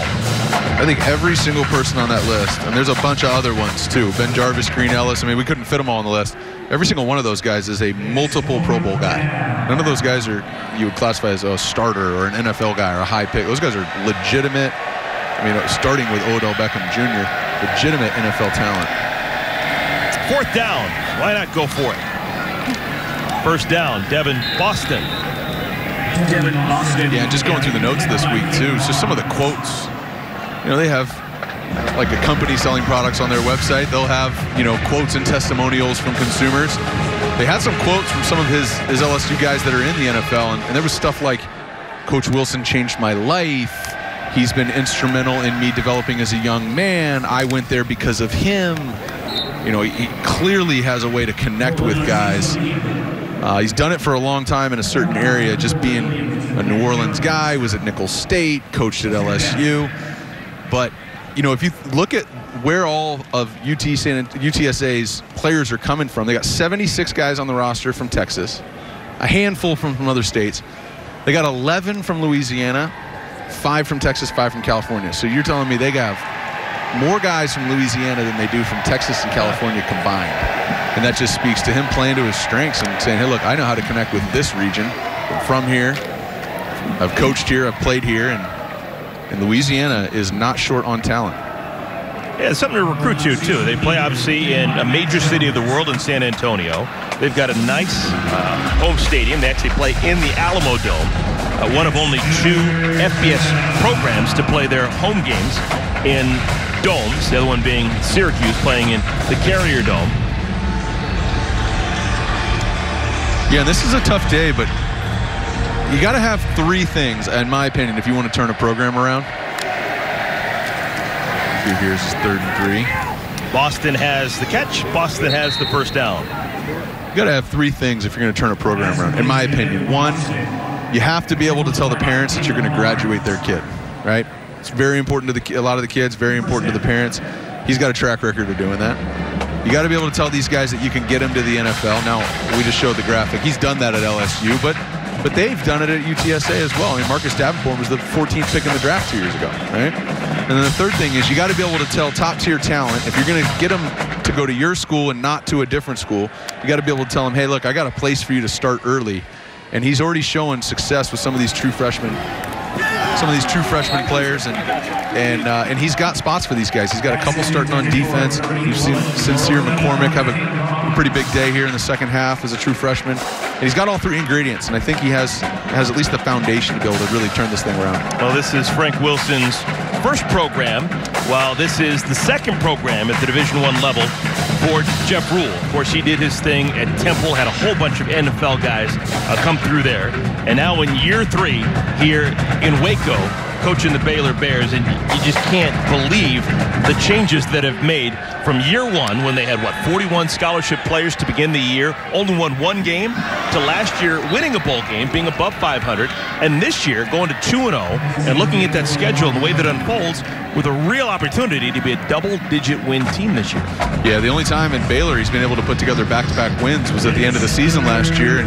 I think every single person on that list, and there's a bunch of other ones too, Ben Jarvis, Green Ellis, I mean, we couldn't fit them all on the list. Every single one of those guys is a multiple Pro Bowl guy. None of those guys are, you would classify as a starter or an NFL guy or a high pick. Those guys are legitimate, I mean, starting with Odell Beckham Jr., legitimate NFL talent. 4th down. Why not go for it? 1st down, Devin Boston. Yeah, just going through the notes this week too. It's just some of the quotes. You know, they have like a company selling products on their website. They'll have, you know, quotes and testimonials from consumers. They had some quotes from some of his LSU guys that are in the NFL, and there was stuff like, Coach Wilson changed my life. He's been instrumental in me developing as a young man. I went there because of him. You know, he clearly has a way to connect with guys. He's done it for a long time in a certain area, just being a New Orleans guy, was at Nicholls State, coached at LSU. But, you know, if you look at where all of UTSA's players are coming from, they got 76 guys on the roster from Texas, a handful from other states. They got 11 from Louisiana, 5 from Texas, 5 from California. So you're telling me they have more guys from Louisiana than they do from Texas and California combined. And that just speaks to him playing to his strengths and saying, hey, look, I know how to connect with this region. I'm from here. I've coached here. I've played here. And Louisiana is not short on talent. Yeah, it's something to recruit to, too. They play, obviously, in a major city of the world in San Antonio. They've got a nice home stadium. They actually play in the Alamo Dome, one of only 2 FBS programs to play their home games in domes, the other one being Syracuse playing in the Carrier Dome. Yeah, this is a tough day, but you got to have 3 things, in my opinion, if you want to turn a program around. Here's 3rd and 3. Boston has the catch. Boston has the first down. You got to have 3 things if you're going to turn a program around, in my opinion. 1, you have to be able to tell the parents that you're going to graduate their kid, right? It's very important to a lot of the kids, very important to the parents. He's got a track record of doing that. You got to be able to tell these guys that you can get them to the NFL. Now, we just showed the graphic. He's done that at LSU, but they've done it at UTSA as well. I mean, Marcus Davenport was the 14th pick in the draft 2 years ago, right? And then the third thing is you got to be able to tell top-tier talent, if you're going to get them to go to your school and not to a different school, you got to be able to tell them, hey, look, I got a place for you to start early. And he's already showing success with some of these true freshman players, and he's got spots for these guys. He's got a couple starting on defense. You've seen Sincere McCormick have a pretty big day here in the second half as a true freshman. And he's got all 3 ingredients, and I think he has at least the foundation to be able to really turn this thing around. Well, this is Frank Wilson's first program, while this is the second program at the Division I level for Jeff Rule. Of course, he did his thing at Temple, had a whole bunch of NFL guys come through there. And now in year 3 here in Waco, coaching the Baylor Bears, and you just can't believe the changes that have made from year 1 when they had, 41 scholarship players to begin the year, only won 1 game, to last year winning a bowl game, being above 500, and this year going to 2-0, and looking at that schedule and the way that unfolds with a real opportunity to be a double-digit win team this year. Yeah, the only time in Baylor he's been able to put together back-to-back wins was at the end of the season last year,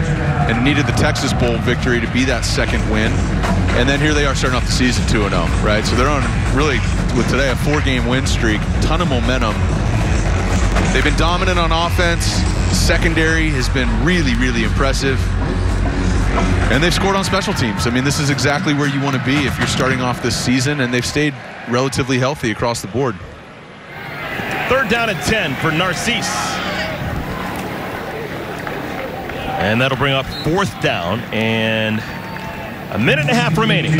and needed the Texas Bowl victory to be that second win. And then here they are starting off the season 2-0, right? So they're on, really, with today, a 4-game win streak, ton of momentum. They've been dominant on offense. Secondary has been really, really impressive. And they've scored on special teams. I mean, this is exactly where you want to be if you're starting off this season, and they've stayed relatively healthy across the board. 3rd down and 10 for Narcisse. And that'll bring up 4th down, and a minute and a half remaining.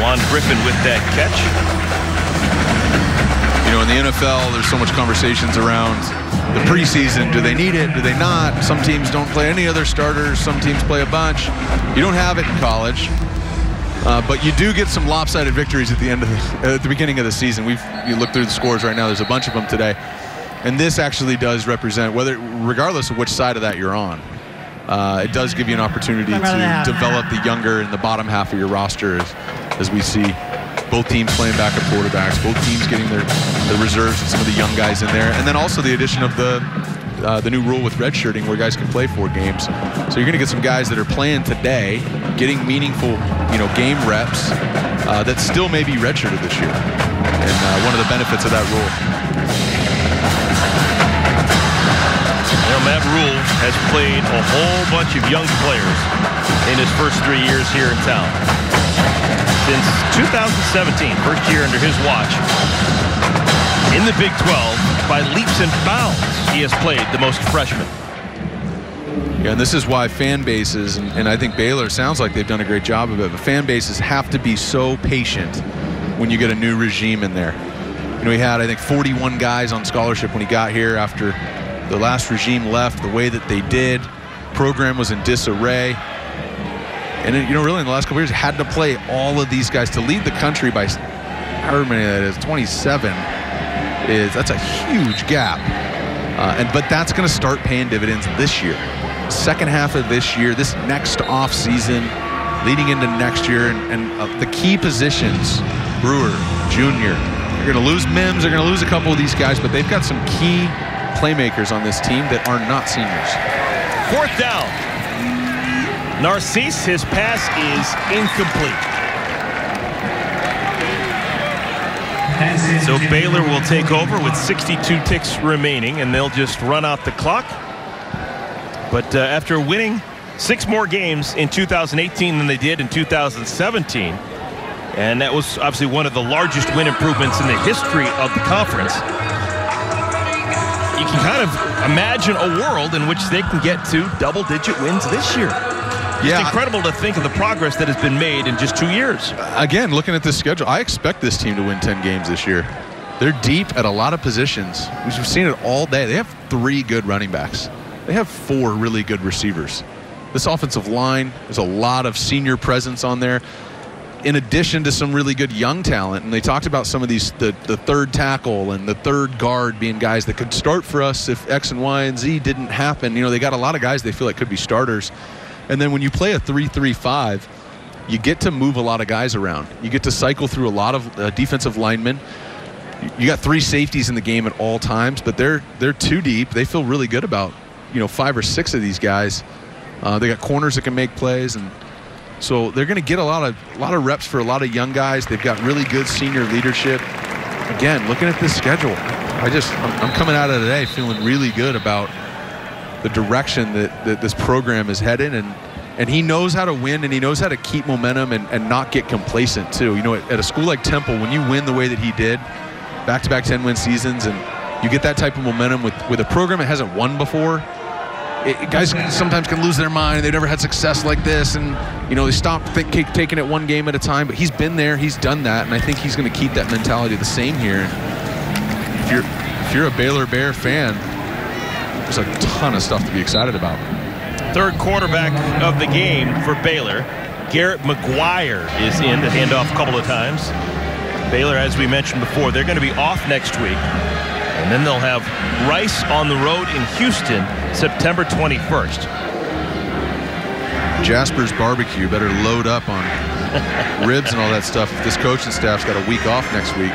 Juan Griffin with that catch. You know, in the NFL, there's so much conversations around the preseason. Do they need it? Do they not? Some teams don't play any other starters. Some teams play a bunch. You don't have it in college. But you do get some lopsided victories at the end of at the beginning of the season. You look through the scores right now. There's a bunch of them today. And this actually does represent, regardless of which side of that you're on, it does give you an opportunity to develop the younger and the bottom half of your roster, as we see both teams playing backup quarterbacks, both teams getting their reserves and some of the young guys in there, and then also the addition of the new rule with redshirting where guys can play 4 games. So you're going to get some guys that are playing today, getting meaningful, game reps that still may be redshirted this year. And one of the benefits of that rule. Matt Rule has played a whole bunch of young players in his first 3 years here in town. Since 2017, first year under his watch, in the Big 12, by leaps and bounds, he has played the most freshmen. Yeah, and this is why fan bases, and I think Baylor sounds like they've done a great job of it, but fan bases have to be so patient when you get a new regime in there. He had, I think, 41 guys on scholarship when he got here after the last regime left the way that they did. Program was in disarray. And, really in the last couple years, had to play all of these guys to lead the country by however many that is, 27. That's a huge gap. But that's going to start paying dividends this year. Second half of this year, this next off season, leading into next year, and the key positions, Brewer, Jr., they're going to lose Mims, they're going to lose a couple of these guys, but they've got some key playmakers on this team that are not seniors. 4th down. Narcisse, his pass is incomplete. So Baylor will take over with 62 ticks remaining, and they'll just run out the clock. But after winning 6 more games in 2018 than they did in 2017, And that was obviously one of the largest win improvements in the history of the conference. You can kind of imagine a world in which they can get to double-digit wins this year. It's incredible to think of the progress that has been made in just 2 years. Again, looking at this schedule, I expect this team to win 10 games this year. They're deep at a lot of positions. We've seen it all day. They have 3 good running backs. They have 4 really good receivers. This offensive line, there's a lot of senior presence on there, in addition to some really good young talent. And they talked about some of these, the third tackle and the third guard being guys that could start for us if X and Y and Z didn't happen. You know, they got a lot of guys they feel like could be starters. And then when you play a 3-3-5, you get to move a lot of guys around. You get to cycle through a lot of defensive linemen. You got 3 safeties in the game at all times, but they're too deep. They feel really good about, 5 or 6 of these guys. They got corners that can make plays, and so they're going to get a lot of reps for a lot of young guys. They've got really good senior leadership. Again, looking at this schedule, I'm coming out of today feeling really good about the direction that this program is headed, and he knows how to win, and he knows how to keep momentum and not get complacent too. At a school like Temple, when you win the way that he did, back-to-back 10-win seasons, and you get that type of momentum with a program that hasn't won before, guys sometimes can lose their mind. They've never had success like this, and they stop taking it one game at a time. But he's been there, he's done that, and I think he's going to keep that mentality the same here. If you're a Baylor Bear fan, there's a ton of stuff to be excited about. Third quarterback of the game for Baylor, Garrett McGuire, is in to hand off a couple of times. Baylor, as we mentioned before, they're going to be off next week. And then they'll have Rice on the road in Houston, September 21st. Jasper's Barbecue better load up on ribs and all that stuff if this coaching staff's got a week off next week.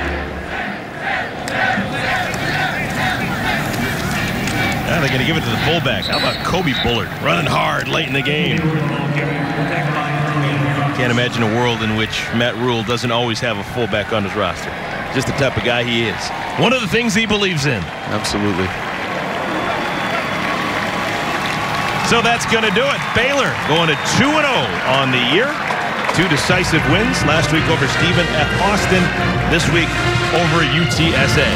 Now they're going to give it to the fullback. How about Kobe Bullard running hard late in the game? Can't imagine a world in which Matt Rule doesn't always have a fullback on his roster. Just the type of guy he is. One of the things he believes in. Absolutely. So that's going to do it. Baylor going to 2-0 on the year. 2 decisive wins. Last week over Stephen F. Austin. This week over UTSA.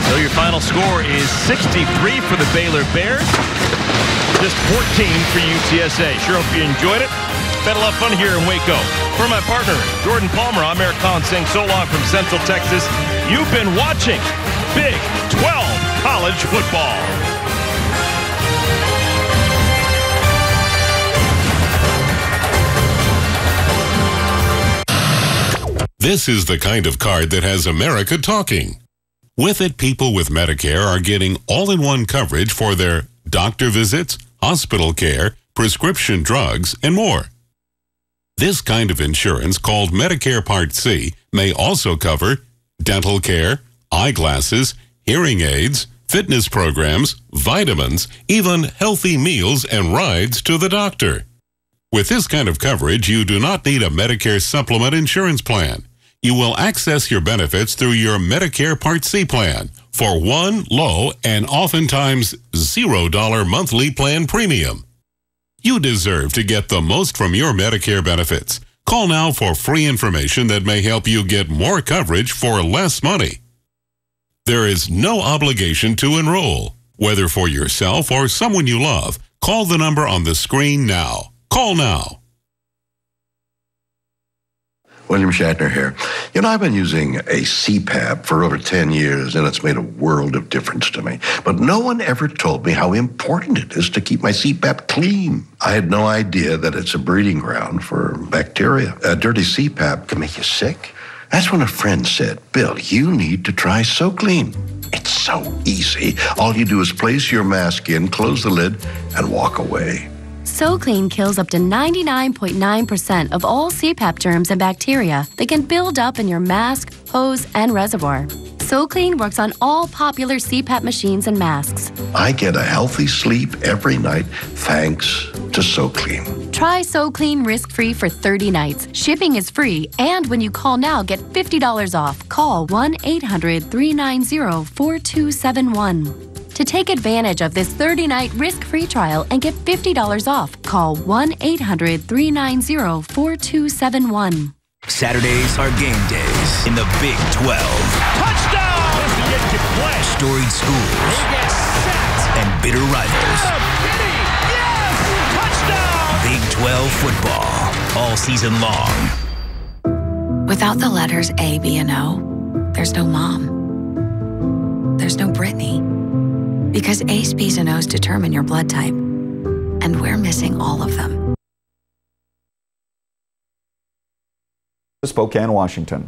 So your final score is 63 for the Baylor Bears. Just 14 for UTSA. Sure hope you enjoyed it. Had a lot of fun here in Waco. For my partner, Jordan Palmer, I'm Eric Collins saying so long from Central Texas. You've been watching Big 12 College Football. This is the kind of card that has America talking. With it, people with Medicare are getting all-in-one coverage for their doctor visits, hospital care, prescription drugs, and more. This kind of insurance, called Medicare Part C, may also cover dental care, eyeglasses, hearing aids, fitness programs, vitamins, even healthy meals and rides to the doctor. With this kind of coverage, you do not need a Medicare supplement insurance plan. You will access your benefits through your Medicare Part C plan for one low and oftentimes $0 monthly plan premium. You deserve to get the most from your Medicare benefits. Call now for free information that may help you get more coverage for less money. There is no obligation to enroll. Whether for yourself or someone you love, call the number on the screen now. Call now. William Shatner here. I've been using a CPAP for over 10 years, and it's made a world of difference to me. But no one ever told me how important it is to keep my CPAP clean. I had no idea that it's a breeding ground for bacteria. A dirty CPAP can make you sick. That's when a friend said, Bill, you need to try SoClean. It's so easy. All you do is place your mask in, close the lid, and walk away. SoClean kills up to 99.9% of all CPAP germs and bacteria that can build up in your mask, hose, and reservoir. SoClean works on all popular CPAP machines and masks. I get a healthy sleep every night thanks to SoClean. Try SoClean risk-free for 30 nights. Shipping is free, and when you call now, get $50 off. Call 1-800-390-4271. To take advantage of this 30-night risk-free trial and get $50 off, call 1-800-390-4271. Saturdays are game days in the Big 12. Touchdown! Storied schools and bitter rivals. Big 12 football all season long. Without the letters A, B, and O, there's no Mom. There's no Brittany. Because A's, B's, and O's determine your blood type. And we're missing all of them. Spokane, Washington.